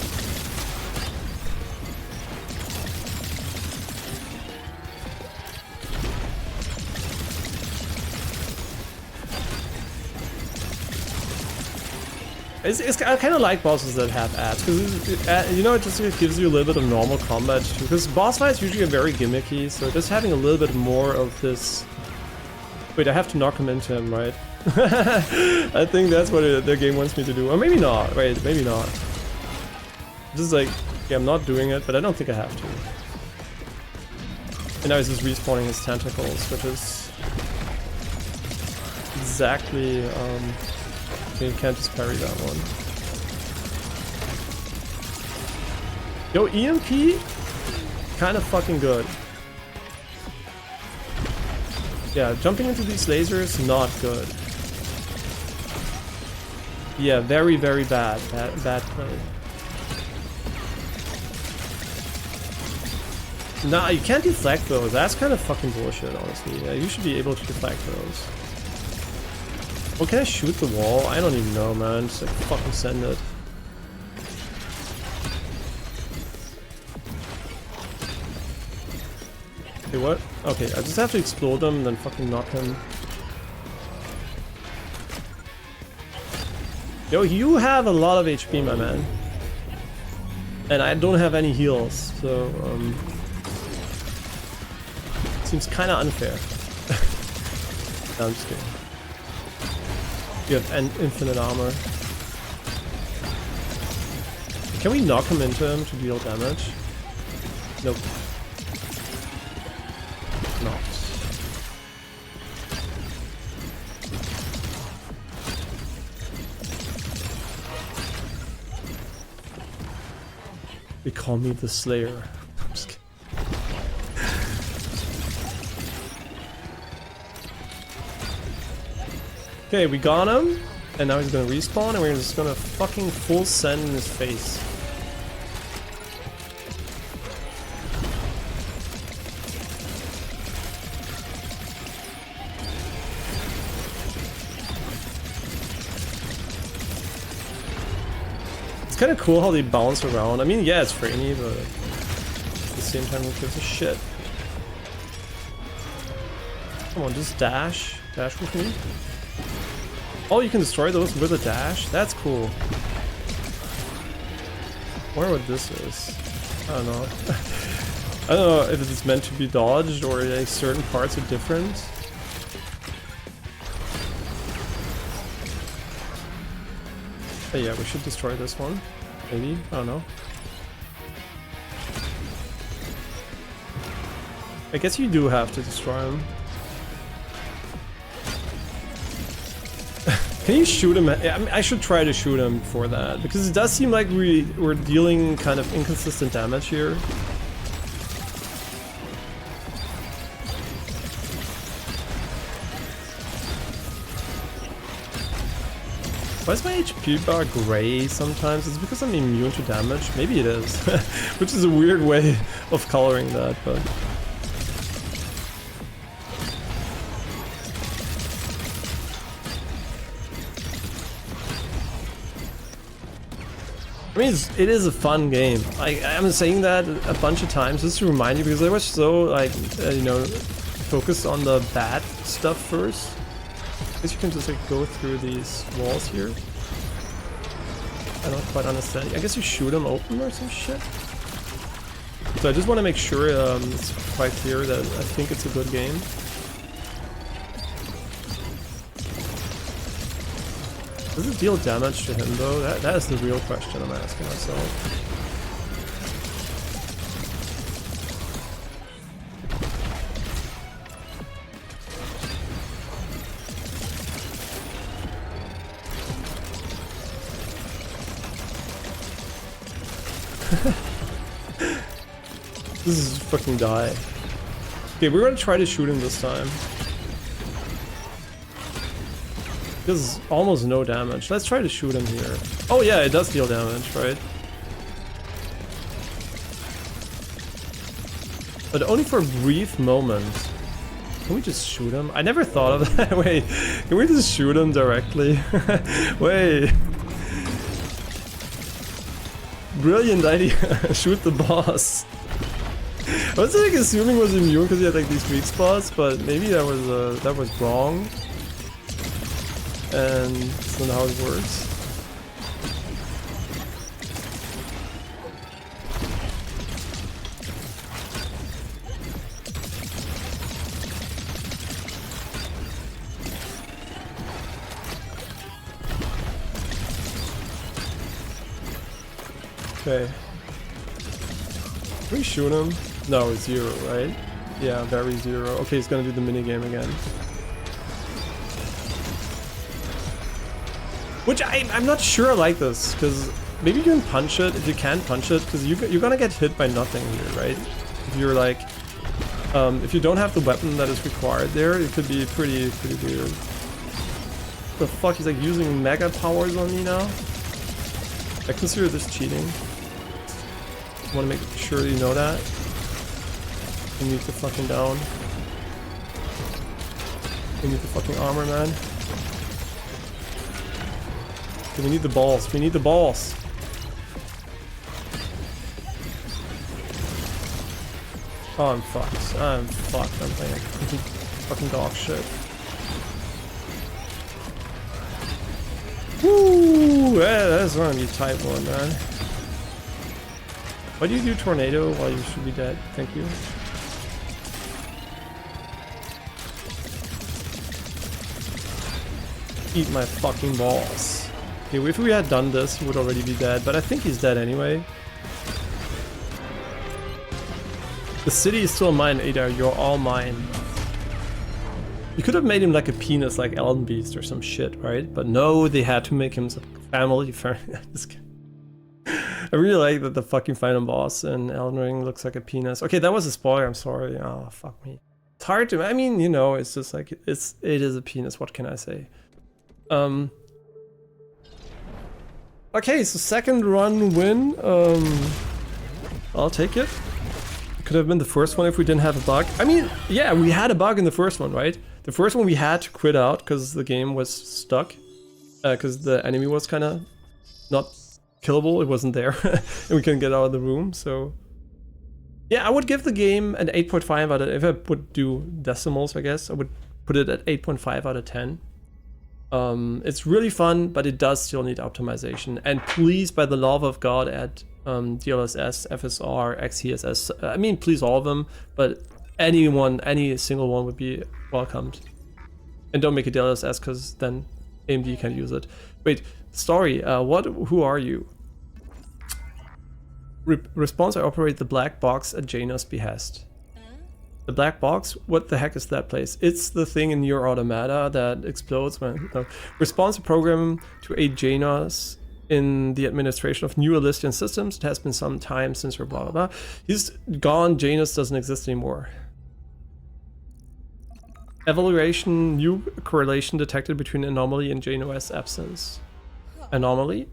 I kind of like bosses that have ads, because you know, it just gives you a little bit of normal combat too. Because boss fights usually are very gimmicky, so just having a little bit more of this. Wait, I have to knock him into him, right? I think that's what the game wants me to do, or maybe not. Wait, maybe not. Just like, yeah, I'm not doing it, but I don't think I have to. And now he's just respawning his tentacles, which is exactly. You can't just parry that one. Yo, EMP? Kind of fucking good. Yeah, jumping into these lasers, not good. Yeah, very, very bad. Bad play. Nah, you can't deflect those. That's kind of fucking bullshit, honestly. Yeah, you should be able to deflect those. Oh, can I shoot the wall? I don't even know, man. Just like fucking send it. Okay, what? Okay, I just have to explode them and then fucking knock him. Yo, you have a lot of HP, my man. And I don't have any heals, so seems kind of unfair. No, I'm just kidding. You have infinite armor. Can we knock him into him to deal damage? Nope. Not. They call me the Slayer. I'm just kidding. Okay, we got him, and now he's gonna respawn, and we're just gonna fucking full send in his face. It's kind of cool how they bounce around. I mean, yeah, it's framey, but at the same time, who gives a shit? Come on, just dash. Dash with me. Oh, you can destroy those with a dash? That's cool. I wonder what this is. I don't know. I don't know if it's meant to be dodged or like certain parts are different. But yeah, we should destroy this one. Maybe? I don't know. I guess you do have to destroy him. Can you shoot him? I should try to shoot him for that, because it does seem like we're dealing kind of inconsistent damage here. Why is my HP bar gray sometimes? It's because I'm immune to damage. Maybe it is. Which is a weird way of coloring that, but... I mean, it is a fun game. I'm saying that a bunch of times just to remind you, because I was so, like, you know, focused on the bad stuff first. I guess you can just, like, go through these walls here. I don't quite understand. I guess you shoot them open or some shit. So I just want to make sure it's quite clear that I think it's a good game. Does it deal damage to him though? That is the real question I'm asking myself. This is fucking die. Okay, we're gonna try to shoot him this time. Does almost no damage. Let's try to shoot him here. Oh yeah, it does deal damage, right? But only for a brief moment. Can we just shoot him? I never thought of that. Wait, can we just shoot him directly? Wait. Brilliant idea. Shoot the boss. I was like assuming he was immune because he had like these weak spots, but maybe that was wrong. And that's not how it works. Okay. Can we shoot him? No, it's 0, right? Yeah, very 0. Okay, he's gonna do the minigame again. Which I'm not sure I like this, because maybe you can punch it if you can't punch it, because you're gonna get hit by nothing here, right? If you're like, if you don't have the weapon that is required there, it could be pretty weird. The fuck, he's like using mega powers on me now? I consider this cheating. I want to make sure you know that. You need the fucking down. You need the fucking armor, man. We need the balls. We need the balls. Oh, I'm fucked. I'm fucked. I'm playing fucking dog shit. Woo! Yeah, that's gonna be a tight one, man. Why do you do tornado while you should be dead? Thank you. Eat my fucking balls. Okay, if we had done this, he would already be dead, but I think he's dead anyway. The city is still mine, Ada. You're all mine. You could have made him like a penis, like Elden Beast or some shit, right? But no, they had to make him family friendly. I really like that the fucking final boss in Elden Ring looks like a penis. Okay, that was a spoiler. I'm sorry. Oh, fuck me. It's hard to. I mean, you know, it's just like it is a penis. What can I say? Okay, so second run win. I'll take it. Could have been the first one if we didn't have a bug. I mean, yeah, we had a bug in the first one, right? The first one we had to quit out because the game was stuck. Because the enemy was kind of not killable. It wasn't there. And we couldn't get out of the room, so... Yeah, I would give the game an 8.5 out of... If I would do decimals, I guess, I would put it at 8.5 out of 10. It's really fun, but it does still need optimization. And please, by the love of God, add DLSS, FSR, XeSS. I mean, please all of them, but any single one would be welcomed. And don't make it DLSS, because then AMD can use it. Wait, story. Who are you? Response: I operate the black box at Jaina's behest. The black box? What the heck is that place? It's the thing in your automata that explodes when... No. Response: a program to aid Jaina's in the administration of new Elysian systems. It has been some time since her blah blah blah. He's gone. Janus doesn't exist anymore. Evaluation: new correlation detected between anomaly and JNOS absence. Anomaly?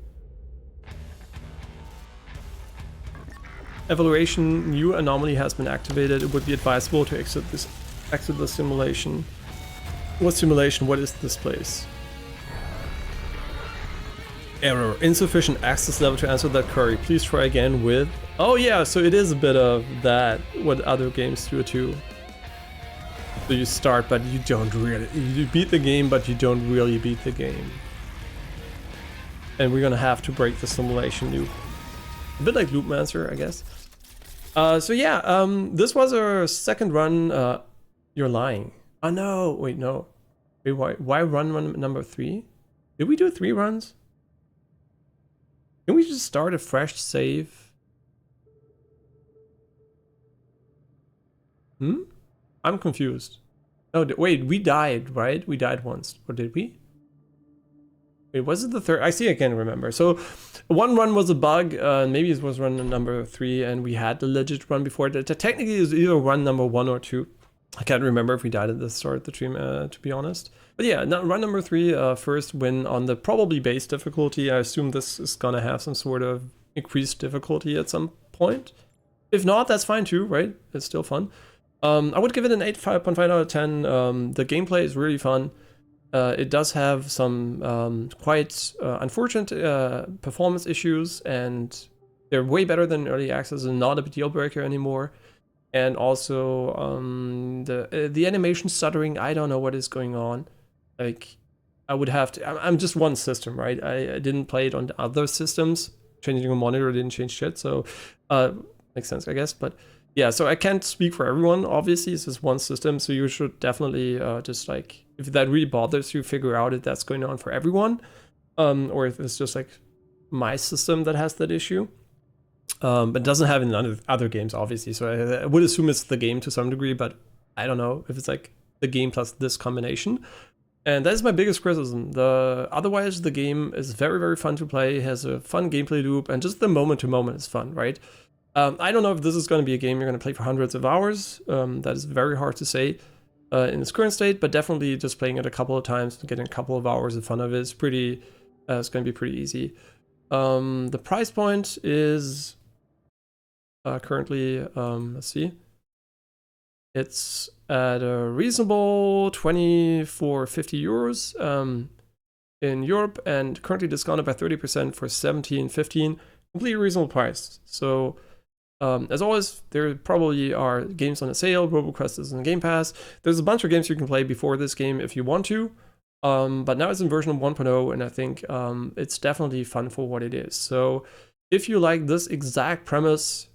Evaluation: new anomaly has been activated. It would be advisable to exit the simulation. What simulation? What is this place? Error. Insufficient access level to answer that query. Please try again with... Oh yeah, so it is a bit of that, what other games do too. So you start, but you don't really... You beat the game, but you don't really beat the game. And we're gonna have to break the simulation loop. A bit like Loopmancer, I guess. So yeah, this was our second run. You're lying. Oh no, wait, no. Wait, why run number 3? Did we do 3 runs? Can we just start a fresh save? I'm confused. Oh, wait, we died, right? We died once. Or did we? Wait, was it the third? I see, I can't remember. So one run was a bug, maybe it was run number 3, and we had the legit run before. Technically, it was either run number 1 or 2. I can't remember if we died at the start of the stream, to be honest. But yeah, run number 3, first win on the probably base difficulty. I assume this is gonna have some sort of increased difficulty at some point. If not, that's fine too, right? It's still fun. I would give it an 8.5 out of 10. The gameplay is really fun. It does have some quite unfortunate performance issues, and they're way better than early access and not a deal breaker anymore. And also the animation stuttering, I don't know what is going on. Like, I would have to, I'm just one system, right? I didn't play it on other systems. Changing a monitor didn't change shit, so makes sense, I guess. But yeah, so I can't speak for everyone, obviously. It's just one system, so you should definitely just like, if that really bothers you, figure out if that's going on for everyone, or if it's just like my system that has that issue. But it doesn't have in other games, obviously, so I would assume it's the game to some degree, but I don't know if it's like the game plus this combination. And that is my biggest criticism. Otherwise, the game is very, very fun to play, has a fun gameplay loop, and just the moment-to-moment is fun, right? I don't know if this is going to be a game you're going to play for hundreds of hours. That is very hard to say in its current state, but definitely just playing it a couple of times and getting a couple of hours of fun of it is pretty, it's going to be pretty easy. The price point is currently, let's see, it's at a reasonable 24.50 euros in Europe, and currently discounted by 30% for 17.15. Completely reasonable price. So as always, there probably are games on a sale. RoboQuest is in Game Pass. There's a bunch of games you can play before this game if you want to, but now it's in version 1.0, and I think it's definitely fun for what it is. So if you like this exact premise,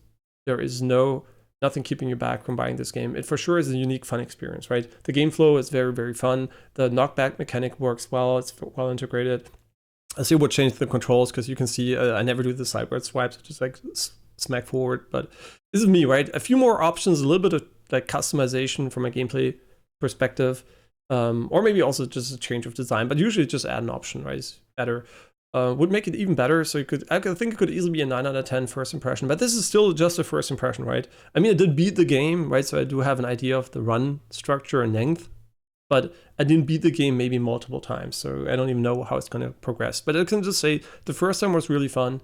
there is nothing keeping you back from buying this game. It for sure is a unique, fun experience, right? The game flow is very, very fun. The knockback mechanic works well. It's well integrated. I see what changed the controls, because you can see I never do the sideward swipes, just like smack forward. But this is me, right? A few more options, a little bit of like customization from a gameplay perspective, or maybe also just a change of design. But usually just add an option, right? It's better. Would make it even better. So I think it could easily be a 9 out of 10 first impression, but this is still just a first impression, right? I mean, I did beat the game, right? So I do have an idea of the run structure and length, but I didn't beat the game maybe multiple times, so I don't even know how it's going to progress. But I can just say the first time was really fun,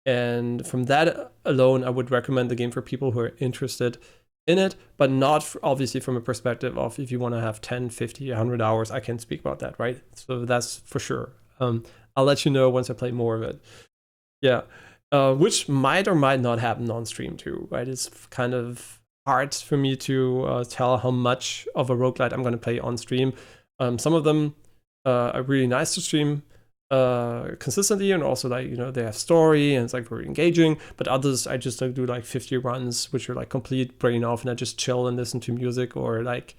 and from that alone, I would recommend the game for people who are interested in it, but not obviously from a perspective of if you want to have 10, 50, 100 hours. I can't speak about that, right? So that's for sure. I'll let you know once I play more of it. Yeah, which might or might not happen on stream too, right? It's kind of hard for me to tell how much of a roguelite I'm going to play on stream. Some of them are really nice to stream consistently, and also like, you know, they have story and it's like very engaging, but others I just like do like 50 runs, which are like complete brain off, and I just chill and listen to music, or like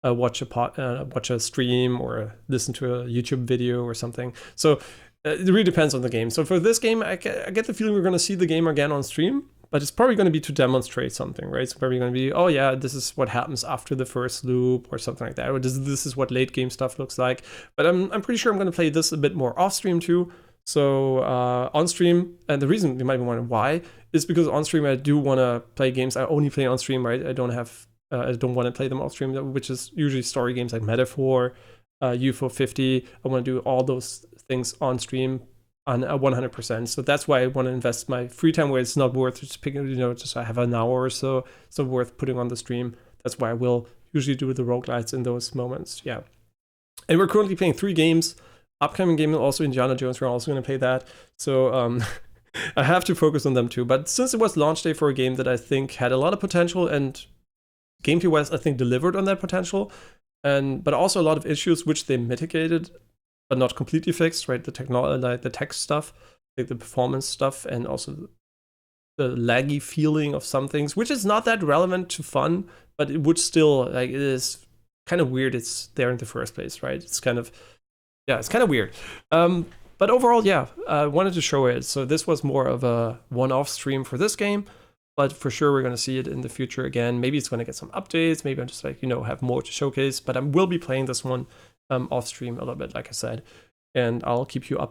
watch a stream, or listen to a YouTube video or something. So it really depends on the game. So for this game, I get the feeling we're going to see the game again on stream, but it's probably going to be to demonstrate something, right? It's probably going to be, oh yeah, this is what happens after the first loop or something like that, or this is what late game stuff looks like. But I'm pretty sure I'm going to play this a bit more off stream too. So on stream, and the reason you might be wondering why is because on stream I do want to play games I only play on stream, right? I don't want to play them off stream, which is usually story games like Metaphor, UFO 50. I want to do all those things on stream on 100%. So that's why I want to invest my free time where it's not worth just picking, you know, just I have an hour or so, it's not worth putting on the stream. That's why I will usually do the roguelites in those moments. Yeah. And we're currently playing 3 games. Upcoming game also Indiana Jones. We're also going to play that. So I have to focus on them too. But since it was launch day for a game that I think had a lot of potential, and Gameplay West I think delivered on that potential, but also a lot of issues which they mitigated, but not completely fixed, right? The technology, like the tech stuff, like the performance stuff, and also the laggy feeling of some things, which is not that relevant to fun, but it would still, like, it is kind of weird it's there in the first place, right? It's kind of, yeah, it's kind of weird. But overall, yeah, I wanted to show it. So this was more of a one-off stream for this game, but for sure we're going to see it in the future again. Maybe it's going to get some updates. Maybe I'm just like, you know, have more to showcase, but I will be playing this one off stream a little bit, like I said, and I'll keep you updated.